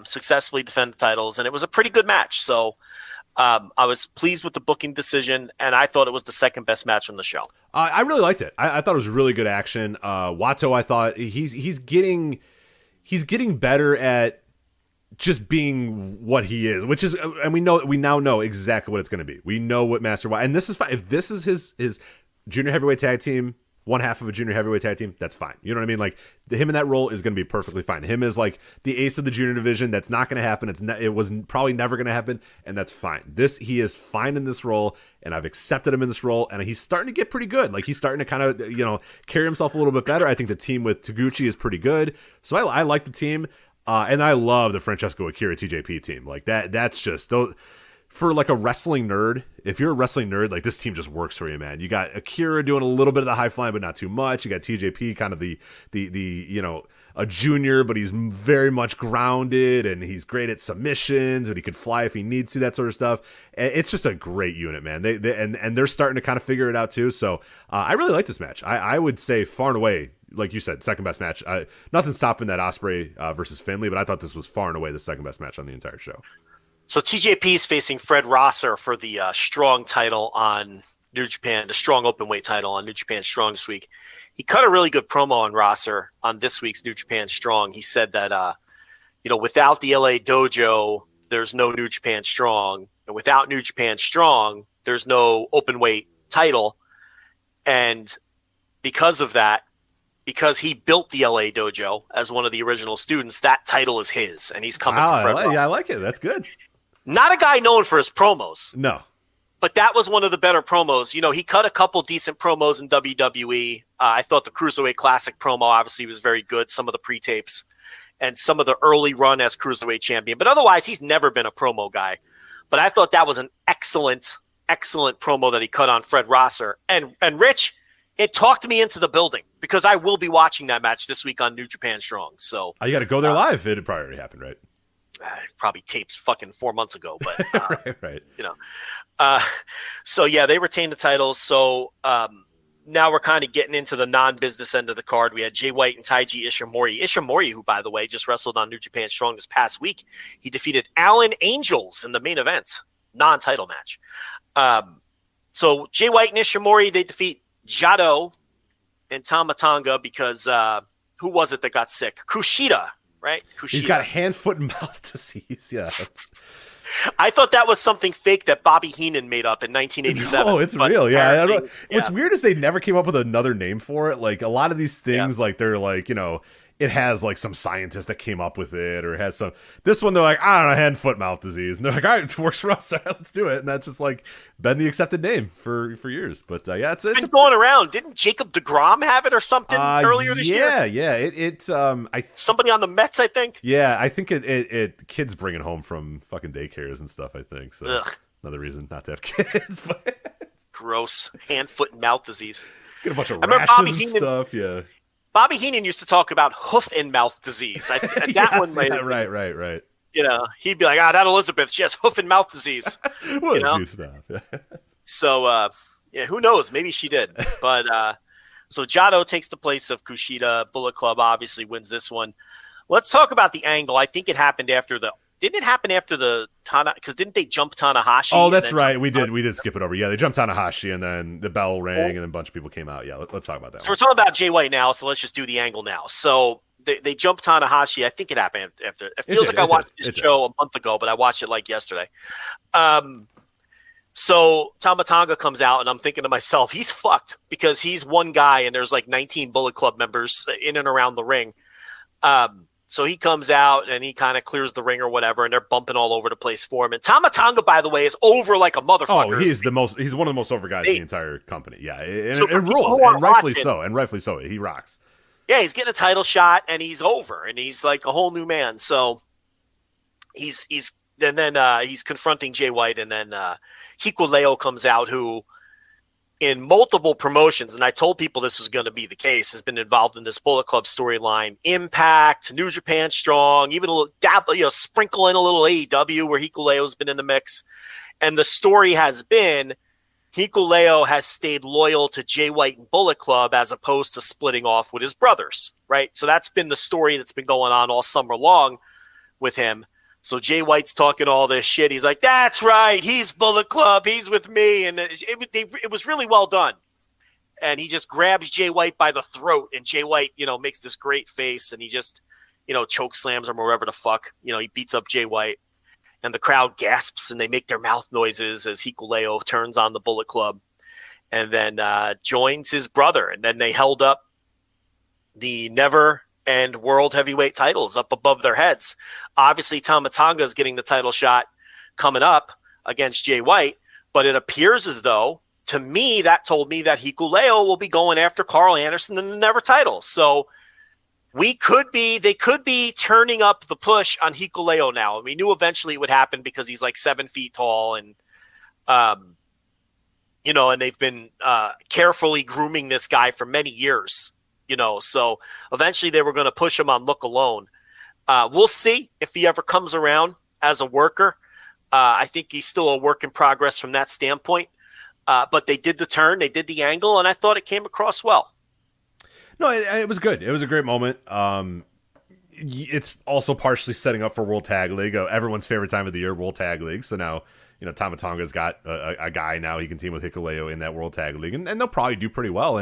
successfully defend the titles, and it was a pretty good match. So I was pleased with the booking decision, and I thought it was the second best match on the show.
I really liked it. I thought it was really good action. Wato, I thought he's getting better at just being what he is, which is, and we now know exactly what it's going to be. We know what Master Wato, and this is fine. If this is his junior heavyweight tag team, one half of a junior heavyweight tag team, that's fine. You know what I mean? Like him in that role is going to be perfectly fine. Him as like the ace of the junior division, that's not going to happen. It was probably never going to happen, and that's fine. He is fine in this role, and I've accepted him in this role, and he's starting to get pretty good. Like he's starting to kind of carry himself a little bit better. I think the team with Taguchi is pretty good, so I like the team, and I love the Francesco Akira TJP team. Like that's just those. For like a wrestling nerd, if you're a wrestling nerd, like this team just works for you, man. You got Akira doing a little bit of the high flying, but not too much. You got TJP, kind of the a junior, but he's very much grounded and he's great at submissions and he could fly if he needs to, that sort of stuff. It's just a great unit, man. They're starting to kind of figure it out too. So I really like this match. I would say far and away, like you said, second best match. Nothing stopping that Osprey versus Finley, but I thought this was far and away the second best match on the entire show.
So TJP is facing Fred Rosser for the strong title on New Japan, the strong openweight title on New Japan Strong this week. He cut a really good promo on Rosser on this week's New Japan Strong. He said that, without the LA dojo, there's no New Japan Strong. And without New Japan Strong, there's no openweight title. And because of that, because he built the LA dojo as one of the original students, that title is his. And he's coming for Fred Rosser.
Yeah, I like it. That's good.
Not a guy known for his promos.
No.
But that was one of the better promos. He cut a couple decent promos in WWE. I thought the Cruiserweight Classic promo obviously was very good, some of the pre-tapes, and some of the early run as Cruiserweight Champion. But otherwise, he's never been a promo guy. But I thought that was an excellent, excellent promo that he cut on Fred Rosser. And Rich, it talked me into the building because I will be watching that match this week on New Japan Strong. So
you got to go there live. It probably already happened, right?
Probably tapes fucking 4 months ago, but
right.
So yeah, they retained the titles. So now we're kind of getting into the non-business end of the card. We had Jay White and Taiji Ishimori, who, by the way, just wrestled on New Japan Strong this past week. He defeated Alan Angels in the main event, non-title match. So Jay White and Ishimori, they defeat Jado and Tamatanga because who was it that got sick? Kushida. Right? Kushida.
He's got hand, foot, and mouth disease. Yeah.
I thought that was something fake that Bobby Heenan made up in 1987.
Oh, it's real. Yeah. What's weird is they never came up with another name for it. Like a lot of these things, like they're like, it has like some scientist that came up with it, or it has some. This one, they're like, I don't know, hand, foot, mouth disease, and they're like, all right, it works for us. All right, let's do it, and that's just like been the accepted name for years. But it's
been going around. Didn't Jacob deGrom have it or something earlier this year?
Yeah. It's
somebody on the Mets, I think.
Yeah, I think it kids bring it home from fucking daycares and stuff. I think so.
Ugh.
Another reason not to have kids. But
gross hand, foot, and mouth disease.
Get a bunch of rashes and stuff. Yeah.
Bobby Heenan used to talk about hoof and mouth disease. That
yes,
one might
right.
He'd be like, that Elizabeth, she has hoof and mouth disease.
Well, stop.
So, yeah, who knows? Maybe she did. But so Jado takes the place of Kushida. Bullet Club obviously wins this one. Let's talk about the angle. I think it happened after the. Didn't it happen after the Tana? Because didn't they jump Tanahashi?
Oh, that's right. We did skip it over. Yeah, they jumped Tanahashi, and then the bell rang, and then a bunch of people came out. Yeah, let's talk about that.
So we're talking about Jay White now. So let's just do the angle now. So they jumped Tanahashi. I think it happened after. It feels like I watched this show a month ago, but I watched it like yesterday. So Tama Tonga comes out, and I'm thinking to myself, he's fucked because he's one guy, and there's like 19 Bullet Club members in and around the ring. So he comes out and he kind of clears the ring or whatever, and they're bumping all over the place for him. And Tama Tonga, by the way, is over like a motherfucker.
Oh, he's one of the most over guys in the entire company. Yeah, and
so
rules, and rightfully so. And rightfully so. He rocks.
Yeah, he's getting a title shot, and he's over, and he's like a whole new man. So he's confronting Jay White, and then Hikuleo comes out, who in multiple promotions, and I told people this was going to be the case, has been involved in this Bullet Club storyline. Impact, New Japan Strong, even a little sprinkle in a little AEW where Hikuleo's been in the mix. And the story has been Hikuleo has stayed loyal to Jay White and Bullet Club as opposed to splitting off with his brothers, right? So that's been the story that's been going on all summer long with him. So Jay White's talking all this shit. He's like, that's right. He's Bullet Club. He's with me. And it was really well done. And he just grabs Jay White by the throat. And Jay White, makes this great face. And he just, choke slams him or whatever the fuck. He beats up Jay White. And the crowd gasps and they make their mouth noises as Hikuleo turns on the Bullet Club. And then joins his brother. And then they held up the Never and World Heavyweight titles up above their heads. Obviously, Tama Tonga is getting the title shot coming up against Jay White, but it appears as though, to me, that told me that Hikuleo will be going after Carl Anderson in the Never title. So they could be turning up the push on Hikuleo now. And we knew eventually it would happen because he's like 7 feet tall and, and they've been carefully grooming this guy for many years. So eventually they were going to push him on Look Alone. We'll see if he ever comes around as a worker. I think he's still a work in progress from that standpoint. But they did the turn, they did the angle, and I thought it came across well.
No, it was good. It was a great moment. It's also partially setting up for World Tag League, everyone's favorite time of the year, World Tag League. So now, Tama Tonga's got a guy now he can team with Hikuleo in that World Tag League, and they'll probably do pretty well.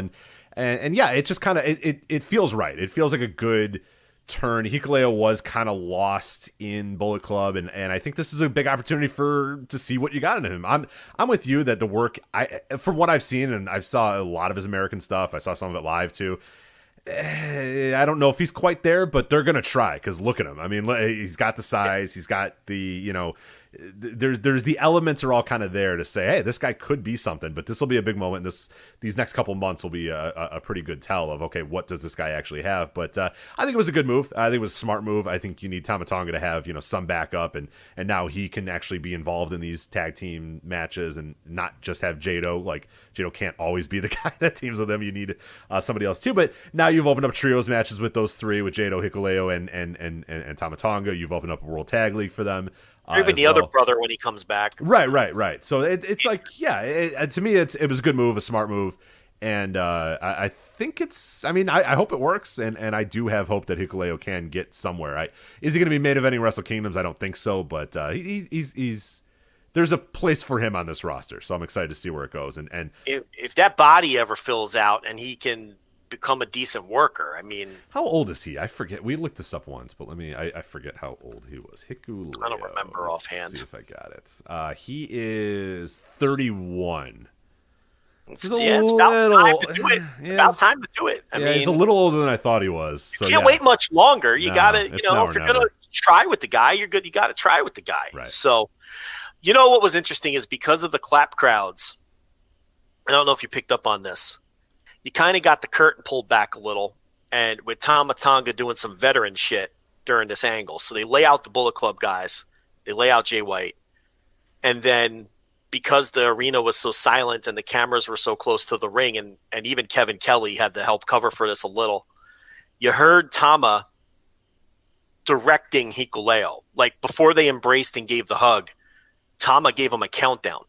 And yeah, it just kind of it feels right. It feels like a good turn. Hikuleo was kind of lost in Bullet Club, and I think this is a big opportunity to see what you got in him. I'm with you that the work from what I've seen, and I saw a lot of his American stuff. I saw some of it live too. I don't know if he's quite there, but they're gonna try because look at him. I mean, he's got the size, he's got the there's the elements are all kind of there to say, hey, this guy could be something. But this will be a big moment. These next couple months will be a pretty good tell of, okay, what does this guy actually have? But I think it was a good move. I think it was a smart move. I think you need Tama Tonga to have some backup, and now he can actually be involved in these tag team matches and not just have Jado. Like Jado can't always be the guy that teams with him. You need somebody else too. But now you've opened up trios matches with those three, with Jado, Hikuleo, and Tama Tonga. You've opened up a World Tag League for them.
Or even the other brother when he comes back.
Right. So it's like, yeah, to me, it was a good move, a smart move. And I think I hope it works. And I do have hope that Hikuleo can get somewhere. Is he going to be main eventing Wrestle Kingdoms? I don't think so. But he's there's a place for him on this roster. So I'm excited to see where it goes. And
if that body ever fills out and he can become a decent worker. I mean,
how old is he? I forget. We looked this up once, but I forget how old he was. Hikuleo.
I don't remember offhand.
See if I got it. He is 31.
It's about time to do it. I mean,
he's a little older than I thought he was. So
you can't wait much longer. You gotta, if you're gonna try with the guy, you're good. You gotta try with the guy.
Right.
So, what was interesting is because of the clap crowds. I don't know if you picked up on this. You kind of got the curtain pulled back a little, and with Tama Tonga doing some veteran shit during this angle. So they lay out the Bullet Club guys, they lay out Jay White, and then because the arena was so silent and the cameras were so close to the ring, and even Kevin Kelly had to help cover for this a little, you heard Tama directing Hikuleo. Like before they embraced and gave the hug, Tama gave him a countdown.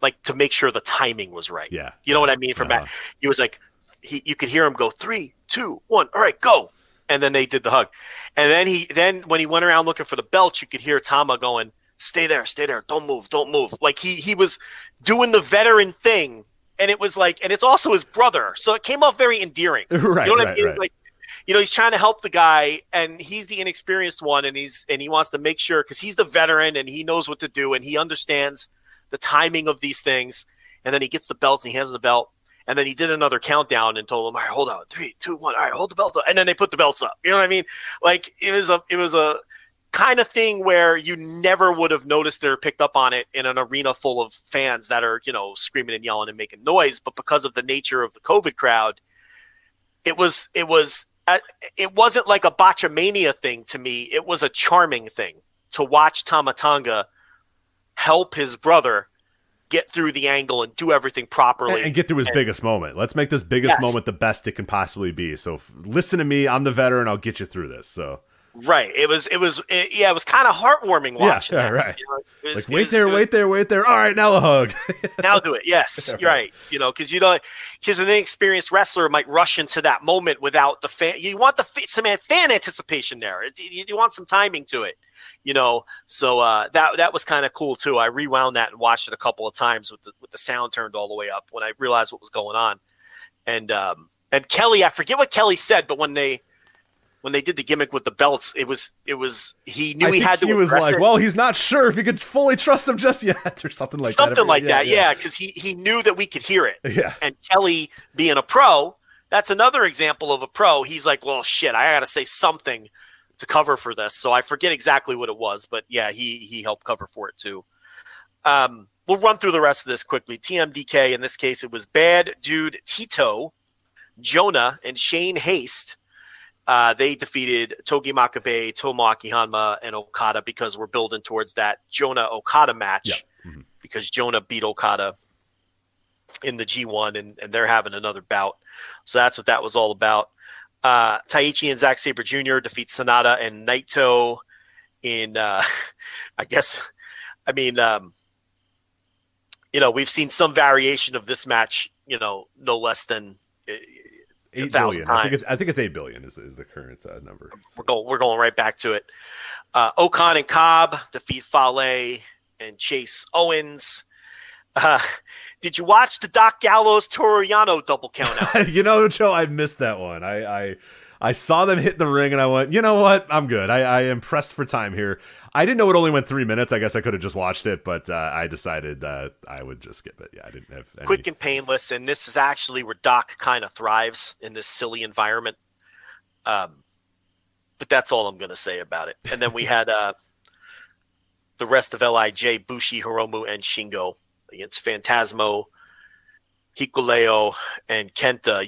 like to make sure the timing was right.
Yeah.
You know what I mean? From back, he was like, you could hear him go 3, 2, 1. All right, go. And then they did the hug. And then when he went around looking for the belt, you could hear Tama going, stay there. Don't move. Like he was doing the veteran thing. And it was like, and it's also his brother. So it came off very endearing.
Right.
You know what I mean?
Right.
Like, he's trying to help the guy, and he's the inexperienced one, and he wants to make sure, because he's the veteran and he knows what to do and he understands the timing of these things. And then he gets the belts and he hands him the belt. And then he did another countdown and told him, all right, hold on, 3, 2, 1. All right, hold the belt up. And then they put the belts up. You know what I mean? Like it was a kind of thing where you never would have noticed or picked up on it in an arena full of fans that are, screaming and yelling and making noise. But because of the nature of the COVID crowd, it wasn't like a botchamania thing to me. It was a charming thing to watch Tama Tonga help his brother get through the angle and do everything properly
and get through his biggest moment. Let's make this biggest moment the best it can possibly be. So listen to me. I'm the veteran. I'll get you through this. So
right. It was kind of heartwarming watching.
Yeah, right. Wait there. All right, now a hug.
Now do it. Yes, you're right. Because because an inexperienced wrestler might rush into that moment without the fan. You want some fan anticipation there. You want some timing to it. So that was kind of cool too. I rewound that and watched it a couple of times with the sound turned all the way up when I realized what was going on. And Kelly, I forget what Kelly said, but when they did the gimmick with the belts, it was he knew he had to.
He was like, well, he's not sure if he could fully trust him just yet, or something like that.
Something like that, yeah, because he knew that we could hear it.
Yeah.
And Kelly, being a pro, that's another example of a pro. He's like, well, shit, I got to say something to cover for this. So I forget exactly what it was, but yeah, he helped cover for it too. We'll run through the rest of this quickly. TMDK, in this case, it was Bad Dude Tito, Jonah, and Shane Haste. They defeated Togi Makabe, Tomoaki Hanma, and Okada because we're building towards that Jonah-Okada match because Jonah beat Okada in the G1, and they're having another bout. So that's what that was all about. Taichi and Zack Sabre Jr. defeat Sonata and Naito in, we've seen some variation of this match, no less than
8 billion. Times. I think it's 8 billion is the current number.
We're going right back to it. Okan and Cobb defeat Fale and Chase Owens. Did you watch the Doc Gallows Toru Yano double count out?
Joe, I missed that one. I saw them hit the ring and I went, you know what? I'm good. I am pressed for time here. I didn't know it only went 3 minutes. I guess I could have just watched it, but I decided I would just skip it. Yeah, I didn't have any...
Quick and painless, and this is actually where Doc kind of thrives in this silly environment. But that's all I'm going to say about it. And then we had the rest of LIJ, Bushi, Hiromu, and Shingo against Phantasmo, Hikuleo, and Kenta.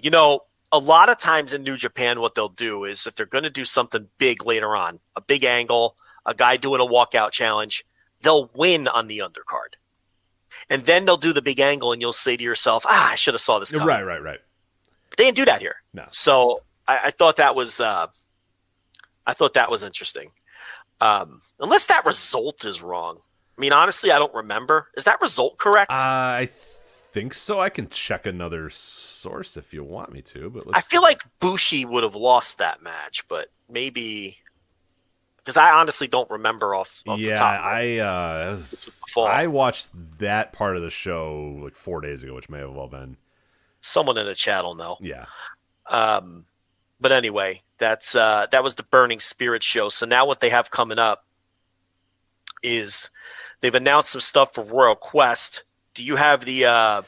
A lot of times in New Japan, what they'll do is if they're going to do something big later on, a big angle, a guy doing a walkout challenge, they'll win on the undercard. And then they'll do the big angle, and you'll say to yourself, I should have saw this coming.
Right.
But they didn't do that here.
No.
So I thought that was interesting. Unless that result is wrong. I mean, honestly, I don't remember. Is that result correct?
I think so. I can check another source if you want me to. But
I feel like Bushi would have lost that match, but maybe because I honestly don't remember off the top.
I watched that part of the show like 4 days ago, which may have well been
someone in the chat will know.
Yeah.
But anyway, that was the Burning Spirit show. So now what they have coming up is they've announced some stuff for Royal Quest. Do you have the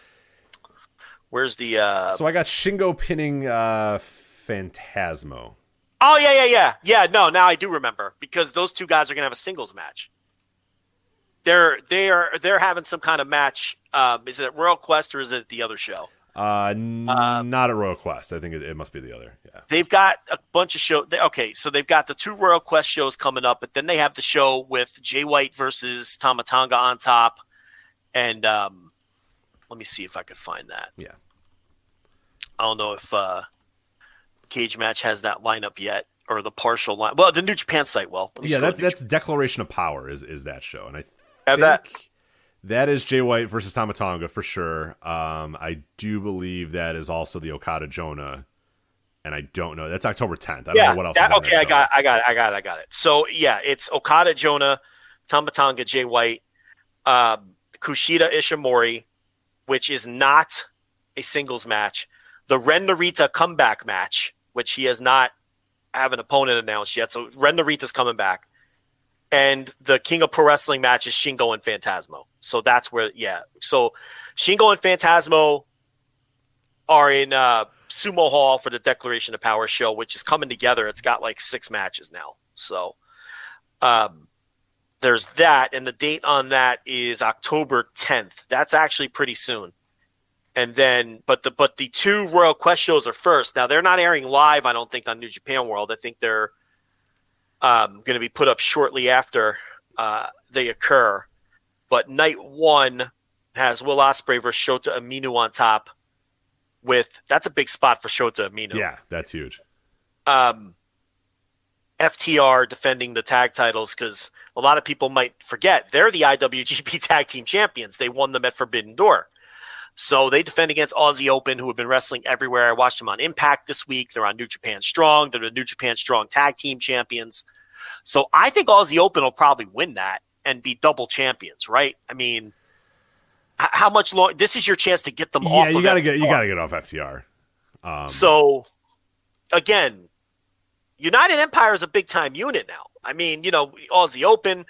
where's the
So I got Shingo pinning Phantasmo.
Oh yeah. No, now I do remember because those two guys are gonna have a singles match. They're having some kind of match. Is it at Royal Quest or is it the other show?
Not at Royal Quest. I think it must be the other. Yeah.
They've got a bunch of shows. Okay, so they've got the 2 Royal Quest shows coming up, but then they have the show with Jay White versus Tama Tonga on top. And let me see if I could find that.
Yeah.
I don't know if Cage Match has that lineup yet or the partial line. Well, the New Japan site will.
Yeah, that's Declaration of Power is that show, and I
have
think That is Jay White versus Tama Tonga for sure. I do believe that is also the Okada Jonah, and I don't know. That's October 10th. I don't know what else.
Okay, I got it. So yeah, it's Okada Jonah, Tama Tonga, Jay White, Kushida Ishimori, which is not a singles match. The Ren Narita comeback match, which he has not have an opponent announced yet. So Ren Narita's coming back. And the King of Pro Wrestling match is Shingo and Phantasmo. So that's where, So Shingo and Phantasmo are in Sumo Hall for the Declaration of Power show, which is coming together. It's got like 6 matches now. So there's that. And the date on that is October 10th. That's actually pretty soon. And then, but the 2 Royal Quest shows are first. Now, they're not airing live, I don't think, on New Japan World. I think they're going to be put up shortly after they occur. But night 1 has Will Osprey versus Shota Umino on top. That's a big spot for Shota Umino.
Yeah, that's huge.
FTR defending the tag titles, because a lot of people might forget they're the IWGP Tag Team Champions. They won them at Forbidden Door. So they defend against Aussie Open, who have been wrestling everywhere. I watched them on Impact this week. They're on New Japan Strong. They're the New Japan Strong Tag Team Champions. So I think Aussie Open will probably win that and be double champions, right? I mean, how much long? This is your chance to get them off.
Yeah, you got to get off FTR.
So again, United Empire is a big time unit now. I mean, Aussie Open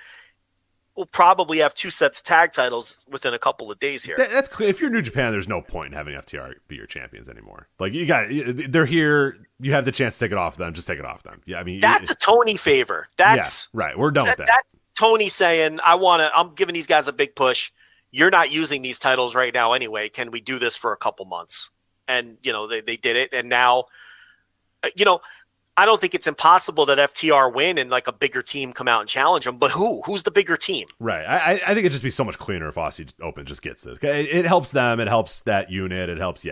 will probably have 2 sets of tag titles within a couple of days here.
That's clear. If you're New Japan, there's no point in having FTR be your champions anymore. Like, they're here. You have the chance to take it off them. Just take it off them. Yeah, I mean,
that's a Tony favor. That's
right. We're done with that.
That's Tony saying, I'm giving these guys a big push. You're not using these titles right now anyway. Can we do this for a couple months? And, they did it. And now, I don't think it's impossible that FTR win and like a bigger team come out and challenge them. But who's the bigger team?
Right. I think it'd just be so much cleaner if Aussie Open just gets this. It helps them. It helps that unit. It helps.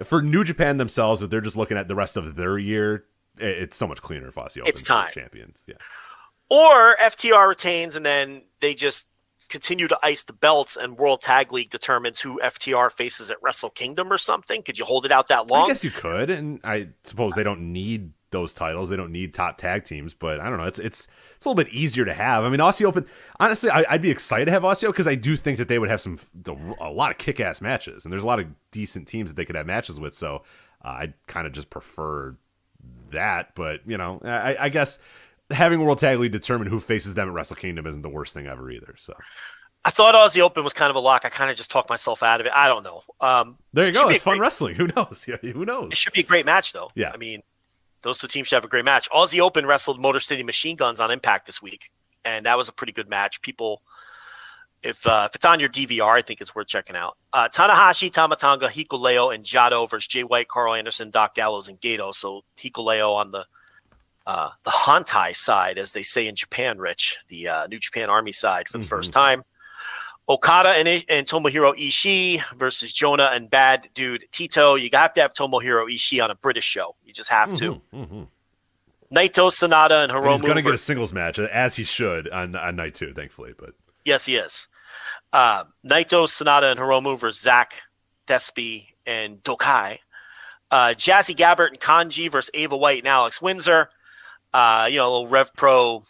For New Japan themselves, if they're just looking at the rest of their year, it's so much cleaner if Aussie Open
it's time.
Champions. Yeah.
Or FTR retains and then they just continue to ice the belts and World Tag League determines who FTR faces at Wrestle Kingdom or something. Could you hold it out that long?
I guess you could. And I suppose they don't need those titles. They don't need top tag teams, but I don't know. It's a little bit easier to have. I mean, Aussie Open, honestly, I'd be excited to have Aussie because I do think that they would have a lot of kick-ass matches, and there's a lot of decent teams that they could have matches with, so I'd kind of just prefer that, but, I guess having World Tag League determine who faces them at Wrestle Kingdom isn't the worst thing ever either, so.
I thought Aussie Open was kind of a lock. I kind of just talked myself out of it. I don't know.
There you go. It's fun wrestling. Who knows? Yeah, who knows? It
should be a great match, though.
Yeah.
I mean, those 2 teams should have a great match. Aussie Open wrestled Motor City Machine Guns on Impact this week, and that was a pretty good match. People, if it's on your DVR, I think it's worth checking out. Tanahashi, Tama Tonga, Hikuleo, and Jado versus Jay White, Carl Anderson, Doc Gallows, and Gato. So Hikuleo on the Hantai side, as they say in Japan, Rich, the New Japan Army side for the first time. Okada and Tomohiro Ishii versus Jonah and Bad Dude Tito. You have to have Tomohiro Ishii on a British show. You just have to. Naito, Sonata, and Hiromu.
And he's going to get a singles match, as he should, on night 2, thankfully. But
yes, he is. Naito, Sonata, and Hiromu versus Zack, Despy, and Dokai. Jazzy Gabbert and Kanji versus Ava White and Alex Windsor. A little Rev Pro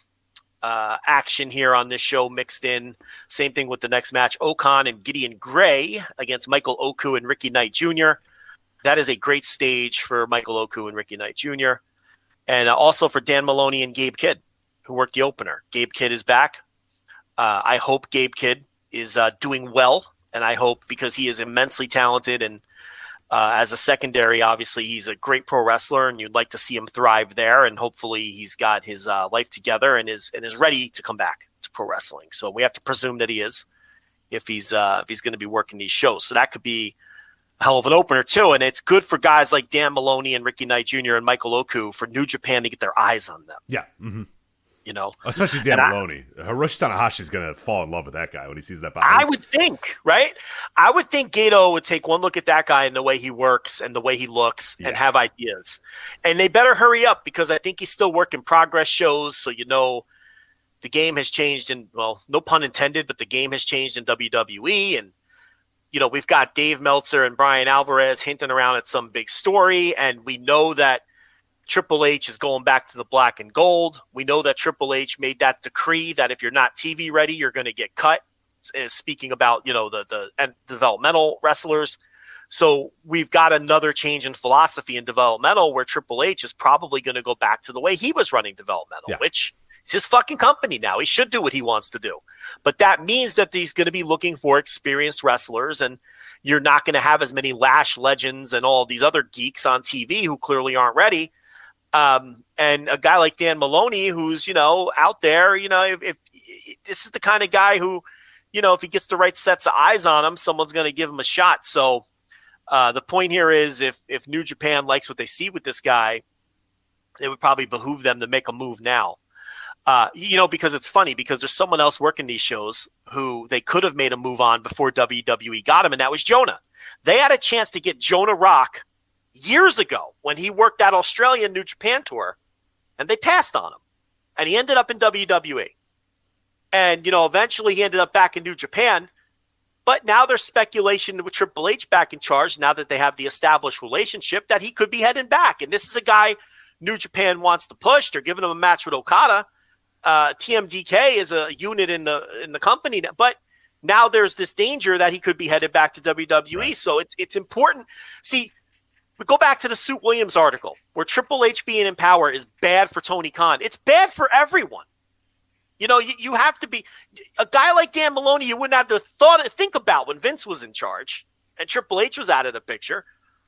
action here on this show mixed in. Same thing with the next match. Okan and Gideon Gray against Michael Oku and Ricky Knight Jr. That is a great stage for Michael Oku and Ricky Knight Jr. And also for Dan Maloney and Gabe Kidd, who worked the opener. Gabe Kidd is back. I hope Gabe Kidd is doing well, and I hope, because he is immensely talented and as a secondary, obviously, he's a great pro wrestler, and you'd like to see him thrive there. And hopefully, he's got his life together and is ready to come back to pro wrestling. So we have to presume that he is, if he's going to be working these shows. So that could be a hell of an opener too. And it's good for guys like Dan Maloney and Ricky Knight Jr. and Michael Oku for New Japan to get their eyes on them.
Yeah. Mm-hmm.
Especially
Dan Maloney. Hiroshi Tanahashi's going to fall in love with that guy when he sees that body.
I would think, right? I would think Gato would take one look at that guy and the way he works and the way he looks and have ideas. And they better hurry up, because I think he's still working progress shows. So, the game has changed well, no pun intended, but the game has changed in WWE. And, we've got Dave Meltzer and Brian Alvarez hinting around at some big story. And we know that Triple H is going back to the black and gold. We know that Triple H made that decree that if you're not TV ready, you're going to get cut. Speaking about, the developmental wrestlers. So we've got another change in philosophy in developmental where Triple H is probably going to go back to the way he was running developmental, which is his fucking company now. He should do what he wants to do. But that means that he's going to be looking for experienced wrestlers, and you're not going to have as many Lash legends and all these other geeks on TV who clearly aren't ready. And a guy like Dan Maloney, who's, out there, if this is the kind of guy who, if he gets the right sets of eyes on him, someone's going to give him a shot. So the point here is if New Japan likes what they see with this guy, it would probably behoove them to make a move now. Because it's funny because there's someone else working these shows who they could have made a move on before WWE got him, and that was Jonah. They had a chance to get Jonah Rock years ago when he worked that Australian New Japan tour, and they passed on him. And he ended up in WWE. And, eventually he ended up back in New Japan. But now there's speculation with Triple H back in charge, now that they have the established relationship, that he could be heading back. And this is a guy New Japan wants to push. They're giving him a match with Okada. TMDK is a unit in the company. But now there's this danger that he could be headed back to WWE. Right. So it's important. See, we go back to the Suit Williams article where Triple H being in power is bad for Tony Khan. It's bad for everyone. You have to be a guy like Dan Maloney. You wouldn't have to think about when Vince was in charge and Triple H was out of the picture.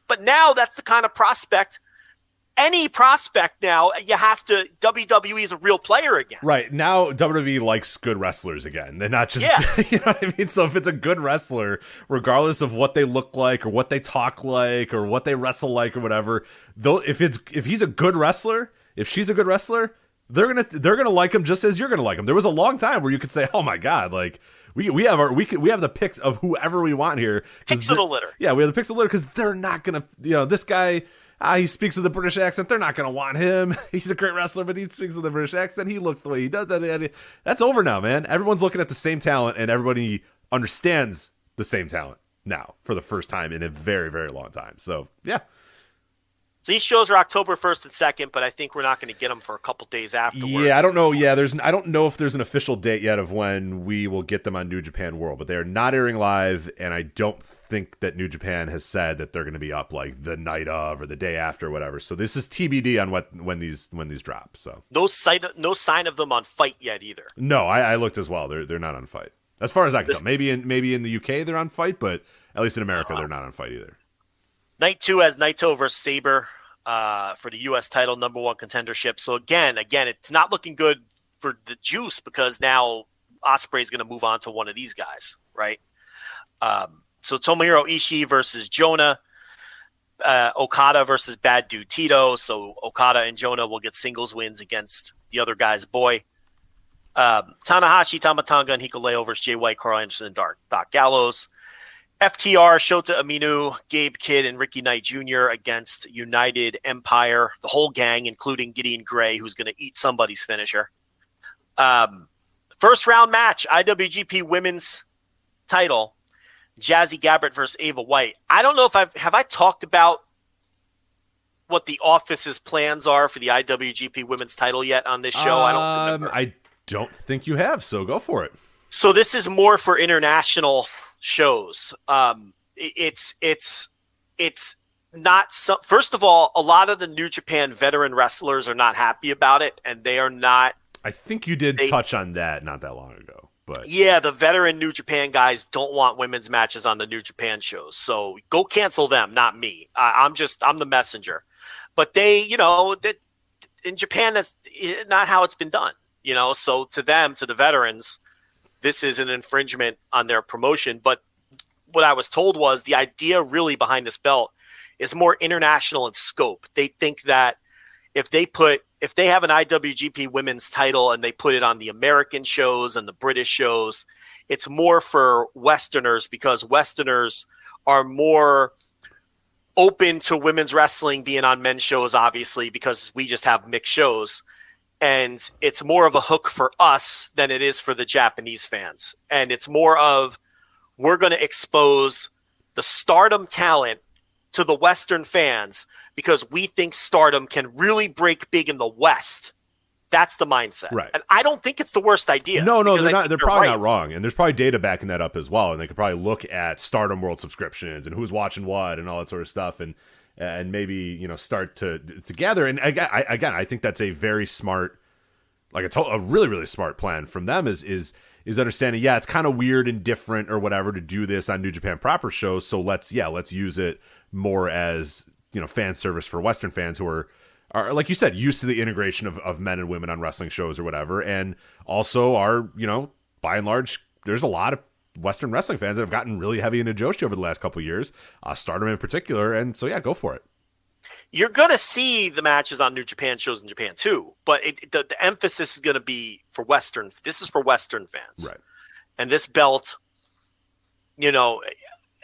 But now that's the kind of prospect. Any prospect now, you have to. WWE is a real player again.
Right now, WWE likes good wrestlers again. They're not just, you know what I mean. So if it's a good wrestler, regardless of what they look like or what they talk like or what they wrestle like or whatever, though, if he's a good wrestler, if she's a good wrestler, they're gonna like him just as you're gonna like him. There was a long time where you could say, "Oh my god, like we have the picks of whoever we want here."
Picks of the litter.
Yeah, we have the picks of the litter because they're not gonna, this guy. He speaks with a British accent. They're not gonna want him. He's a great wrestler, but he speaks with a British accent. He looks the way he does. That's over now, man. Everyone's looking at the same talent, and everybody understands the same talent now for the first time in a very, very long time. So yeah.
These shows are October 1st and 2nd, but I think we're not going to get them for a couple days afterwards.
Yeah, I don't know. Yeah, I don't know if there's an official date yet of when we will get them on New Japan World, but they are not airing live, and I don't think that New Japan has said that they're going to be up like the night of or the day after or whatever. So this is TBD on when these drop. So
no sign of them on Fight yet either.
No, I looked as well. They're not on Fight. As far as I can tell. Maybe in the UK they're on Fight, but at least in America they're not on Fight either.
Night 2 has Naito versus Sabre. For the U.S. title #1 contendership. So again, it's not looking good for the juice because now Osprey is going to move on to one of these guys, right? So Tomohiro Ishii versus Jonah, Okada versus Bad Dude Tito. So Okada and Jonah will get singles wins against the other guy's boy. Tanahashi, Tamatanga, and Hikuleo versus Jay White, Carl Anderson, and Doc Gallows. FTR, Shota Umino, Gabe Kidd, and Ricky Knight Jr. against United Empire, the whole gang, including Gideon Gray, who's going to eat somebody's finisher. First round match, IWGP Women's title, Jazzy Gabbert versus Ava White. I don't know if have I talked about what the office's plans are for the IWGP Women's title yet on this show. I don't remember.
I don't think you have, so go for it.
So this is more for international shows. It's not some. First of all, a lot of the New Japan veteran wrestlers are not happy about it, and they are not.
I think you did touch on that not that long ago, but
yeah, the veteran New Japan guys don't want women's matches on the New Japan shows, so go cancel them, not me. I'm the messenger. But they, that in Japan, that's not how it's been done. So to them, to the veterans, this is an infringement on their promotion. But what I was told was the idea really behind this belt is more international in scope. They think that if they have an IWGP women's title and they put it on the American shows and the British shows, it's more for Westerners because Westerners are more open to women's wrestling being on men's shows, obviously, because we just have mixed shows. And it's more of a hook for us than it is for the Japanese fans. And it's more of, we're going to expose the Stardom talent to the Western fans because we think Stardom can really break big in the West. That's the mindset.
Right.
And I don't think it's the worst idea.
No, they're not. They're probably
right.
not wrong. And there's probably data backing that up as well. And they could probably look at Stardom World subscriptions and who's watching what and all that sort of stuff. And maybe, you know, start to gather. And again, I think that's a very smart, like a really, really smart plan from them is understanding, yeah, it's kind of weird and different or whatever to do this on New Japan proper shows. So let's use it more as, you know, fan service for Western fans who are, like you said, used to the integration of men and women on wrestling shows or whatever. And also are, you know, by and large, there's a lot of Western wrestling fans that have gotten really heavy into Joshi over the last couple of years, Stardom in particular. And so, yeah, go for it.
You're going to see the matches on New Japan shows in Japan too, but the emphasis is going to be for Western. This is for Western fans.
Right.
And this belt, you know,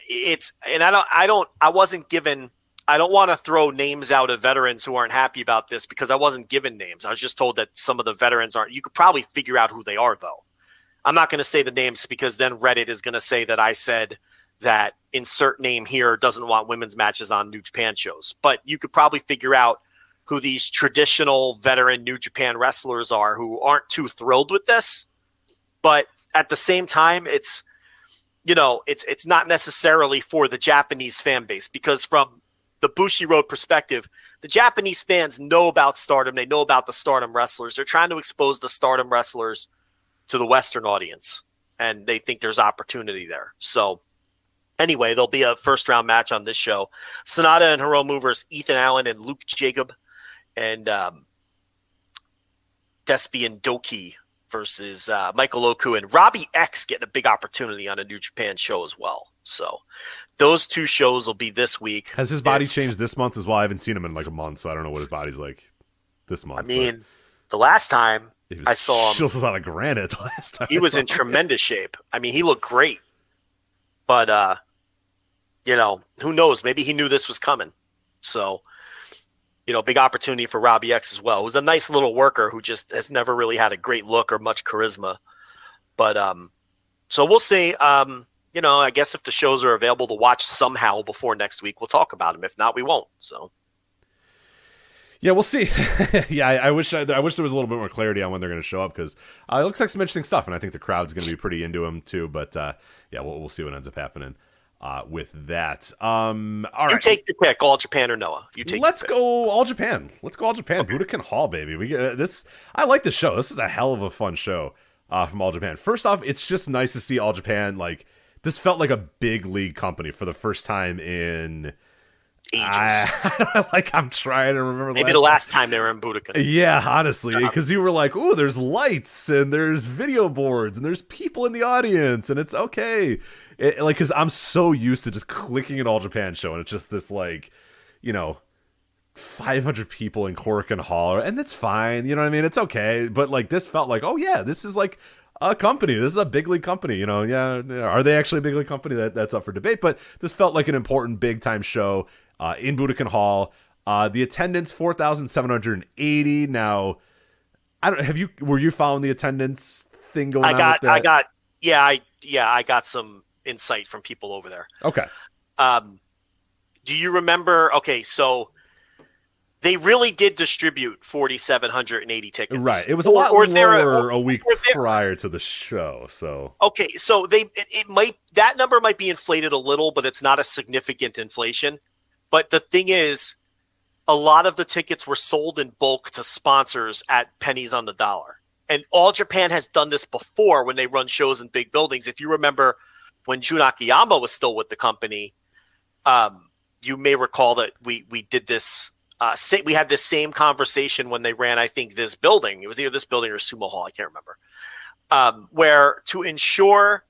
I don't want to throw names out of veterans who aren't happy about this because I wasn't given names. I was just told that some of the veterans aren't. You could probably figure out who they are, though. I'm not going to say the names because then Reddit is going to say that I said that insert name here doesn't want women's matches on New Japan shows. But you could probably figure out who these traditional veteran New Japan wrestlers are who aren't too thrilled with this. But at the same time, it's, you know, it's not necessarily for the Japanese fan base because from the Bushiroad perspective, the Japanese fans know about Stardom. They know about the Stardom wrestlers. They're trying to expose the Stardom wrestlers to the Western audience, and they think there's opportunity there. So anyway, there'll be a first-round match on this show. Sonata and Hiromu versus Ethan Allen and Luke Jacob, and Despian Doki versus Michael Oku, and Robbie X getting a big opportunity on a New Japan show as well. So those two shows will be this week.
Has his body changed this month as well? I haven't seen him in like a month, so I don't know what his body's like this month.
I mean, the last time I saw him,
he was out of granite the last time.
He was in tremendous shape. I mean, he looked great. But, you know, who knows? Maybe he knew this was coming. So, you know, big opportunity for Robbie X as well. He was a nice little worker who just has never really had a great look or much charisma. But so we'll see. You know, I guess if the shows are available to watch somehow before next week, we'll talk about them. If not, we won't. So,
yeah, we'll see. Yeah, I wish there was a little bit more clarity on when they're going to show up because it looks like some interesting stuff, and I think the crowd's going to be pretty into them too. But yeah, we'll see what ends up happening with that. All right,
you take your pick, All Japan or Noah.
Let's go All Japan. Let's go All Japan. Okay. Budokan Hall, baby. We this. I like this show. This is a hell of a fun show from All Japan. First off, it's just nice to see All Japan like. This felt like a big league company for the first time in
ages.
I'm trying to remember.
Maybe the last time they were in Budokan.
Yeah, honestly, because you were like, "Ooh, there's lights and there's video boards and there's people in the audience and it's okay." Like, because I'm so used to just clicking an All Japan show and it's just this like, you know, 500 people in Korakuen Hall, and it's fine. You know what I mean? It's okay. But like, this felt like, oh yeah, this is like. A company. This is a big league company, you know. Yeah, are they actually a big league company? That's up for debate. But this felt like an important big time show in Budokan Hall. The attendance 4,780. Now, were you following the attendance thing going on?
I got some insight from people over there.
Okay.
Do you remember? Okay, so. They really did distribute 4,780 tickets.
Right. It was a lot lower a week prior to the show. So
okay, so that number might be inflated a little, but it's not a significant inflation. But the thing is, a lot of the tickets were sold in bulk to sponsors at pennies on the dollar. And All Japan has done this before when they run shows in big buildings. If you remember when Jun Akiyama was still with the company, you may recall that we did this. We had this same conversation when they ran, I think, this building. It was either this building or Sumo Hall. I can't remember. Where to ensure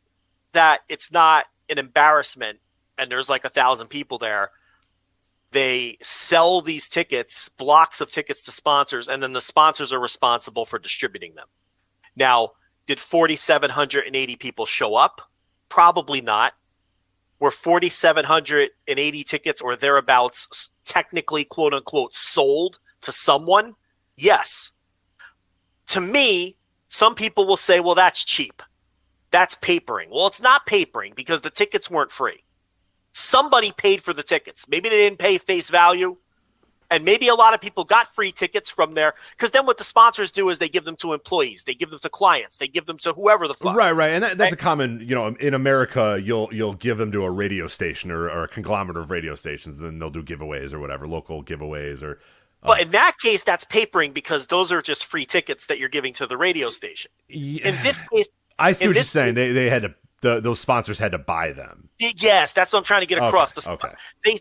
that it's not an embarrassment and there's like 1,000 people there, they sell these tickets, blocks of tickets to sponsors, and then the sponsors are responsible for distributing them. Now, did 4,780 people show up? Probably not. Were 4,780 tickets or thereabouts technically, quote unquote, sold to someone? Yes. to me, some people will say, well, that's cheap. That's papering. Well, it's not papering because the tickets weren't free. Somebody paid for the tickets. Maybe they didn't pay face value. And maybe a lot of people got free tickets from there, because then what the sponsors do is they give them to employees, they give them to clients, they give them to whoever the fuck.
Right, and that's a common, in America, you'll give them to a radio station or a conglomerate of radio stations, and then they'll do giveaways or whatever, local giveaways or.
But in that case, that's papering because those are just free tickets that you're giving to the radio station.
Yeah.
In this case,
I see what you're saying. They had to. Those sponsors had to buy them.
Yes, that's what I'm trying to get across.
Okay.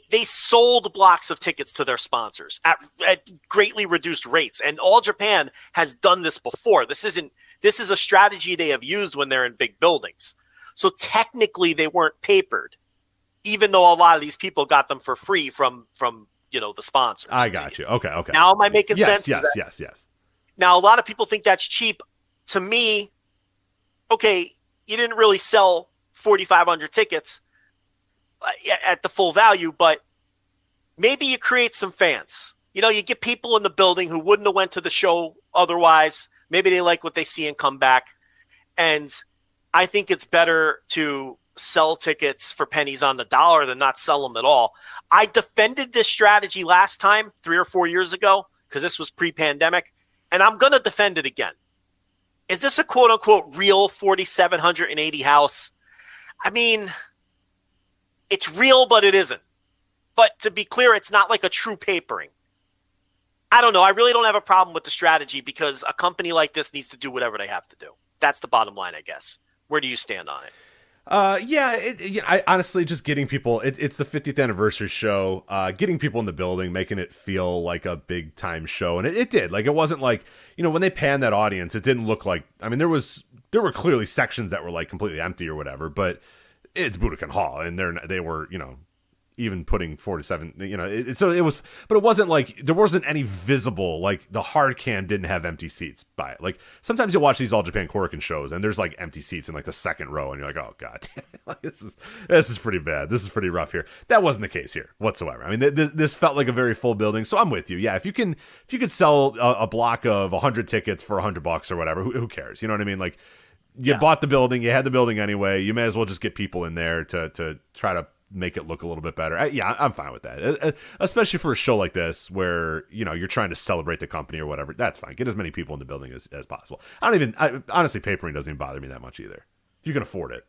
They sold blocks of tickets to their sponsors at greatly reduced rates, and All Japan has done this before. This is a strategy they have used when they're in big buildings. So technically, they weren't papered, even though a lot of these people got them for free from the sponsors.
I got you. Okay.
Now, am I making sense?
Yes.
Now, a lot of people think that's cheap. To me, okay, you didn't really sell 4,500 tickets at the full value, but maybe you create some fans. You get people in the building who wouldn't have went to the show otherwise. Maybe they like what they see and come back. And I think it's better to sell tickets for pennies on the dollar than not sell them at all. I defended this strategy last time, 3 or 4 years ago, because this was pre-pandemic, and I'm going to defend it again. Is this a quote-unquote real 4,780 house? I mean, it's real, but it isn't. But to be clear, it's not like a true papering. I don't know. I really don't have a problem with the strategy because a company like this needs to do whatever they have to do. That's the bottom line, I guess. Where do you stand on it?
I honestly just getting people. It's the 50th anniversary show. Getting people in the building, making it feel like a big time show, and it did. Like, it wasn't like when they panned that audience, it didn't look like. I mean, there were clearly sections that were like completely empty or whatever, but it's Budokan Hall, and they were even putting 47, so it was, but it wasn't like there wasn't any visible, like the hard cam didn't have empty seats by it. Like sometimes you'll watch these All Japan Korakuen shows and there's like empty seats in like the second row and you're like, oh god, like, this is pretty bad. This is pretty rough here. That wasn't the case here whatsoever. I mean, this felt like a very full building. So I'm with you. Yeah, if you could sell a block of 100 tickets for $100 or whatever, who cares? You know what I mean? Like you bought the building, you had the building anyway. You may as well just get people in there to try to make it look a little bit better. I'm fine with that, especially for a show like this where you're trying to celebrate the company or whatever. That's fine. Get as many people in the building as possible. Honestly, papering doesn't even bother me that much either if you can afford it.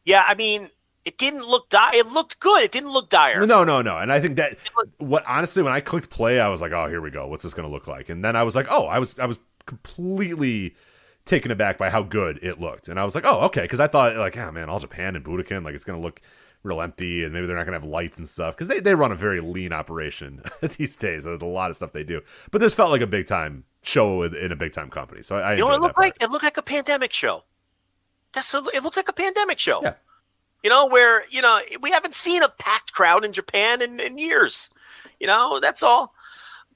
Yeah, I mean, it didn't look it looked good. It didn't look dire.
No, and I think that honestly, when I clicked play, I was like, oh, here we go. What's this going to look like? And then I was like, oh, I was completely taken aback by how good it looked, and I was like, oh, okay, because I thought like, oh man, All Japan and Budokan, like it's going to look real empty, and maybe they're not going to have lights and stuff because they run a very lean operation these days. There's a lot of stuff they do, but this felt like a big time show in a big time company. So I
what it looked like? It looked like a pandemic show. It looked like a pandemic show.
Yeah.
Where we haven't seen a packed crowd in Japan in years. That's all.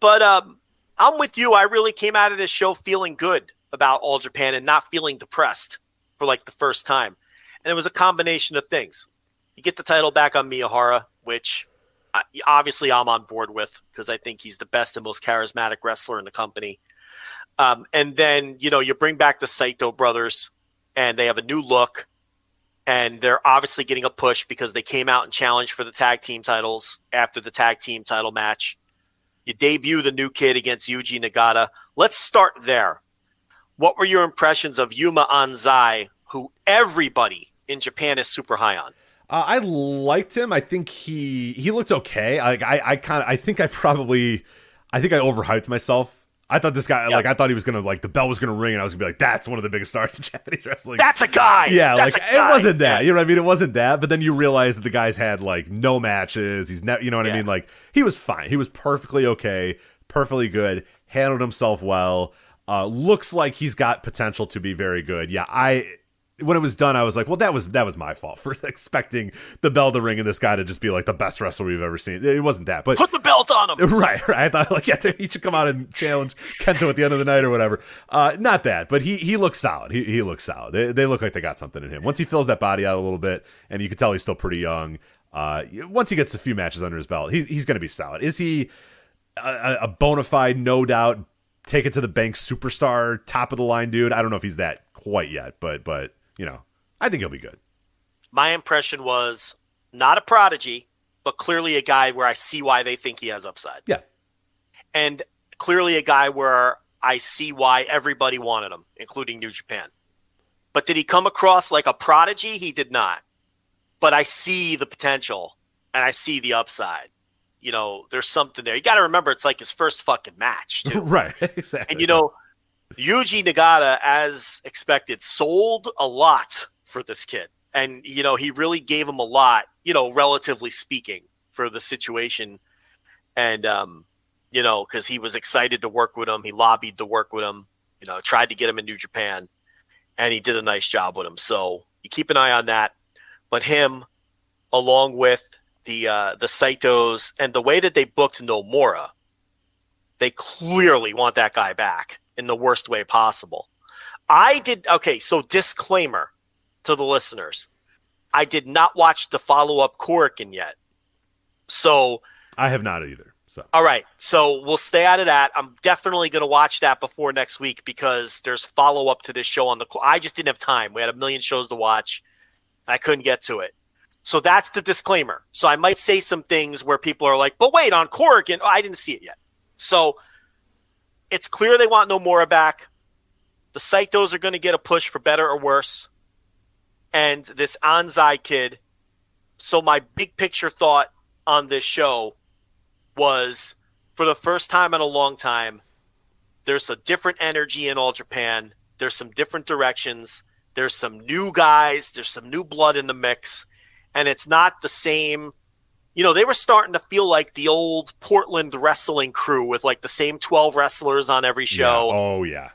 But I'm with you. I really came out of this show feeling good about All Japan and not feeling depressed for like the first time. And it was a combination of things. You get the title back on Miyahara, which obviously I'm on board with because I think he's the best and most charismatic wrestler in the company. And then, you bring back the Saito brothers and they have a new look and they're obviously getting a push because they came out and challenged for the tag team titles after the tag team title match. You debut the new kid against Yuji Nagata. Let's start there. What were your impressions of Yuma Anzai, who everybody in Japan is super high on?
I liked him. I think he looked okay. I think I overhyped myself. I thought this guy, I thought he was gonna the bell was gonna ring, and I was gonna be like, that's one of the biggest stars in Japanese wrestling.
That's a guy.
Yeah,
that's
a guy. It wasn't that. You know what I mean? It wasn't that. But then you realize that the guy's had no matches. He's you know what I mean? Like he was fine. He was perfectly okay, perfectly good. Handled himself well. Looks like he's got potential to be very good. Yeah, when it was done, I was like, well, that was my fault for expecting the bell to ring and this guy to just be like the best wrestler we've ever seen. It wasn't that, but
put the belt on him.
Right. I thought he should come out and challenge Kento at the end of the night or whatever. Not that, but he looks solid. He looks solid. They look like they got something in him. Once he fills that body out a little bit, and you can tell he's still pretty young. Once he gets a few matches under his belt, he's going to be solid. Is he a bona fide, no doubt take it to the bank superstar, top of the line dude. I don't know if he's that quite yet, but I think he'll be good.
My impression was not a prodigy, but clearly a guy where I see why they think he has upside.
Yeah.
And clearly a guy where I see why everybody wanted him, including New Japan. But did he come across like a prodigy? He did not. But I see the potential and I see the upside. There's something there. You got to remember, it's like his first fucking match, too.
Right, exactly.
And, Yuji Nagata, as expected, sold a lot for this kid. And, he really gave him a lot, relatively speaking, for the situation. And, because he was excited to work with him. He lobbied to work with him, tried to get him in New Japan. And he did a nice job with him. So you keep an eye on that. But him, along with the Saitos and the way that they booked Nomura, they clearly want that guy back in the worst way possible. So disclaimer to the listeners. I did not watch the follow-up Korakuen yet. So
I have not either. So
all right. So we'll stay out of that. I'm definitely going to watch that before next week because there's follow-up to this show on I just didn't have time. We had a million shows to watch. And I couldn't get to it. So that's the disclaimer. So I might say some things where people are like, but wait, on Korakuen, I didn't see it yet. So it's clear they want Nomura back. The Saitos are going to get a push for better or worse. And this Anzai kid. So my big picture thought on this show was, for the first time in a long time, there's a different energy in All Japan. There's some different directions. There's some new guys. There's some new blood in the mix. And it's not the same. They were starting to feel like the old Portland wrestling crew with like the same 12 wrestlers on every show.
Yeah. Oh, yeah.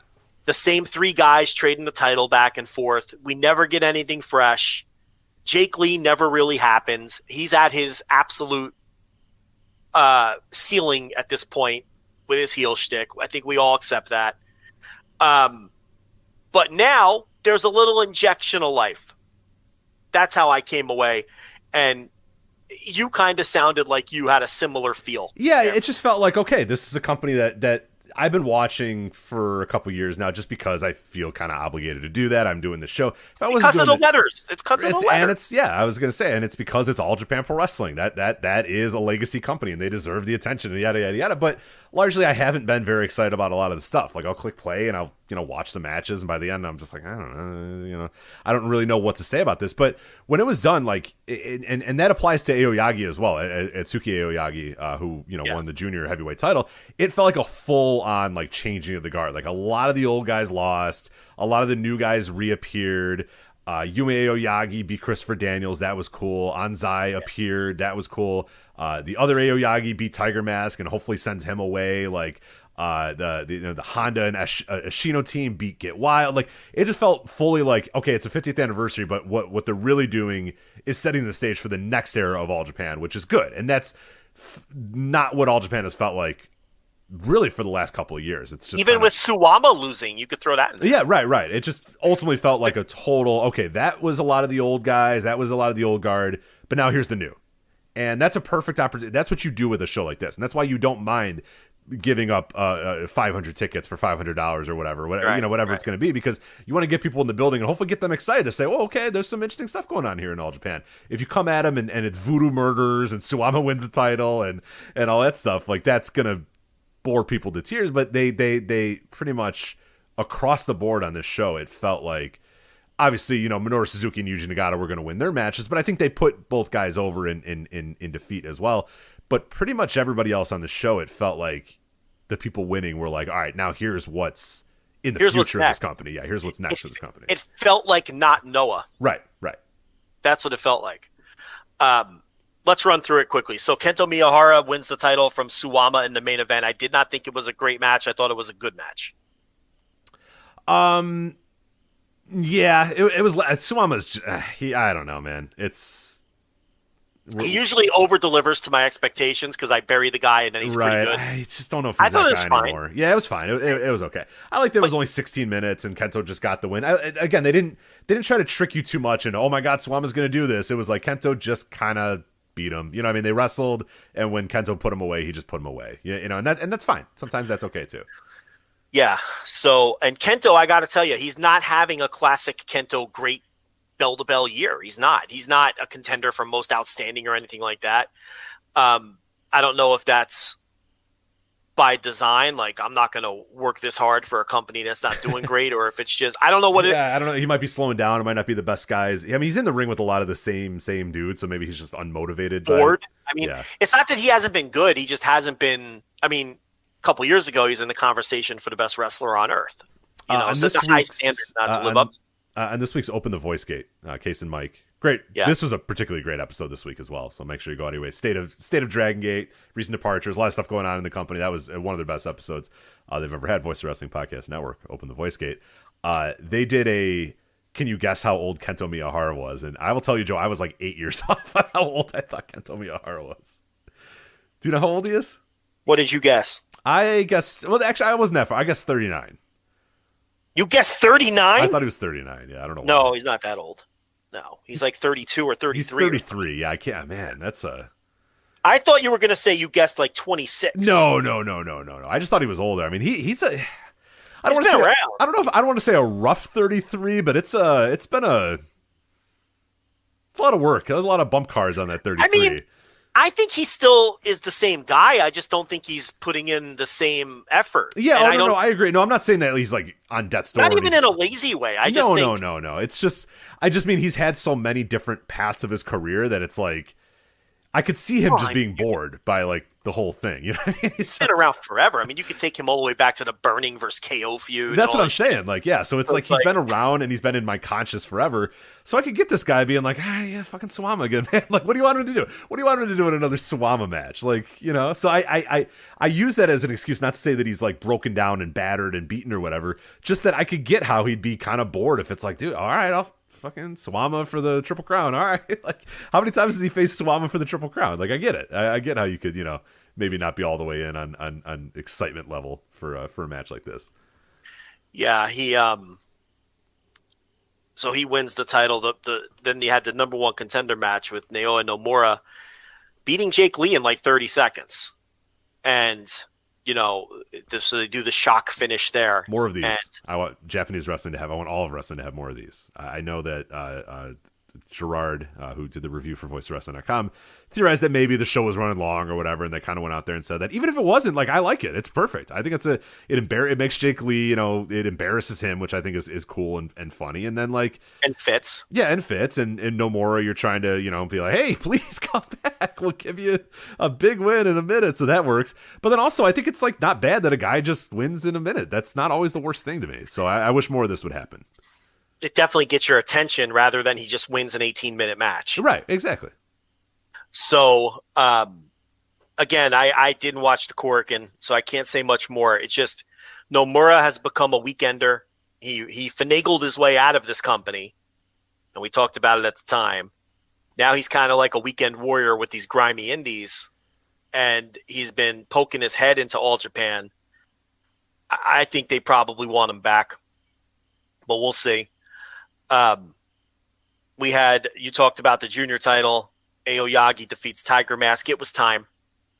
The same 3 guys trading the title back and forth. We never get anything fresh. Jake Lee never really happens. He's at his absolute ceiling at this point with his heel shtick. I think we all accept that. But now there's a little injection of life. That's how I came away. And you kind of sounded like you had a similar feel.
Yeah, it just felt like, okay, this is a company that I've been watching for a couple years now just because I feel kind of obligated to do that. I'm doing the show.
Because of the letters. It's because of the letters.
And it's, I was going to say, and it's because it's All Japan Pro Wrestling. That is a legacy company, and they deserve the attention, and yada, yada, yada. But largely, I haven't been very excited about a lot of the stuff. Like, I'll click play, and I'll, watch the matches, and by the end, I'm just like, I don't know, I don't really know what to say about this. But when it was done, like, and that applies to Aoyagi as well, Atsuki Aoyagi, who, won the junior heavyweight title, it felt like a full-on, like, changing of the guard. Like, a lot of the old guys lost, a lot of the new guys reappeared. Yume Aoyagi beat Christopher Daniels. That was cool. Anzai appeared. That was cool. The other Aoyagi beat Tiger Mask and hopefully sends him away. Like, the Honda and Ashino team beat Get Wild. Like, it just felt fully like, okay, it's a 50th anniversary, but what they're really doing is setting the stage for the next era of All Japan, which is good. And that's not what All Japan has felt like really for the last couple of years. It's just
even with Suwama losing, you could throw that in there.
Yeah, right. It just ultimately felt like a total, okay, that was a lot of the old guys, that was a lot of the old guard, but now here's the new. And that's a perfect opportunity. That's what you do with a show like this. And that's why you don't mind giving up 500 tickets for $500 or whatever
right.
It's going to be, because you want to get people in the building and hopefully get them excited to say, well, okay, there's some interesting stuff going on here in All Japan. If you come at them and it's voodoo murders and Suwama wins the title and all that stuff, like, that's going to bore people to tears. But they pretty much across the board on this show, it felt like, obviously, Minoru Suzuki and Yuji Nagata were going to win their matches, but I think they put both guys over in defeat as well. But pretty much everybody else on the show, it felt like the people winning were like, all right, now here's what's in the future of this company. Yeah, here's what's next for this company.
It felt like not Noah.
Right.
That's what it felt like. Let's run through it quickly. So Kento Miyahara wins the title from Suwama in the main event. I did not think it was a great match. I thought it was a good match.
Yeah, it was. Suwama's. I don't know, man.
He usually over delivers to my expectations because I bury the guy and then he's pretty good.
I just don't know if he's that guy anymore. Yeah, it was fine. It was okay. I like that it was only 16 minutes and Kento just got the win. Again, they didn't try to trick you too much and, oh my God, Suwama's going to do this. It was like Kento just kind of beat him. You know what I mean? They wrestled, and when Kento put him away, he just put him away. And that's fine. Sometimes that's okay too.
Yeah. So, and Kento, I got to tell you, he's not having a classic Kento great bell-to-bell year. He's not. He's not a contender for most outstanding or anything like that. I don't know if that's by design. Like, I'm not going to work this hard for a company that's not doing great, or if it's just, I don't know what
I don't know. He might be slowing down. It might not be the best guys. I mean, he's in the ring with a lot of the same dudes, so maybe he's just unmotivated.
Bored. I mean, It's not that he hasn't been good. He just hasn't been, I mean, a couple years ago, he's in the conversation for the best wrestler on earth. You know, so it's a high standard not to live up to.
And this week's Open the Voice Gate, Case and Mike. Great. Yeah. This was a particularly great episode this week as well, so make sure you go anyway. State of Dragon Gate, recent departures, a lot of stuff going on in the company. That was one of their best episodes they've ever had. Voice of Wrestling Podcast Network, Open the Voice Gate. They did a, can you guess how old Kento Miyahara was? And I will tell you, Joe, I was like 8 years off on how old I thought Kento Miyahara was. Do you know how old he is?
What did you guess?
I guess, well, actually, I wasn't that far. I guess 39.
You guessed 39?
I thought he was 39. Yeah, I don't know.
No, he's not that old. No, he's like 32 or 33.
He's 33. Yeah, I can't. Man, that's a.
I thought you were going to say you guessed like 26.
No. I just thought he was older. I mean, he's a. I don't want to say a rough 33, but it's been a. It's a lot of work. There's a lot of bump cars on that 33.
I mean, I think he still is the same guy. I just don't think he's putting in the same effort.
Yeah, I agree. No, I'm not saying that he's like on death's door.
Not even in a lazy way.
No. It's just, I just mean he's had so many different paths of his career that it's like, I could see him just being bored by like the whole thing. You know what I mean?
He's been around forever. I mean, you could take him all the way back to the Burning versus KO feud.
That's what I'm saying. Like, yeah. So it's like he's been around and he's been in my conscious forever. So I could get this guy being like, yeah, fucking Suwama again, man. Like, what do you want him to do? What do you want him to do in another Suwama match? Like, you know. So I use that as an excuse, not to say that he's like broken down and battered and beaten or whatever. Just that I could get how he'd be kind of bored if it's like, dude, all right, I'll fucking Suwama for the Triple Crown. All right. Like, how many times has he faced Suwama for the Triple Crown? Like, I get it. I get how you could, you know, maybe not be all the way in on excitement level for a match like this.
Yeah, so he wins the title. Then he had the number one contender match with Naoya Nomura beating Jake Lee in like 30 seconds. And, you know, so they do the shock finish there.
More of these. I want Japanese wrestling to have. I want all of wrestling to have more of these. I know that Gerard, who did the review for VoiceWrestling.com, theorized that maybe the show was running long or whatever, and they kind of went out there and said that. Even if it wasn't, like, I like it. It's perfect. I think it makes Jake Lee, you know, it embarrasses him, which I think is cool and funny. And then, like...
And fits.
Yeah, and fits. And Nomura, you're trying to, you know, be like, hey, please come back. We'll give you a big win in a minute. So that works. But then also, I think it's, like, not bad that a guy just wins in a minute. That's not always the worst thing to me. So I wish more of this would happen.
It definitely gets your attention rather than he just wins an 18-minute match.
Right, exactly.
So, again, I didn't watch the Korakuen, so I can't say much more. It's just Nomura has become a weekender. He finagled his way out of this company, and we talked about it at the time. Now he's kind of like a weekend warrior with these grimy indies, and he's been poking his head into All Japan. I think they probably want him back, but we'll see. You talked about the junior title. Aoyagi defeats Tiger Mask. It was time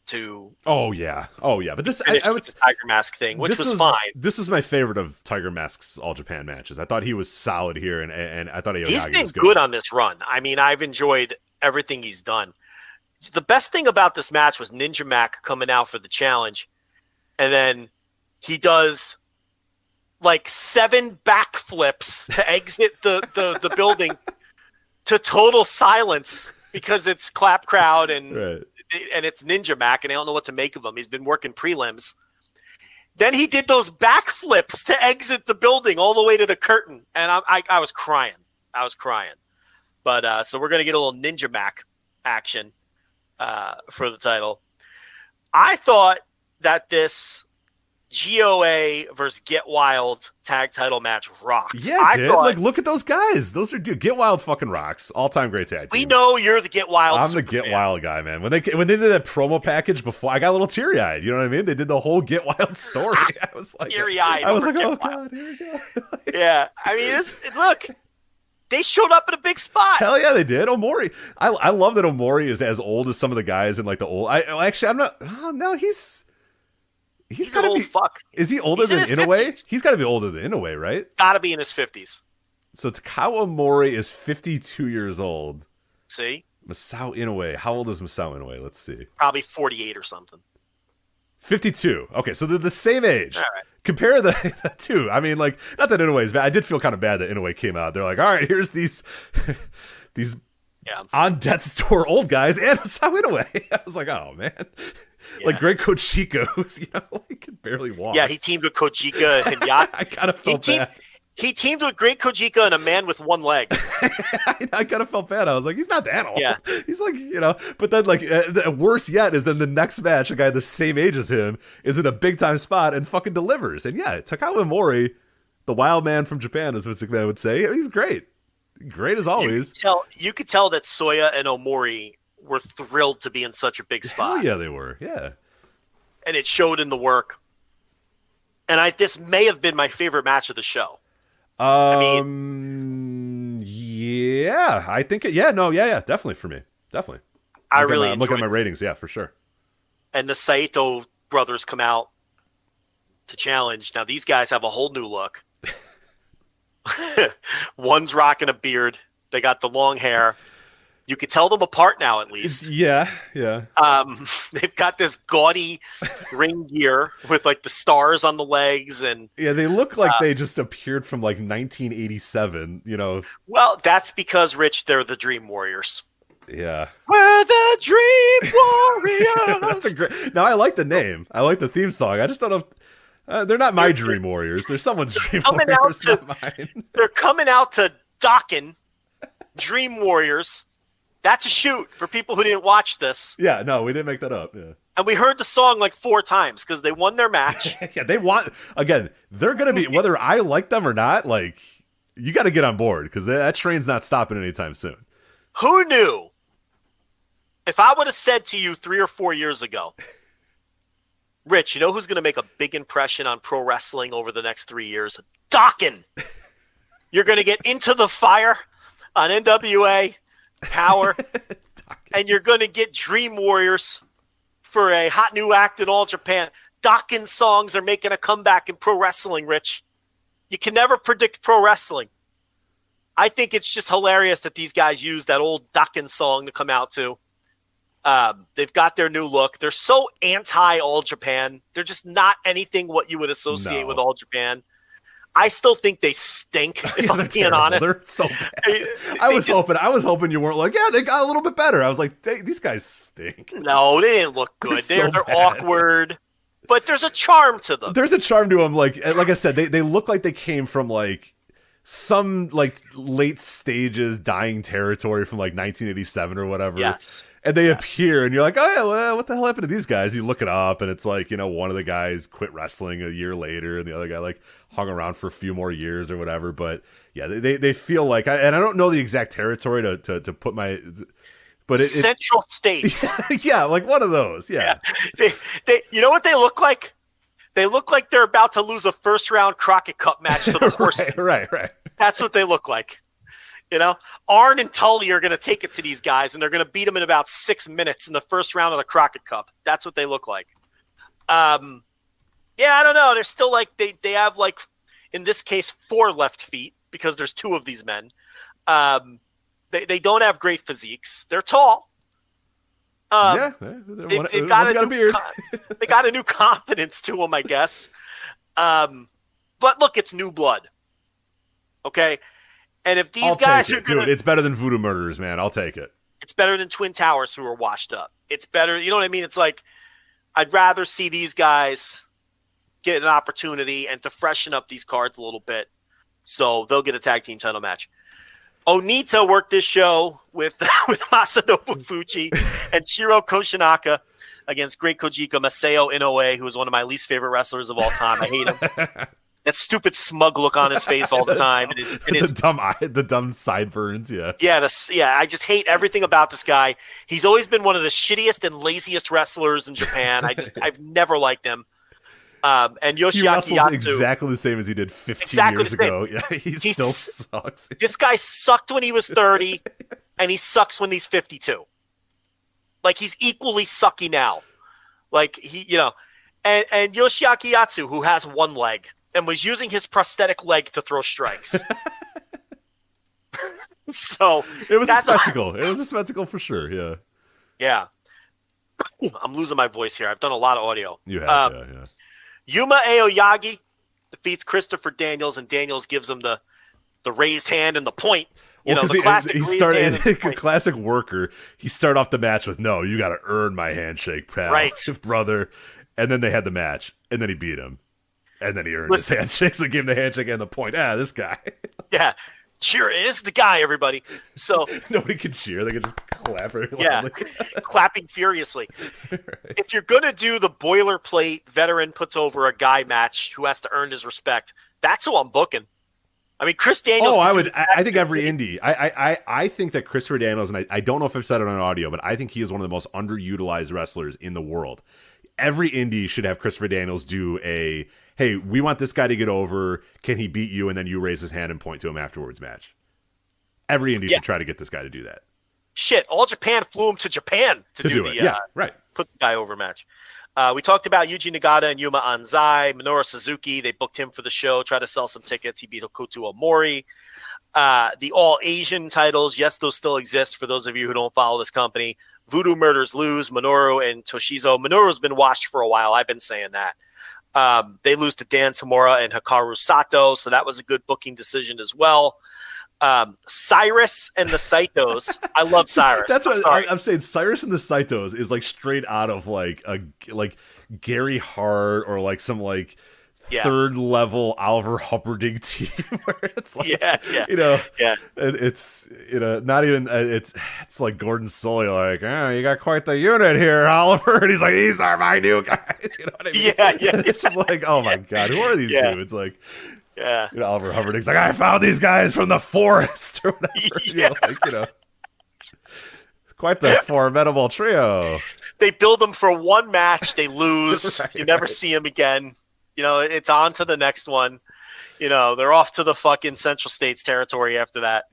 to.
Oh yeah. But this
I would the Tiger Mask thing, which was fine.
This is my favorite of Tiger Mask's All Japan matches. I thought he was solid here, and I thought Aoyagi
been
was
good on this run. I mean, I've enjoyed everything he's done. The best thing about this match was Ninja Mac coming out for the challenge, and then he does like 7 backflips to exit the building to total silence because it's clap crowd and it's Ninja Mac and I don't know what to make of him. He's been working prelims. Then he did those backflips to exit the building all the way to the curtain, and I was crying. But so we're gonna get a little Ninja Mac action for the title. I thought that this GOA versus Get Wild tag title match rocked.
Yeah, it did. Like, look at those guys. Those are Get Wild fucking rocks. All-time great tag team.
We know you're the Get Wild.
I'm the Get Wild guy, man. When they did that promo package before, I got a little teary-eyed. You know what I mean? They did the whole Get Wild story. I was like,
teary-eyed.
I was like, oh god, here we go.
Yeah, I mean, look. They showed up in a big spot.
Hell yeah, they did. Omori. I love that Omori is as old as some of the guys in like the old. I'm not. Oh, no, he's
He's an old fuck.
Is he older than Inoue? He's got to be older than Inoue, right?
Got to be in his 50s.
So Takao Mori is 52 years old.
See?
Masao Inoue. How old is Masao Inoue? Let's see.
Probably 48 or something.
52. Okay, so they're the same age.
All right.
Compare the two. I mean, like, not that Inoue's bad. I did feel kind of bad that Inoue came out. They're like, all right, here's these on death's door old guys and Masao Inoue. I was like, oh, man. Yeah. Like Great Kojika, who's, can barely walk.
Yeah, he teamed with Kojika and Yacht.
I kind of felt bad.
He teamed with Great Kojika and a man with one leg.
I kind of felt bad. I was like, he's not that old.
Yeah.
He's like, but then worse yet is then the next match, a guy the same age as him is in a big time spot and fucking delivers. And yeah, Takao Mori, the wild man from Japan, as Vince McMahon would say, he was great. Great as always.
You could tell that Soya and Omori were thrilled to be in such a big spot.
Hell yeah, they were. Yeah.
And it showed in the work. And this may have been my favorite match of the show.
Yeah, I think definitely for me. Definitely. I'm looking at my ratings, yeah, for sure.
And the Saito brothers come out to challenge. Now these guys have a whole new look. One's rocking a beard. They got the long hair. You could tell them apart now, at least.
Yeah.
They've got this gaudy ring gear with like the stars on the legs, and
they look like they just appeared from like 1987.
Well, that's because Rich, they're the Dream Warriors.
Yeah,
we're the Dream Warriors.
That's a great. Now I like the name. I like the theme song. I just don't know. They're not my Dream Warriors. They're someone's Dream Warriors, not mine.
They're coming out to Dokken Dream Warriors. That's a shoot for people who didn't watch this.
Yeah, no, we didn't make that up. Yeah.
And we heard the song like 4 times because they won their match.
Yeah, they want, again, they're going to be, whether I like them or not, like, you got to get on board because that train's not stopping anytime soon.
Who knew? If I would have said to you 3 or 4 years ago, Rich, you know who's going to make a big impression on pro wrestling over the next 3 years? Dokken. You're going to get Into the Fire on NWA. Power, and you're going to get Dream Warriors for a hot new act in all Japan. Dokken songs are making a comeback in pro wrestling, Rich. You can never predict pro wrestling. I think it's just hilarious that these guys use that old Dokken song to come out to. They've got their new look. They're so anti All Japan. They're just not anything what you would associate with All Japan. I still think they stink, if I'm being honest.
They're so bad. I was hoping you weren't like, yeah, they got a little bit better. I was like, these guys stink.
No, they didn't look good. They're awkward, but there's a charm to them.
There's a charm to them. Like I said, they look like they came from like some like late stages dying territory from like 1987 or whatever.
Yes.
And they appear, and you're like, oh, yeah, well, what the hell happened to these guys? You look it up, and it's like, one of the guys quit wrestling a year later, and the other guy, like, hung around for a few more years or whatever. But, yeah, they feel like, and I don't know the exact territory to put my... But
Central States.
Yeah, like one of those, yeah.
They you know what they look like? They look like they're about to lose a first-round Crockett Cup match to the Horsemen.
Right.
That's what they look like. Arn and Tully are going to take it to these guys, and they're going to beat them in about 6 minutes in the first round of the Crockett Cup. That's what they look like. I don't know. They're still like they have like, in this case, 4 left feet because there's 2 of these men. They don't have great physiques. They're tall. They've got a beard. They got a new confidence to them, I guess. But look, it's new blood. Okay. And if these guys are
dude, it's better than Voodoo Murderers, man. I'll take it.
It's better than Twin Towers, who are washed up. It's better. You know what I mean? It's like, I'd rather see these guys get an opportunity and to freshen up these cards a little bit. So they'll get a tag team title match. Onita worked this show with Masanobu Fuji and Shiro Koshinaka against Great Kojika Masao Inoue, who is one of my least favorite wrestlers of all time. I hate him. That stupid smug look on his face all the time.
The dumb sideburns, yeah.
Yeah, I just hate everything about this guy. He's always been one of the shittiest and laziest wrestlers in Japan. I've never liked him. And Yoshiaki
he wrestles
Yatsu,
exactly the same as he did 15 years ago. Yeah, he still sucks.
This guy sucked when he was 30, and he sucks when he's 52. Like, he's equally sucky now. Like, and Yoshiaki Yatsu, who has one leg and was using his prosthetic leg to throw strikes. So
it was a spectacle. It was a spectacle for sure. Yeah.
Yeah. I'm losing my voice here. I've done a lot of audio.
You have, yeah.
Yuma Aoyagi defeats Christopher Daniels, and Daniels gives him the raised hand and the point. The classic
he started classic worker. He started off the match with, "No, you got to earn my handshake, pal,
right,
brother." And then they had the match, and then he beat him, and then he earned his handshake. So he gave him the handshake and the point. This guy.
Yeah. Cheer. It is the guy, everybody. So
nobody could cheer. They could just clap.
Yeah, clapping furiously. Right. If you're going to do the boilerplate veteran puts over a guy match who has to earn his respect, that's who I'm booking. I mean, Chris Daniels.
I think every indie. I think that Christopher Daniels, and I don't know if I've said it on audio, but I think he is one of the most underutilized wrestlers in the world. Every indie should have Christopher Daniels do a, hey, we want this guy to get over. Can he beat you? And then you raise his hand and point to him afterwards match. Every indie should try to get this guy to do that.
Shit, All Japan flew him to Japan to do the put the guy over match. We talked about Yuji Nagata and Yuma Anzai, Minoru Suzuki. They booked him for the show, tried to sell some tickets. He beat Hokuto Omori. The All Asian titles, yes, those still exist for those of you who don't follow this company. Voodoo Murders lose, Minoru and Toshizo. Minoru's been washed for a while. I've been saying that. They lose to Dan Tamura and Hikaru Sato, so that was a good booking decision as well. Cyrus and the Saitos. I love Cyrus.
That's what I'm saying. Cyrus and the Saitos is like straight out of like Gary Hart or like some like third level Oliver Humperdinck team where it's like it's not even it's like Gordon Sully like, you got quite the unit here, Oliver, and he's like, these are my new guys. You know what I mean? It's just like, oh my god, who are these dudes? Like, Oliver Humperdinck's like, I found these guys from the forest or whatever. Quite the formidable trio.
They build them for one match, they lose, you never see them again. It's on to the next one. They're off to the fucking Central States territory after that.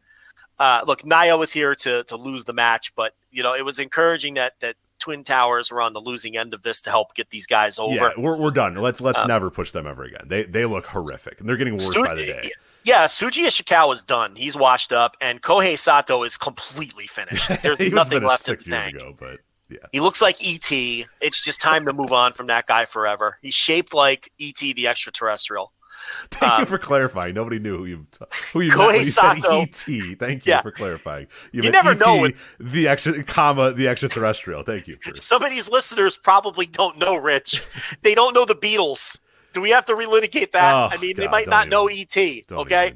Look, Naya was here to lose the match, but, it was encouraging that Twin Towers were on the losing end of this to help get these guys over.
Yeah, we're done. Let's never push them ever again. They look horrific, and they're getting worse by the day.
Yeah, Suji Ishikawa's done. He's washed up, and Kohei Sato is completely finished. There's nothing left in the tank.
Ago, but yeah.
He looks like E.T. It's just time to move on from that guy forever. He's shaped like E.T. the extraterrestrial.
Thank you for clarifying. Nobody knew who you
Kohei
meant when you
Sato.
said E.T. Thank you for clarifying.
You never know
the extraterrestrial. Thank you.
Some of these listeners probably don't know, Rich. They don't know the Beatles. Do we have to relitigate that? They might not know E.T. Okay.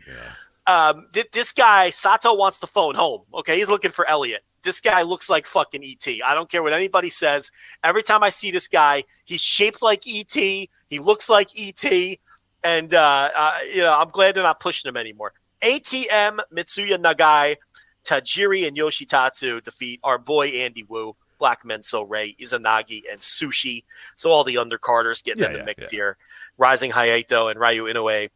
This guy Sato wants to phone home. Okay, he's looking for Elliot. This guy looks like fucking E.T. I don't care what anybody says. Every time I see this guy, he's shaped like E.T. He looks like E.T. And, I'm glad they're not pushing him anymore. ATM, Mitsuya Nagai, Tajiri, and Yoshitatsu defeat our boy Andy Wu, Black Menso Ray, Izanagi, and Sushi. So all the undercarders getting in the mix here. Rising Hayato and Ryu Inoue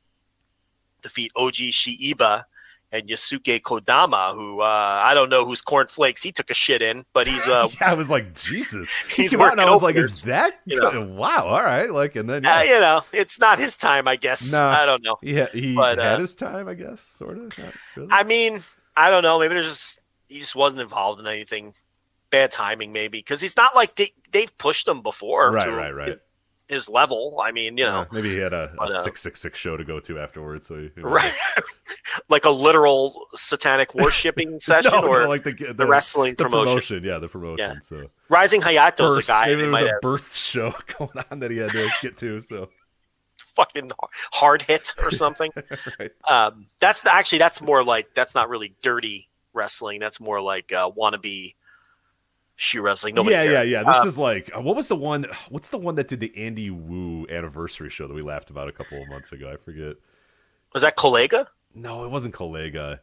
defeat Oji Shiiba and Yasuke Kodama, who I don't know whose cornflakes he took a shit in, but he's
I was like, Jesus.
He's
working. I was like,
over.
Is that good? Wow, all right. Like, and then
it's not his time, I guess. No, I don't know.
Yeah, he had his time, I guess, sort of. Not really.
I mean, I don't know. Maybe he just wasn't involved in anything. Bad timing, maybe, because he's not like they've pushed him before.
Right.
His level. I mean,
maybe he had a 666 show to go to afterwards. So
right, like a literal satanic worshipping session, or
like
the wrestling promotion.
Yeah, the promotion. Yeah. So
Rising Hayato's the guy.
Maybe there was a birth show going on that he had to get to. So
fucking hard hit or something.
Right.
That's more like, that's not really dirty wrestling. That's more like wannabe shoe wrestling. Nobody cares.
Yeah. This is like, what's the one that did the Andy Wu anniversary show that we laughed about a couple of months ago? I forget.
Was that Colega?
No, it wasn't Colega.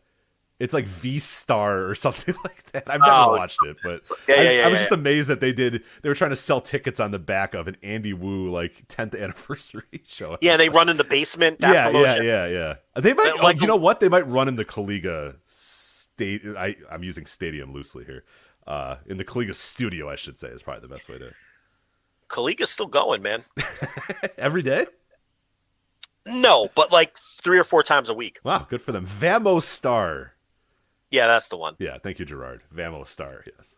It's like V-Star or something like that. I've never watched it, but I was just amazed that they were trying to sell tickets on the back of an Andy Wu like 10th anniversary show.
Yeah, they run in the basement. Promotion.
Yeah. They might, you know what? They might run in the Colega state. I'm using stadium loosely here. In the Kaliga studio, I should say, is probably the best way to.
Kaliga's still going, man.
Every day?
No, but like 3 or 4 times a week.
Wow, good for them. Vamos Star.
Yeah, that's the one.
Yeah, thank you, Gerard. Vamos Star, yes.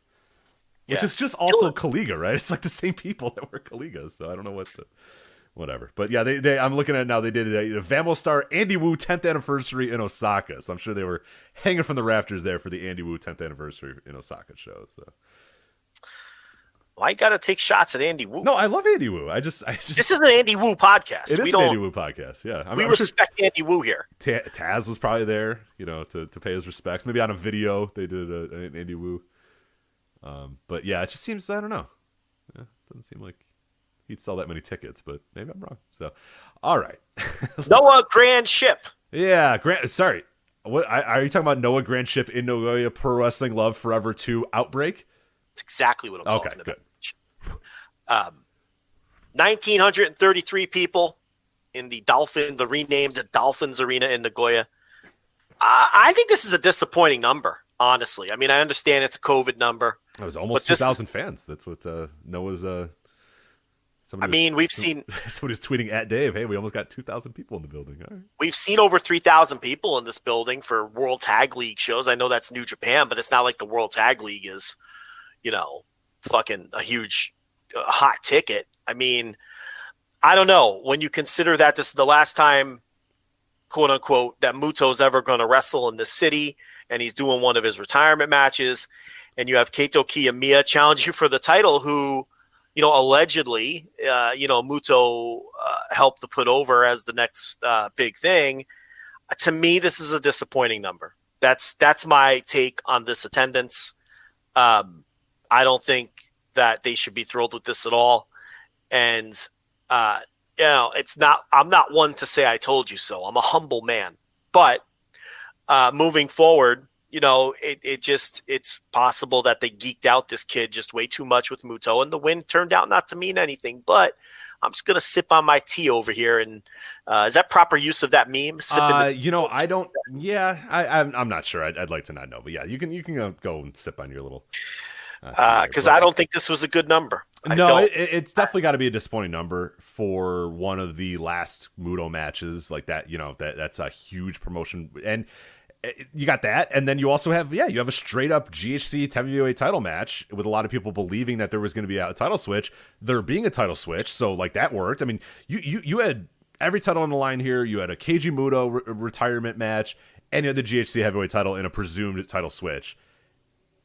Yeah.
Which is just also Kaliga, right? It's like the same people that were Kaliga, so I don't know what the... Whatever. But yeah, they I'm looking at it now. They did a Vamos Star Andy Wu 10th anniversary in Osaka. So I'm sure they were hanging from the rafters there for the Andy Wu 10th anniversary in Osaka show. So
why you got to take shots at Andy Wu?
no, I love Andy Wu. I just
this is an Andy Wu podcast.
It is an Andy Wu podcast. Yeah,
we respect Andy Wu here.
Taz was probably there, to pay his respects. Maybe on a video they did an Andy Wu. But yeah, it just seems, I don't know. Yeah, it doesn't seem like he'd sell that many tickets, but maybe I'm wrong. So, all right.
Noah Grand Ship.
Yeah, Sorry. What are you talking about? Noah Grand Ship in Nagoya Pro Wrestling Love Forever 2 Outbreak?
That's exactly what I'm talking about.
Good.
1,933 people in the renamed Dolphins Arena in Nagoya. I think this is a disappointing number, honestly. I mean, I understand it's a COVID number.
It was almost 2,000 fans. That's what Noah's...
we've seen
somebody's tweeting at Dave, "Hey, we almost got 2,000 people in the building." All right.
We've seen over 3,000 people in this building for World Tag League shows. I know that's New Japan, but it's not like the World Tag League is, fucking a huge hot ticket. I mean, I don't know. When you consider that this is the last time, quote unquote, that Muto's ever going to wrestle in the city, and he's doing one of his retirement matches, and you have Kaito Kiyomiya challenge you for the title, who, allegedly, Muto helped to put over as the next big thing. To me, this is a disappointing number. That's my take on this attendance. I don't think that they should be thrilled with this at all. And, it's not. I'm not one to say I told you so. I'm a humble man. But moving forward, it's possible that they geeked out this kid just way too much with Muto, and the win turned out not to mean anything. But I'm just gonna sip on my tea over here, and is that proper use of that meme?
I don't. Yeah, I'm not sure. I'd like to not know, but yeah, you can go and sip on your little.
Because I don't think this was a good number.
It's definitely got to be a disappointing number for one of the last Muto matches like that. That's a huge promotion, and you got that, and then you also have you have a straight up GHC heavyweight title match with a lot of people believing that there was going to be a title switch. There being a title switch, so like that worked. I mean, you had every title on the line here. You had a Keiji Muto retirement match, and you had the GHC heavyweight title in a presumed title switch,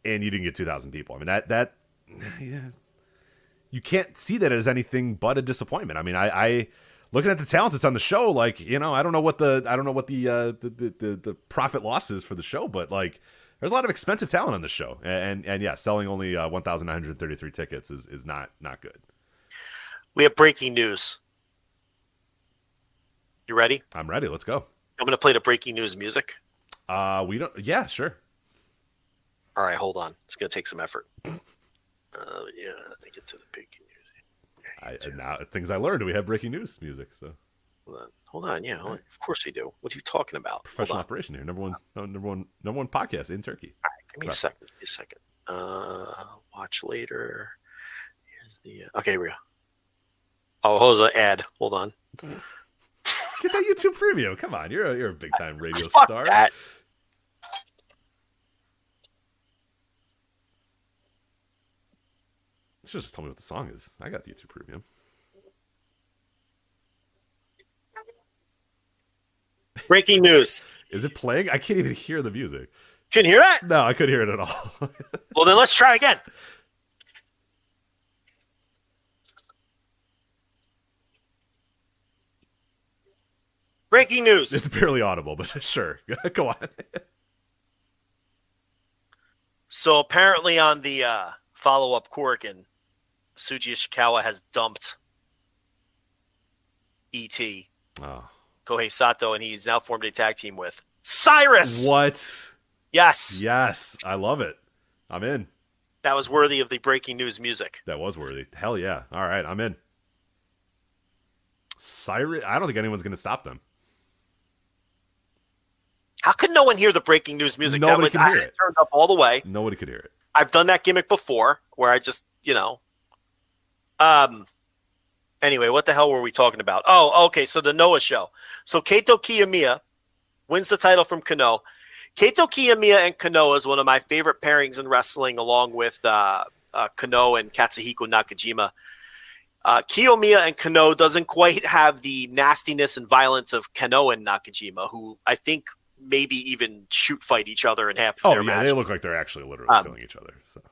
and you didn't get 2,000 people. I mean that you can't see that as anything but a disappointment. I mean, I looking at the talent that's on the show, like, I don't know what the profit loss is for the show, but like there's a lot of expensive talent on the show, and yeah, selling only 1,933 tickets is not good.
We have breaking news. You ready?
I'm ready. Let's go.
I'm going to play the breaking news music.
We don't. Yeah, sure.
All right, hold on. It's going to take some effort. Let me get to the breaking news.
Now, things I learned, we have breaking news music. So
hold on. Yeah, of course we do. What are you talking about?
Professional operation here. Number one podcast in Turkey.
All right, give me a second. Watch later. Here's the. Okay, here we go. Oh, hold on. Ad. Hold on.
Get that YouTube Premium. Come on, you're a big time radio
Fuck
star.
That.
You should just tell me what the song is. I got the YouTube Premium.
Breaking news.
Is it playing? I can't even hear the music.
Can you hear that?
No, I couldn't hear it at all.
Well, then let's try again. Breaking news.
It's barely audible, but sure. Go on.
So apparently on the follow-up Korakuen, Tsuji Ishikawa has dumped E.T.
Oh.
Kohei Sato, and he's now formed a tag team with Cyrus.
What?
Yes.
Yes. I love it. I'm in.
That was worthy of the breaking news music.
That was worthy. Hell yeah. All right. I'm in. Cyrus. I don't think anyone's going to stop them.
How could no one hear the breaking news music?
Nobody could hear it.
Turned up all the way.
Nobody could hear it.
I've done that gimmick before where I just, Anyway, what the hell were we talking about? Oh, okay. So the Noah show. So Kaito Kiyomiya wins the title from Kano. Kaito Kiyomiya and Kano is one of my favorite pairings in wrestling, along with Kano and Katsuhiko Nakajima. Kiyomiya and Kano doesn't quite have the nastiness and violence of Kano and Nakajima, who I think maybe even shoot fight each other in half of their match.
They look like they're actually literally killing each other. So.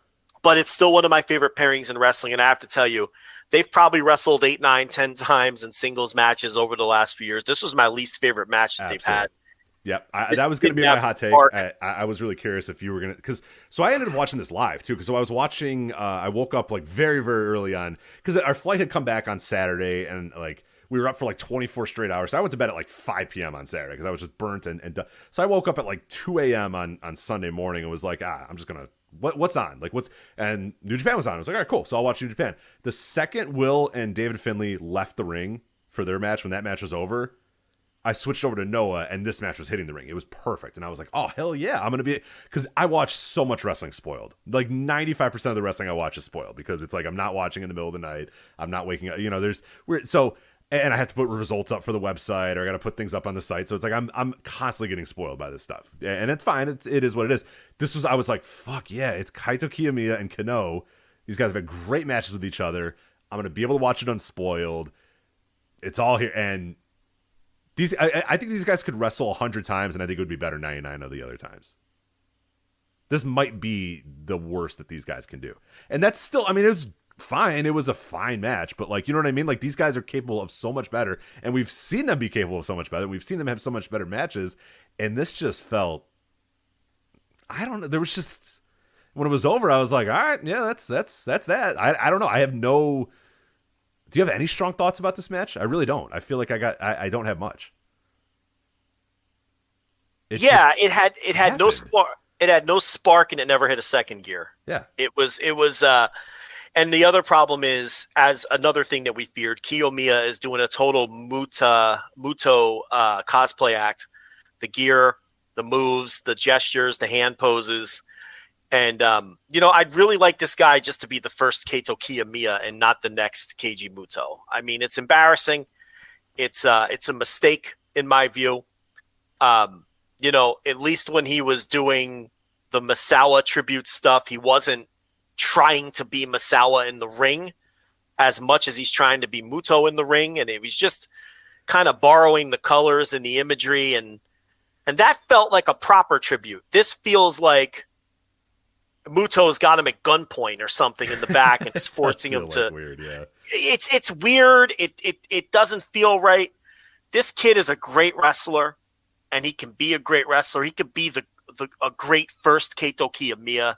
But it's still one of my favorite pairings in wrestling, and I have to tell you, they've probably wrestled 8, 9, 10 times in singles matches over the last few years. This was my least favorite match that they've had.
Yep, that was going to be my hot take. I was really curious if you were going to, so I ended up watching this live too, because so I was watching. I woke up like very, very early on because our flight had come back on Saturday, and like we were up for like 24 straight hours. So I went to bed at like 5 p.m. on Saturday because I was just burnt and done. So I woke up at like 2 a.m. on Sunday morning and was like, I'm just gonna. What's on? And New Japan was on. I was like, all right, cool. So I'll watch New Japan. The second Will and David Finley left the ring for their match, when that match was over, I switched over to Noah, and this match was hitting the ring. It was perfect. And I was like, oh, hell yeah. I'm going to be, because I watch so much wrestling spoiled. Like 95% of the wrestling I watch is spoiled because it's like, I'm not watching in the middle of the night. I'm not waking up, and I have to put results up for the website, or I got to put things up on the site. So it's like I'm constantly getting spoiled by this stuff, and it's fine. It is what it is. I was like, fuck yeah, it's Kaito Kiyomiya and Kano. These guys have had great matches with each other. I'm gonna be able to watch it unspoiled. It's all here, and I think these guys could wrestle 100 times, and I think it would be better 99 of the other times. This might be the worst that these guys can do, and that's still. I mean, it was fine. It was a fine match, but like, you know what I mean? Like, these guys are capable of so much better, and we've seen them be capable of so much better. We've seen them have so much better matches, and this just felt, I don't know. There was just, when it was over, I was like, all right, yeah, that's that. I don't know. I have no. Do you have any strong thoughts about this match? I really don't. I feel like I don't have much.
It had no spark. It had no spark, and it never hit a second gear.
Yeah,
it was. And the other problem is, as another thing that we feared, Kiyomiya is doing a total Muto cosplay act. The gear, the moves, the gestures, the hand poses. And, I'd really like this guy just to be the first Kaito Kiyomiya and not the next Keiji Muto. I mean, it's embarrassing. It's a mistake in my view. At least when he was doing the Misawa tribute stuff, he wasn't trying to be Misawa in the ring as much as he's trying to be Muto in the ring, and it was just kind of borrowing the colors and the imagery, and that felt like a proper tribute. This feels like Muto's got him at gunpoint or something in the back and is forcing him to.
Weird, yeah.
It's weird. It doesn't feel right. This kid is a great wrestler, and he can be a great wrestler. He could be a great first Kaito Kiyomiya.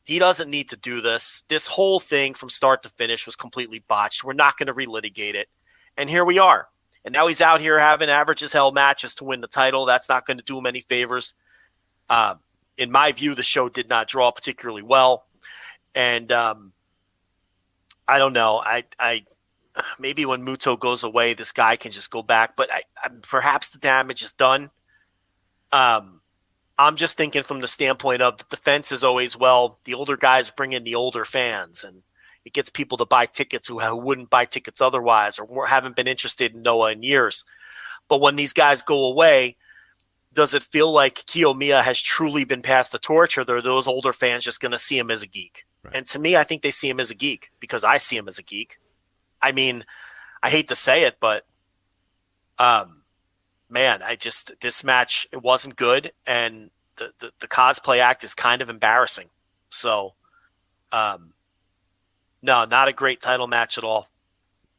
He doesn't need to do this. This whole thing from start to finish was completely botched. We're not going to relitigate it. And here we are. And now he's out here having average as hell matches to win the title. That's not going to do him any favors. In my view, the show did not draw particularly well. And I don't know. I maybe when Muto goes away, this guy can just go back. But perhaps the damage is done. I'm just thinking from the standpoint of the defense is always, well, the older guys bring in the older fans, and it gets people to buy tickets who wouldn't buy tickets otherwise or haven't been interested in Noah in years. But when these guys go away, does it feel like Kiyomiya has truly been passed the torch, or are those older fans just going to see him as a geek? Right. And to me, I think they see him as a geek because I see him as a geek. I mean, I hate to say it, but man, this match, it wasn't good, and the cosplay act is kind of embarrassing. So, no, not a great title match at all.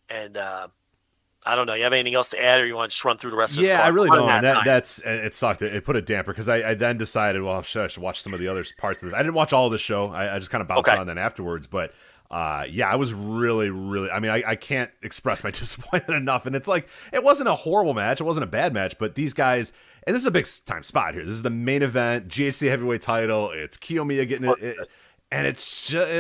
And I don't know. You have anything else to add, or you want to just run through the rest of this?
Yeah, I really don't. It sucked. It put a damper because I then decided, well, I should watch some of the other parts of this. I didn't watch all of the show. I just kind of bounced on then afterwards, but. I was really, really, I mean, I can't express my disappointment enough. And it's like, it wasn't a horrible match. It wasn't a bad match, but these guys, and this is a big time spot here. This is the main event, GHC Heavyweight title. It's Kiyomiya getting it. And it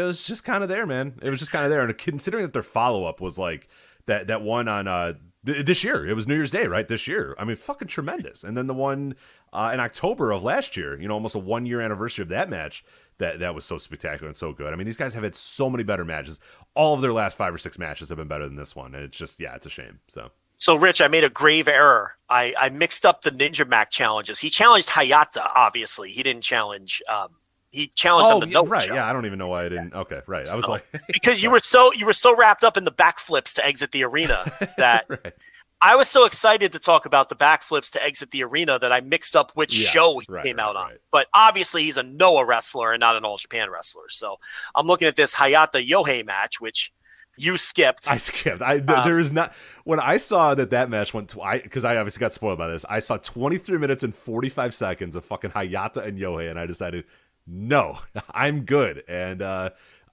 was just kind of there, man. It was just kind of there. And considering that their follow-up was like that one on this year. It was New Year's Day, right? This year. I mean, fucking tremendous. And then the one in October of last year, almost a 1-year anniversary of that match. that was so spectacular and so good. I mean, these guys have had so many better matches. All of their last 5 or 6 matches have been better than this one, and it's just, it's a shame.
So, Rich, I made a grave error. I mixed up the Ninja Mac challenges. He challenged Hayata, obviously. He didn't challenge. He challenged on the Noah
right?
show.
Yeah, I don't even know why I didn't. Okay, right. I was like,
because you were so wrapped up in the backflips to exit the arena that
right.
I was so excited to talk about the backflips to exit the arena that I mixed up which show he came out on. But obviously, he's a Noah wrestler and not an All Japan wrestler. So I'm looking at this Hayata Yohei match, which you skipped.
I skipped. There is not when I saw that match went because I obviously got spoiled by this. I saw 23 minutes and 45 seconds of fucking Hayata and Yohei, and I decided, no, I'm good. And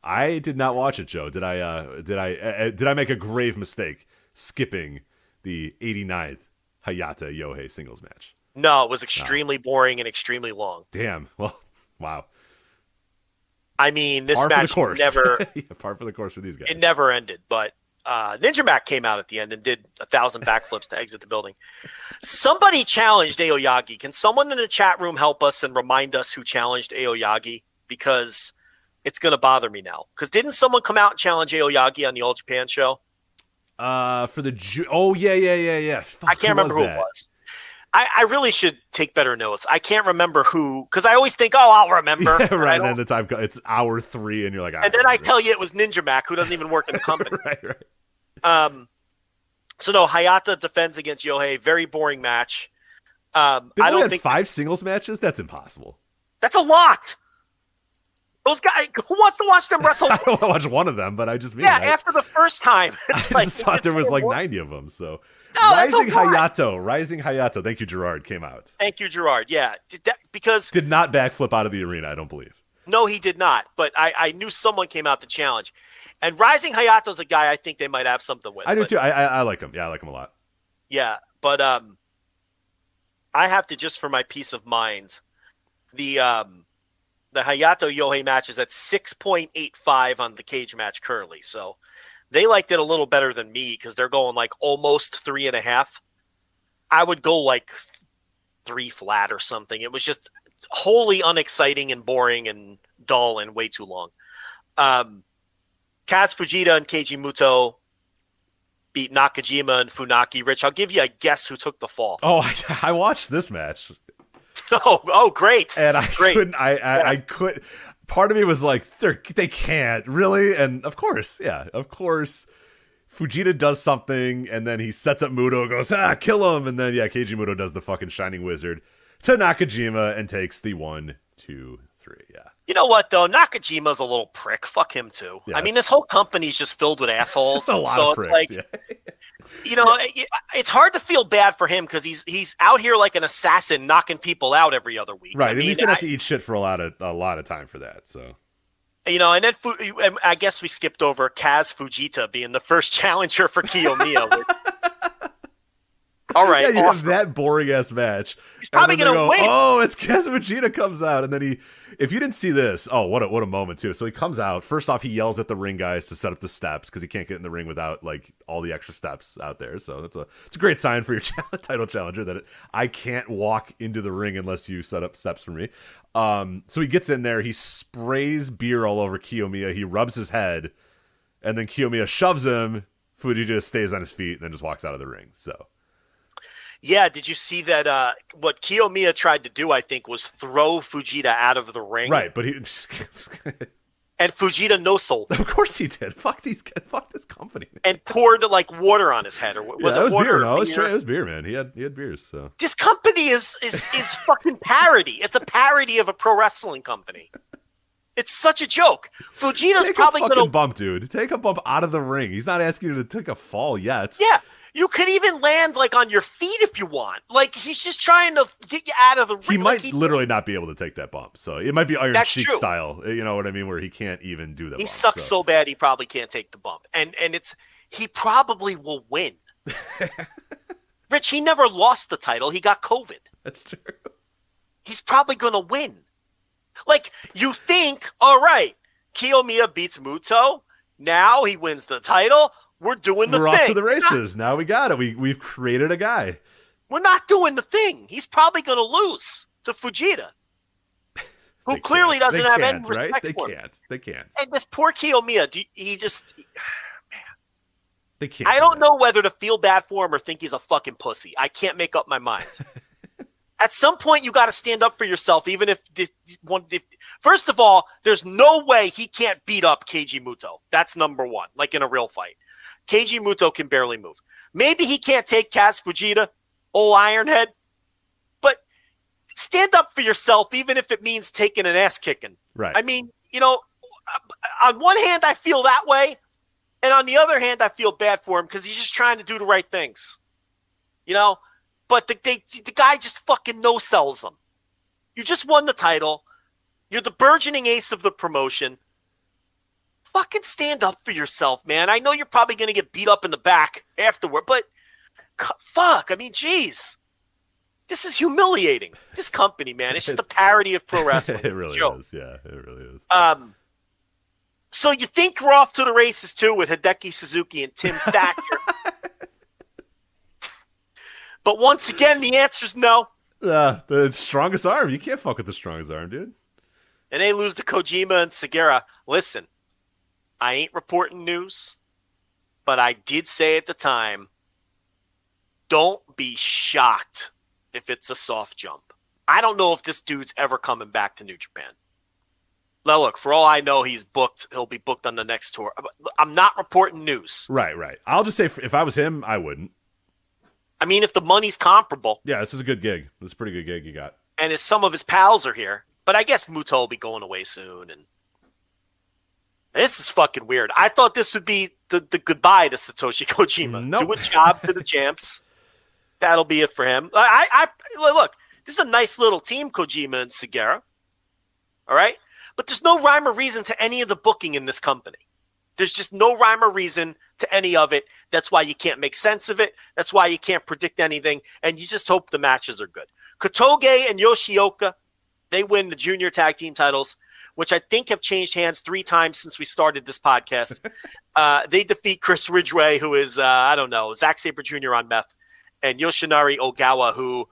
I did not watch it, Joe. Did I make a grave mistake skipping the 89th Hayata Yohei singles match?
No, it was extremely boring and extremely long.
Damn. Well, wow.
I mean, this
par
match never
par for the course for these guys.
It never ended, but Ninja Mac came out at the end and did 1,000 backflips to exit the building. Somebody challenged Aoyagi. Can someone in the chat room help us and remind us who challenged Aoyagi? Because it's going to bother me now. Because didn't someone come out and challenge Aoyagi on the All Japan show?
For the yeah. Fuck,
I can't remember who it was. I really should take better notes. I can't remember who, because I always think, I'll remember.
Yeah, right. And then the time it's hour 3, and you're like,
and then I tell you it was Ninja Mac, who doesn't even work in the company.
right.
So no, Hayata defends against Yohei. Very boring match.
I don't think 5 singles matches. That's impossible.
That's a lot. Those guys, who wants to watch them wrestle?
I don't want to watch one of them, but I just mean
after the first time.
I just thought there was like 90 of them. So
no,
Rising Hayato. Thank you, Gerard. Came out.
Thank you, Gerard. Yeah, because
did not backflip out of the arena. I don't believe.
No, he did not. But I knew someone came out to challenge, and Rising Hayato's a guy I think they might have something with.
I do too. I like him. Yeah, I like him a lot.
Yeah, but I have to, just for my peace of mind, the Hayato Yohei match is at 6.85 on the cage match currently. So they liked it a little better than me because they're going like almost 3.5. I would go like 3 flat or something. It was just wholly unexciting and boring and dull and way too long. Kaz Fujita and Keiji Muto beat Nakajima and Funaki. Rich, I'll give you a guess who took the fall.
Oh, I watched this match.
Oh, great!
And I couldn't. I could. Part of me was like, they can't really. And of course, Fujita does something, and then he sets up Muto, goes kill him, and then Keiji Muto does the fucking Shining Wizard to Nakajima and takes the 1, 2, 3. Yeah.
You know what though? Nakajima's a little prick. Fuck him too.
Yes.
I mean, this whole company's just filled with assholes.
A lot
so
of pricks,
it's like, it's hard to feel bad for him because he's out here like an assassin, knocking people out every other week.
Right, and he's gonna have to eat shit for a lot of time for that. So, and then
I guess we skipped over Kaz Fujita being the first challenger for Kiyomiya. All right,
yeah, you
awesome.
have that boring ass match.
He's probably gonna win.
Oh, it's Kaz Fujita comes out, and then if you didn't see this, what a moment too. So he comes out. First off, he yells at the ring guys to set up the steps because he can't get in the ring without like all the extra steps out there. So it's a great sign for your title challenger that I can't walk into the ring unless you set up steps for me. So he gets in there. He sprays beer all over Kiyomiya. He rubs his head, and then Kiyomiya shoves him. Fujita stays on his feet and then just walks out of the ring. So.
Yeah, did you see that? What Kiyomiya tried to do, I think, was throw Fujita out of the ring.
Right, but
and Fujita no-sold.
Of course he did. Fuck these guys. Fuck this company.
And poured like water on his head, or was it water?
Beer? No, it was beer, man. He had beers. So
this company is fucking parody. It's a parody of a pro wrestling company. It's such a joke. Fujita's probably going to
bump, dude. Take a bump out of the ring. He's not asking you to take a fall yet.
Yeah. You could even land like on your feet if you want. Like he's just trying to get you out of the ring.
He might literally not be able to take that bump. So it might be Iron Sheik style. You know what I mean? Where he can't even do that.
He sucks so bad he probably can't take the bump. And he probably will win. Rich, he never lost the title. He got COVID.
That's true.
He's probably gonna win. Like you think, all right, Kiyomiya beats Muto. Now he wins the title. We're doing the thing.
We're off to the races. Now we got it. We've created a guy.
We're not doing the thing. He's probably going to lose to Fujita. who clearly doesn't have any respect
right?
for him.
They can't.
And this poor Kiyomiya,
They can't.
I don't know whether to feel bad for him or think he's a fucking pussy. I can't make up my mind. At some point, you got to stand up for yourself, even if first of all, there's no way he can't beat up Keiji Muto. That's number one, like in a real fight. Keiji Muto can barely move. Maybe he can't take Kaz Fujita, old Ironhead, but stand up for yourself, even if it means taking an ass kicking.
Right.
I mean, on one hand, I feel that way, and on the other hand, I feel bad for him because he's just trying to do the right things. But the guy just fucking no-sells them. You just won the title. You're the burgeoning ace of the promotion. Fucking stand up for yourself, man. I know you're probably going to get beat up in the back afterward, but fuck. I mean, geez. This is humiliating. This company, man. It's just a parody of pro wrestling.
It really is. Yeah, it really is.
So you think we're off to the races, too, with Hideki Suzuki and Tim Thatcher. But once again, the answer's no.
The strongest arm. You can't fuck with the strongest arm, dude.
And they lose to Kojima and Segura. Listen, I ain't reporting news, but I did say at the time, don't be shocked if it's a soft jump. I don't know if this dude's ever coming back to New Japan. Now, look, for all I know, he's booked. He'll be booked on the next tour. I'm not reporting news.
Right. I'll just say if I was him, I wouldn't.
I mean, if the money's comparable.
Yeah, this is a good gig. This is a pretty good gig you got.
And some of his pals are here. But I guess Muto will be going away soon. And this is fucking weird. I thought this would be the goodbye to Satoshi Kojima.
Nope.
Do a job to the champs. That'll be it for him. Look, this is a nice little team, Kojima and Segura. All right? But there's no rhyme or reason to any of the booking in this company. There's just no rhyme or reason to any of it. That's why you can't make sense of it. That's why you can't predict anything. And you just hope the matches are good. Kotoge and Yoshioka, they win the junior tag team titles, which I think have changed hands 3 times since we started this podcast. They defeat Chris Ridgway, who is, Zack Sabre Jr. on meth, and Yoshinari Ogawa, who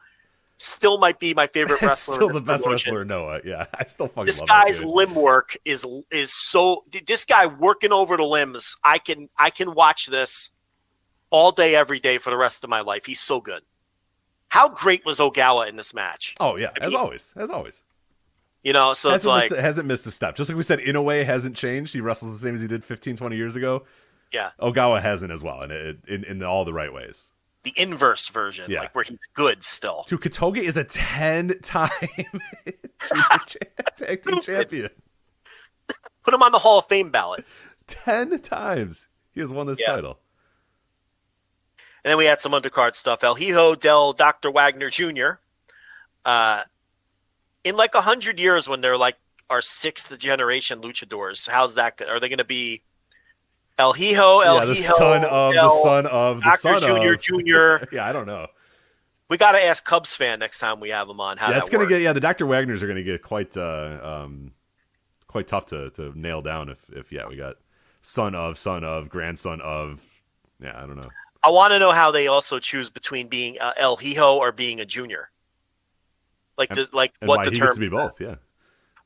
still might be my favorite wrestler.
Still the best wrestler in Noah. Yeah, I still fucking
this
love
guy's
that dude.
limb work is so. This guy working over the limbs. I can watch this all day, every day for the rest of my life. He's so good. How great was Ogawa in this match?
Oh yeah,
I mean,
as always.
So it's like
hasn't missed a step. Just like we said, Inoue hasn't changed. He wrestles the same as he did 15, 20 years ago.
Yeah,
Ogawa hasn't as well, and in all the right ways.
The inverse version, like where he's good still.
Dude, Kotoge is a 10-time tag team champion.
Put him on the Hall of Fame ballot.
10 times he has won this title.
And then we had some undercard stuff. El Hijo del Dr. Wagner Jr. In like 100 years, when they're like our 6th generation luchadors, how's that? Are they going to be El Hijo,
the son of
Dr. Junior Jr.
Yeah, I don't know.
We got to ask Cubs fan next time we have him on how
that's
going to
get. Yeah, the Dr. Wagners are going to get quite tough to nail down. If we got son of, grandson of. Yeah, I don't know.
I want to know how they also choose between being El Hijo or being a junior. What the term?
He gets to be both. Yeah.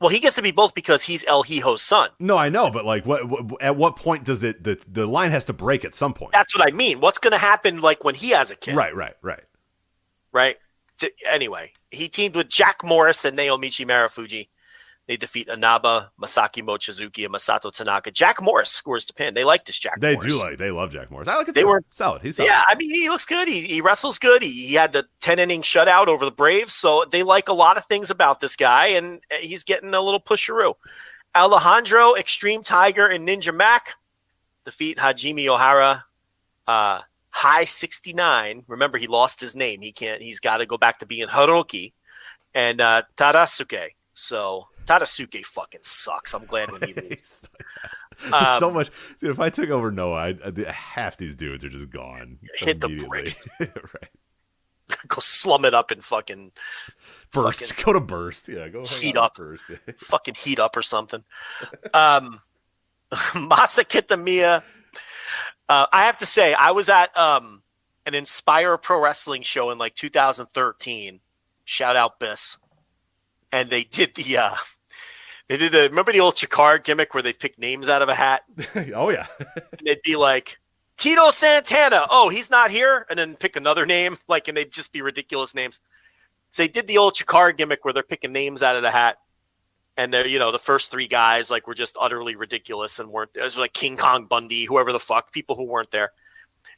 Well, he gets to be both because he's El Hijo's son.
No, I know, but like, at what point does the line has to break at some point?
That's what I mean. What's going to happen like when he has a kid?
Right.
Anyway, he teamed with Jack Morris and Naomichi Marufuji. They defeat Inaba, Masaki Mochizuki, and Masato Tanaka. Jack Morris scores the pin. They like this Jack Morris.
They love Jack Morris. I like it
too.
They were solid. He's solid.
Yeah, I mean, he looks good. He wrestles good. He had the 10-inning shutout over the Braves, so they like a lot of things about this guy, and he's getting a little pusheroo. Alejandro, Extreme Tiger, and Ninja Mac defeat Hajime Ohara. High 69. Remember, he lost his name. He's got to go back to being Haruki. And Tadasuke. So Tadasuke fucking sucks. I'm glad when he leaves.
So much. Dude, if I took over Noah, half these dudes are just gone.
Hit the brakes.
Right.
Go slum it up and fucking
burst. Go to burst. Yeah, go
heat up.
Burst.
Fucking heat up or something. Masa Kitamiya. I have to say, I was at an Inspire Pro Wrestling show in like 2013. Shout out Biss. And they did They did remember the old Chikara gimmick where they pick names out of a hat?
Oh, yeah.
And they'd be like, Tito Santana. Oh, he's not here. And then pick another name. And they'd just be ridiculous names. So they did the old Chikara gimmick where they're picking names out of the hat. And they're, the first three guys, were just utterly ridiculous and weren't there. It was like King Kong Bundy, whoever the fuck, people who weren't there.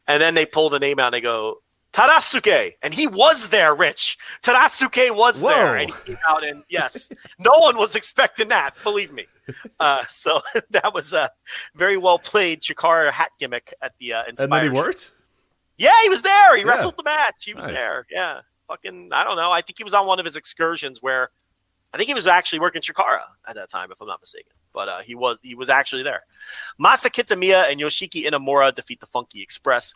And then they pull the name out and they go, Tadasuke, and he was there, Rich. Tadasuke was there, and he came out, and yes, no one was expecting that, believe me. So that was a very well played Chikara hat gimmick at the Inspire.
And then he worked?
Yeah, he was there. He wrestled the match. He was there. Yeah, fucking, I don't know. I think he was on one of his excursions where I think he was actually working Chikara at that time, if I'm not mistaken. But he was actually there. Masa Kitamiya and Yoshiki Inamura defeat the Funky Express.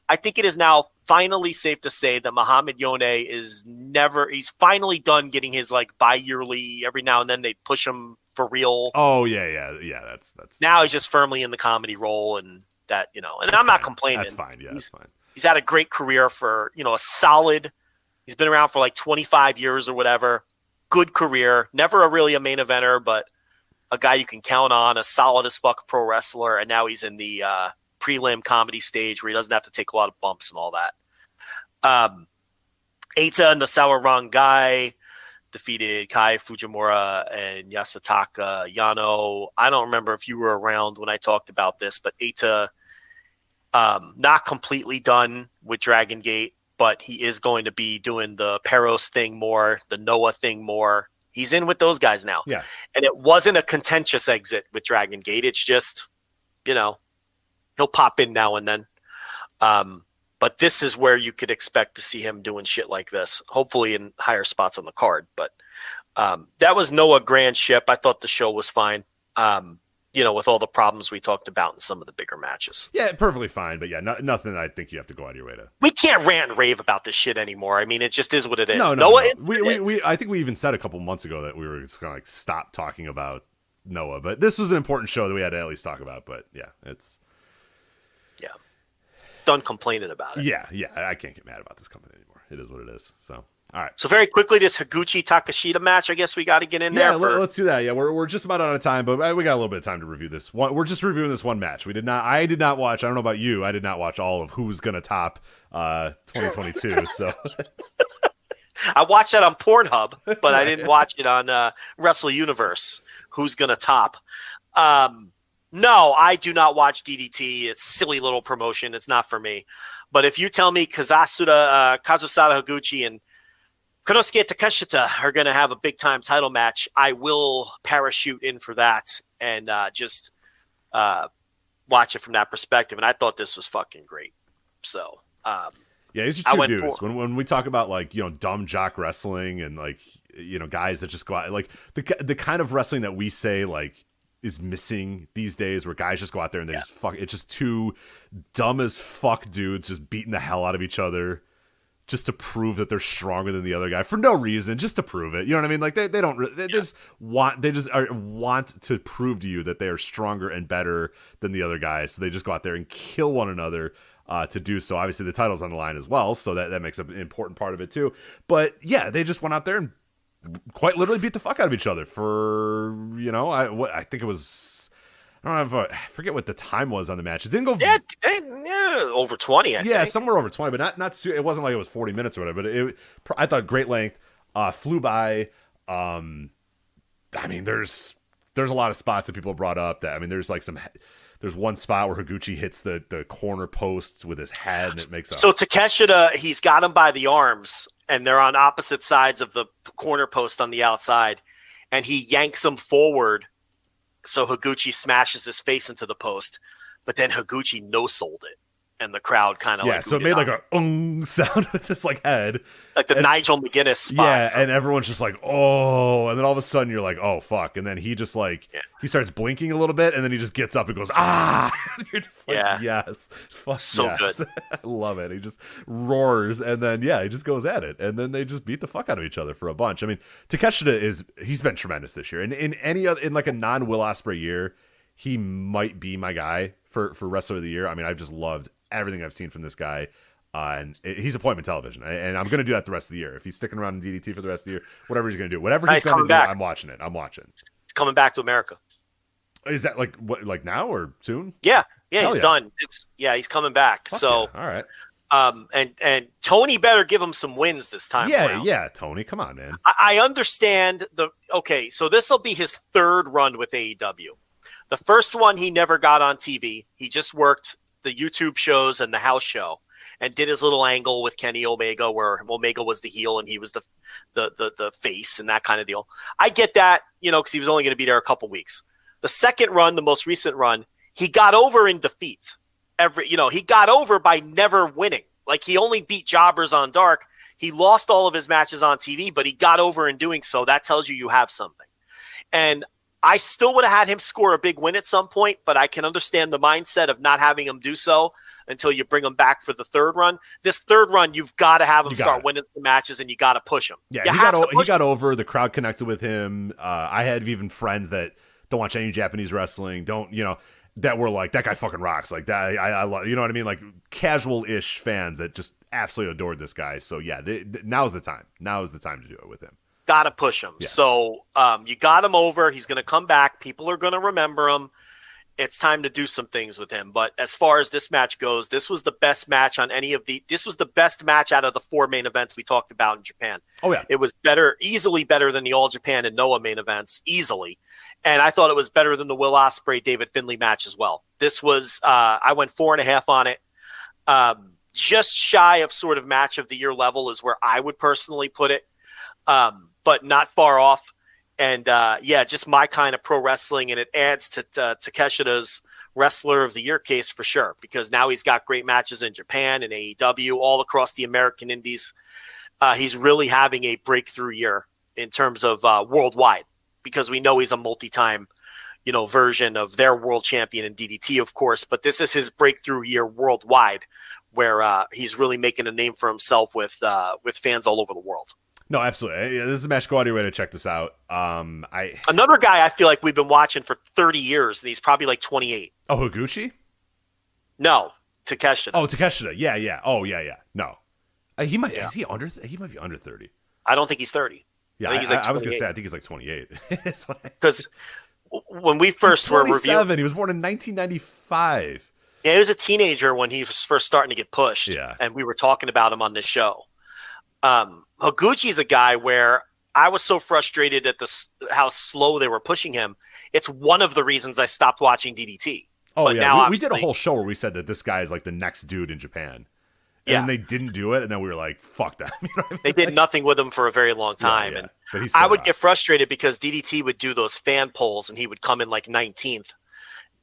I think it is now finally safe to say that Muhammad Yone he's finally done getting his bi-yearly, every now and then they push him for real.
Oh yeah. That's
now he's just firmly in the comedy role, and that, and I'm not complaining.
That's fine. Yeah, that's fine.
He's had a great career for, a solid, he's been around for 25 years or whatever. Good career, never really a main eventer, but a guy you can count on, a solid as fuck pro wrestler, and now he's in the prelim comedy stage where he doesn't have to take a lot of bumps and all that. Eita Nasawa Rangai defeated Kai Fujimura and Yasutaka Yano. I don't remember if you were around when I talked about this, but Eita not completely done with Dragon Gate, but he is going to be doing the Peros thing more, the Noah thing more. He's in with those guys now.
Yeah.
And it wasn't a contentious exit with Dragon Gate. It's just, he'll pop in now and then. But this is where you could expect to see him doing shit like this, hopefully in higher spots on the card. But that was Noah Grand Ship. I thought the show was fine, with all the problems we talked about in some of the bigger matches.
Yeah, perfectly fine. But yeah, nothing I think you have to go out of your way to.
We can't rant and rave about this shit anymore. I mean, it just is what it is.
No.
Noah,
we I think we even said a couple months ago that we were just going to stop talking about Noah. But this was an important show that we had to at least talk about. But yeah, it's.
Yeah. Done complaining about it.
Yeah, I can't get mad about this company anymore. It is what it is. So, all right.
So very quickly, this Higuchi Takeshita match, I guess we got to get in there.
Let's do that. Yeah, we're just about out of time, but we got a little bit of time to review this one. We're just reviewing this one match. I did not watch. I don't know about you. I did not watch all of Who's Gonna Top 2022. So
I watched that on Pornhub, but I didn't watch it on Wrestle Universe. Who's Gonna Top? No, I do not watch DDT. It's silly little promotion. It's not for me. But if you tell me Kazusada Higuchi and Konosuke Takeshita are going to have a big-time title match, I will parachute in for that and just watch it from that perspective. And I thought this was fucking great. So,
yeah, these are two dudes. When we talk about dumb jock wrestling and guys that just go out the kind of wrestling that we say is missing these days, where guys just go out there and they just fuck. It's just two dumb as fuck dudes just beating the hell out of each other just to prove that they're stronger than the other guy for no reason, just to prove it. You know what I mean? They just want to prove to you that they are stronger and better than the other guy. So they just go out there and kill one another to do so. Obviously the title's on the line as well, so that makes an important part of it too. But yeah, they just went out there and quite literally beat the fuck out of each other for, I think it was, I don't know I forget what the time was on the match. It didn't go
over 20. I think.
Somewhere over 20, but not it wasn't like it was 40 minutes or whatever, but I thought great length, flew by. I mean, there's a lot of spots that people brought up that, I mean, there's one spot where Higuchi hits the corner posts with his head and it makes
So Takeshita, he's got him by the arms and they're on opposite sides of the corner post on the outside, and he yanks him forward so Higuchi smashes his face into the post, but then Higuchi no-sold it. And the crowd kind of
so it made a sound with this head,
like the Nigel McGuinness spot.
And everyone's just oh, and then all of a sudden you're oh fuck, and then he just he starts blinking a little bit, and then he just gets up and goes and you're just yes, fuck
so
yes.
Good.
I love it. He just roars, and then he just goes at it, and then they just beat the fuck out of each other for a bunch. I mean, Takeshita he's been tremendous this year, and in any other a non Will Osprey year, he might be my guy for Wrestler of the Year. I mean, I've just loved everything I've seen from this guy, and he's appointment television, and I'm going to do that the rest of the year. If he's sticking around in DDT for the rest of the year, whatever he's going to do, whatever he's going to do, I'm watching it. I'm watching.
He's coming back to America.
Is that like now or soon?
Yeah,
Hell
he's done. He's coming back.
Fuck
so
yeah. All right.
And Tony better give him some wins this time around.
Yeah, Tony, come on, man.
I understand so this will be his third run with AEW. The first one he never got on TV. He just worked the YouTube shows and the house show and did his little angle with Kenny Omega where Omega was the heel and he was the face and that kind of deal. I get that, because he was only going to be there a couple weeks. The second run, the most recent run, he got over in defeat. He got over by never winning. Like, he only beat jobbers on Dark. He lost all of his matches on TV, but he got over in doing so. That tells you have something. And I still would have had him score a big win at some point, but I can understand the mindset of not having him do so until you bring him back for the third run. This third run, you've got to have him start winning some matches, and you got to push him.
Yeah, he got over. The crowd connected with him. I had even friends that don't watch any Japanese wrestling, that were like, that guy fucking rocks. Like that, I love, you know what I mean? Like casual-ish fans that just absolutely adored this guy. So yeah, now's the time. Now is the time to do it with him.
Got to push him. Yeah. So you got him over. He's going to come back. People are going to remember him. It's time to do some things with him. But as far as this match goes, this was the best match this was the best match out of the 4 main events we talked about in Japan. Oh yeah. It was easily better than the All Japan and Noah main events, easily. And I thought it was better than the Will Osprey David Finley match as well. This was I went 4.5 on it. Just shy of sort of match of the year level is where I would personally put it. But not far off. And just my kind of pro wrestling, and it adds to Takeshita's Wrestler of the Year case for sure, because now he's got great matches in Japan and AEW all across the American Indies. He's really having a breakthrough year in terms of worldwide, because we know he's a multi-time, version of their world champion in DDT, of course. But this is his breakthrough year worldwide, where he's really making a name for himself with fans all over the world.
No, absolutely. This is a match. Go out of your way to check this out.
Another guy I feel like we've been watching for 30 years, and he's probably like 28.
Oh, Higuchi?
No, Takeshita.
Oh, Takeshita. Yeah. Oh, yeah. No, he might. Yeah. Is he under? He might be under 30.
I don't think he's 30.
Yeah, I think he's like I was gonna say I think he's like 28.
Because when we first were reviewing,
he was born in 1995.
Yeah, he was a teenager when he was first starting to get pushed.
Yeah,
and we were talking about him on this show. Higuchi's a guy where I was so frustrated at how slow they were pushing him. It's one of the reasons I stopped watching DDT.
Oh, but yeah. We did a whole show where we said that this guy is like the next dude in Japan. And then they didn't do it, and then we were like, fuck that. You know what I mean?
They did nothing with him for a very long time.
Yeah.
And I would get frustrated because DDT would do those fan polls, and he would come in like 19th.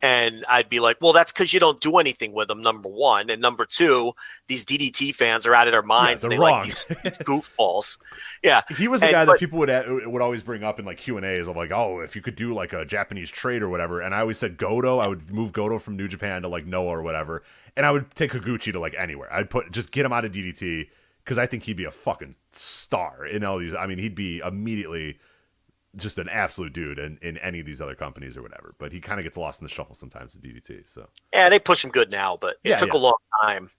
And I'd be like, well, that's because you don't do anything with them, number one. And number two, these DDT fans are out of their minds.
Yeah,
and they
wrong.
like these goofballs. Yeah.
He was the guy that people would always bring up in like Q&As of like, oh, if you could do like a Japanese trade or whatever. And I always said Goto. I would move Goto from New Japan to like Noah or whatever. And I would take Higuchi to like anywhere. I'd just get him out of DDT because I think he'd be a fucking star in all these. I mean, he'd be immediately just an absolute dude in any of these other companies or whatever, but he kind of gets lost in the shuffle sometimes in DDT. So
yeah, they push him good now, but it took a long time.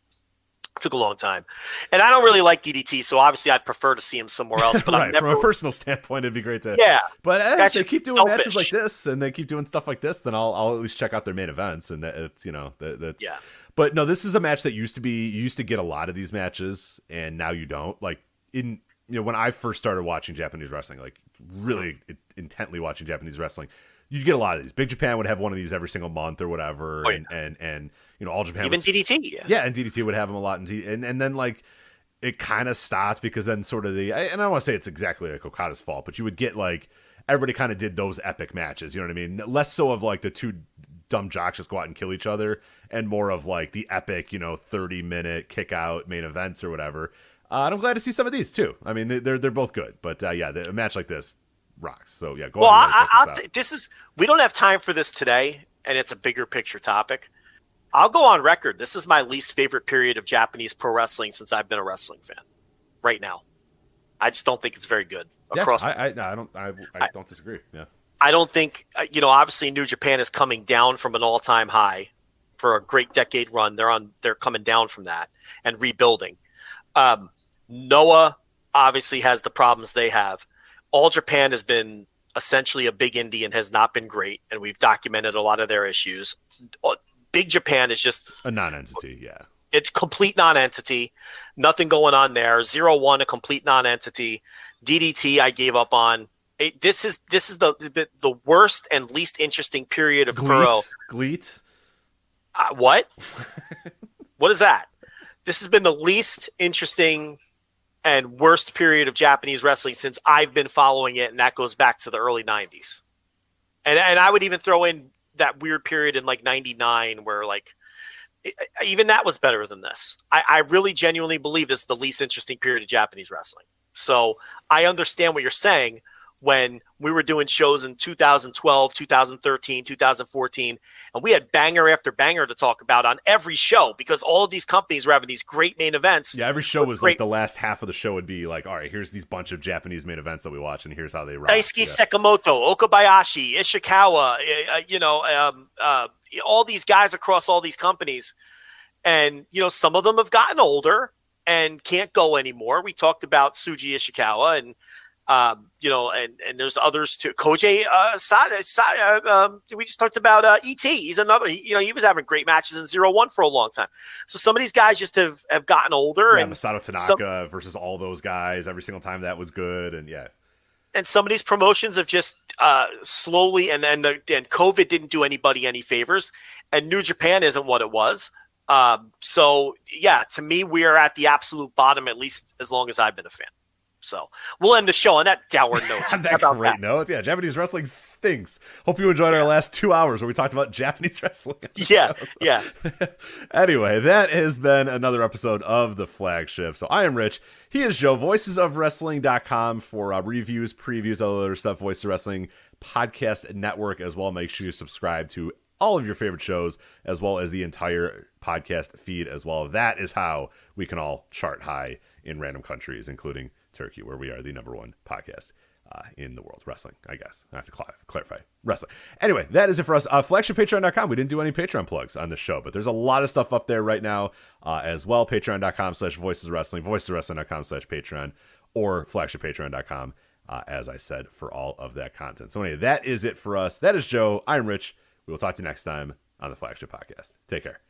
It took a long time, and I don't really like DDT, so obviously I'd prefer to see him somewhere else. But
right, from a personal standpoint, it'd be great to But if they keep doing matches like this and they keep doing stuff like this, then I'll at least check out their main events, and it's that's
yeah.
But no, this is a match that you used to get a lot of these matches, and now you don't. Like when I first started watching Japanese wrestling, like really intently watching Japanese wrestling, you'd get a lot of these. Big Japan would have one of these every single month or whatever, and All Japan
even DDT,
and DDT would have them a lot, and then like it kind of stopped because then sort of and I don't want to say it's exactly like Okada's fault, but you would get like everybody kind of did those epic matches, you know what I mean? Less so of like the two dumb jocks just go out and kill each other, and more of like the epic 30-minute kick out main events or whatever. And I'm glad to see some of these too. I mean, they're both good, but a match like this rocks. So yeah, go.
Well, we don't have time for this today, and it's a bigger picture topic. I'll go on record. This is my least favorite period of Japanese pro wrestling since I've been a wrestling fan. Right now, I just don't think it's very good across.
I don't disagree. Yeah,
I don't think obviously New Japan is coming down from an all-time high for a great decade run. They're coming down from that and rebuilding. Noah obviously has the problems they have. All Japan has been essentially a big indie and has not been great, and we've documented a lot of their issues. Big Japan is just
a non-entity, yeah.
It's complete non-entity. Nothing going on there. 0-1, a complete non-entity. DDT, I gave up on. This is the worst and least interesting period of Kuro.
Gleet?
What? What is that? This has been the least interesting and worst period of Japanese wrestling since I've been following it, and that goes back to the early 90s. And I would even throw in that weird period in like 99 where like even that was better than this. I really genuinely believe this is the least interesting period of Japanese wrestling. So I understand what you're saying when we were doing shows in 2012, 2013, 2014, and we had banger after banger to talk about on every show because all of these companies were having these great main events.
Yeah, every show was great. Like the last half of the show would be like, all right, here's these bunch of Japanese main events that we watch, and here's how they rock.
Daisuke Sekimoto, Okabayashi, Ishikawa, all these guys across all these companies. And, some of them have gotten older and can't go anymore. We talked about Tsuji Ishikawa and, and there's others too. Koji we just talked about E.T. He's another. He was having great matches in 0-1 for a long time. So some of these guys just have gotten older.
Yeah, and Masato Tanaka versus all those guys every single time that was good, and yeah.
And some of these promotions have just slowly, and COVID didn't do anybody any favors, and New Japan isn't what it was. So yeah, to me, we are at the absolute bottom, at least as long as I've been a fan. So we'll end the show on that dour note.
On that great note. Yeah, Japanese wrestling stinks. Hope you enjoyed our last 2 hours where we talked about Japanese wrestling.
Yeah.
Anyway, that has been another episode of The Flagship. So I am Rich. He is Joe. VoicesOfWrestling.com for reviews, previews, all other stuff. Voices of Wrestling Podcast Network as well. Make sure you subscribe to all of your favorite shows as well as the entire podcast feed as well. That is how we can all chart high in random countries, including Turkey, where we are the #1 podcast in the world. Wrestling, I guess. I have to clarify. Wrestling. Anyway, that is it for us. FlagshipPatreon.com. We didn't do any Patreon plugs on the show, but there's a lot of stuff up there right now as well. Patreon.com/VoicesOfWrestling, VoicesOfWrestling.com/Patreon, or FlagshipPatreon.com, as I said, for all of that content. So anyway, that is it for us. That is Joe. I'm Rich. We will talk to you next time on the Flagship Podcast. Take care.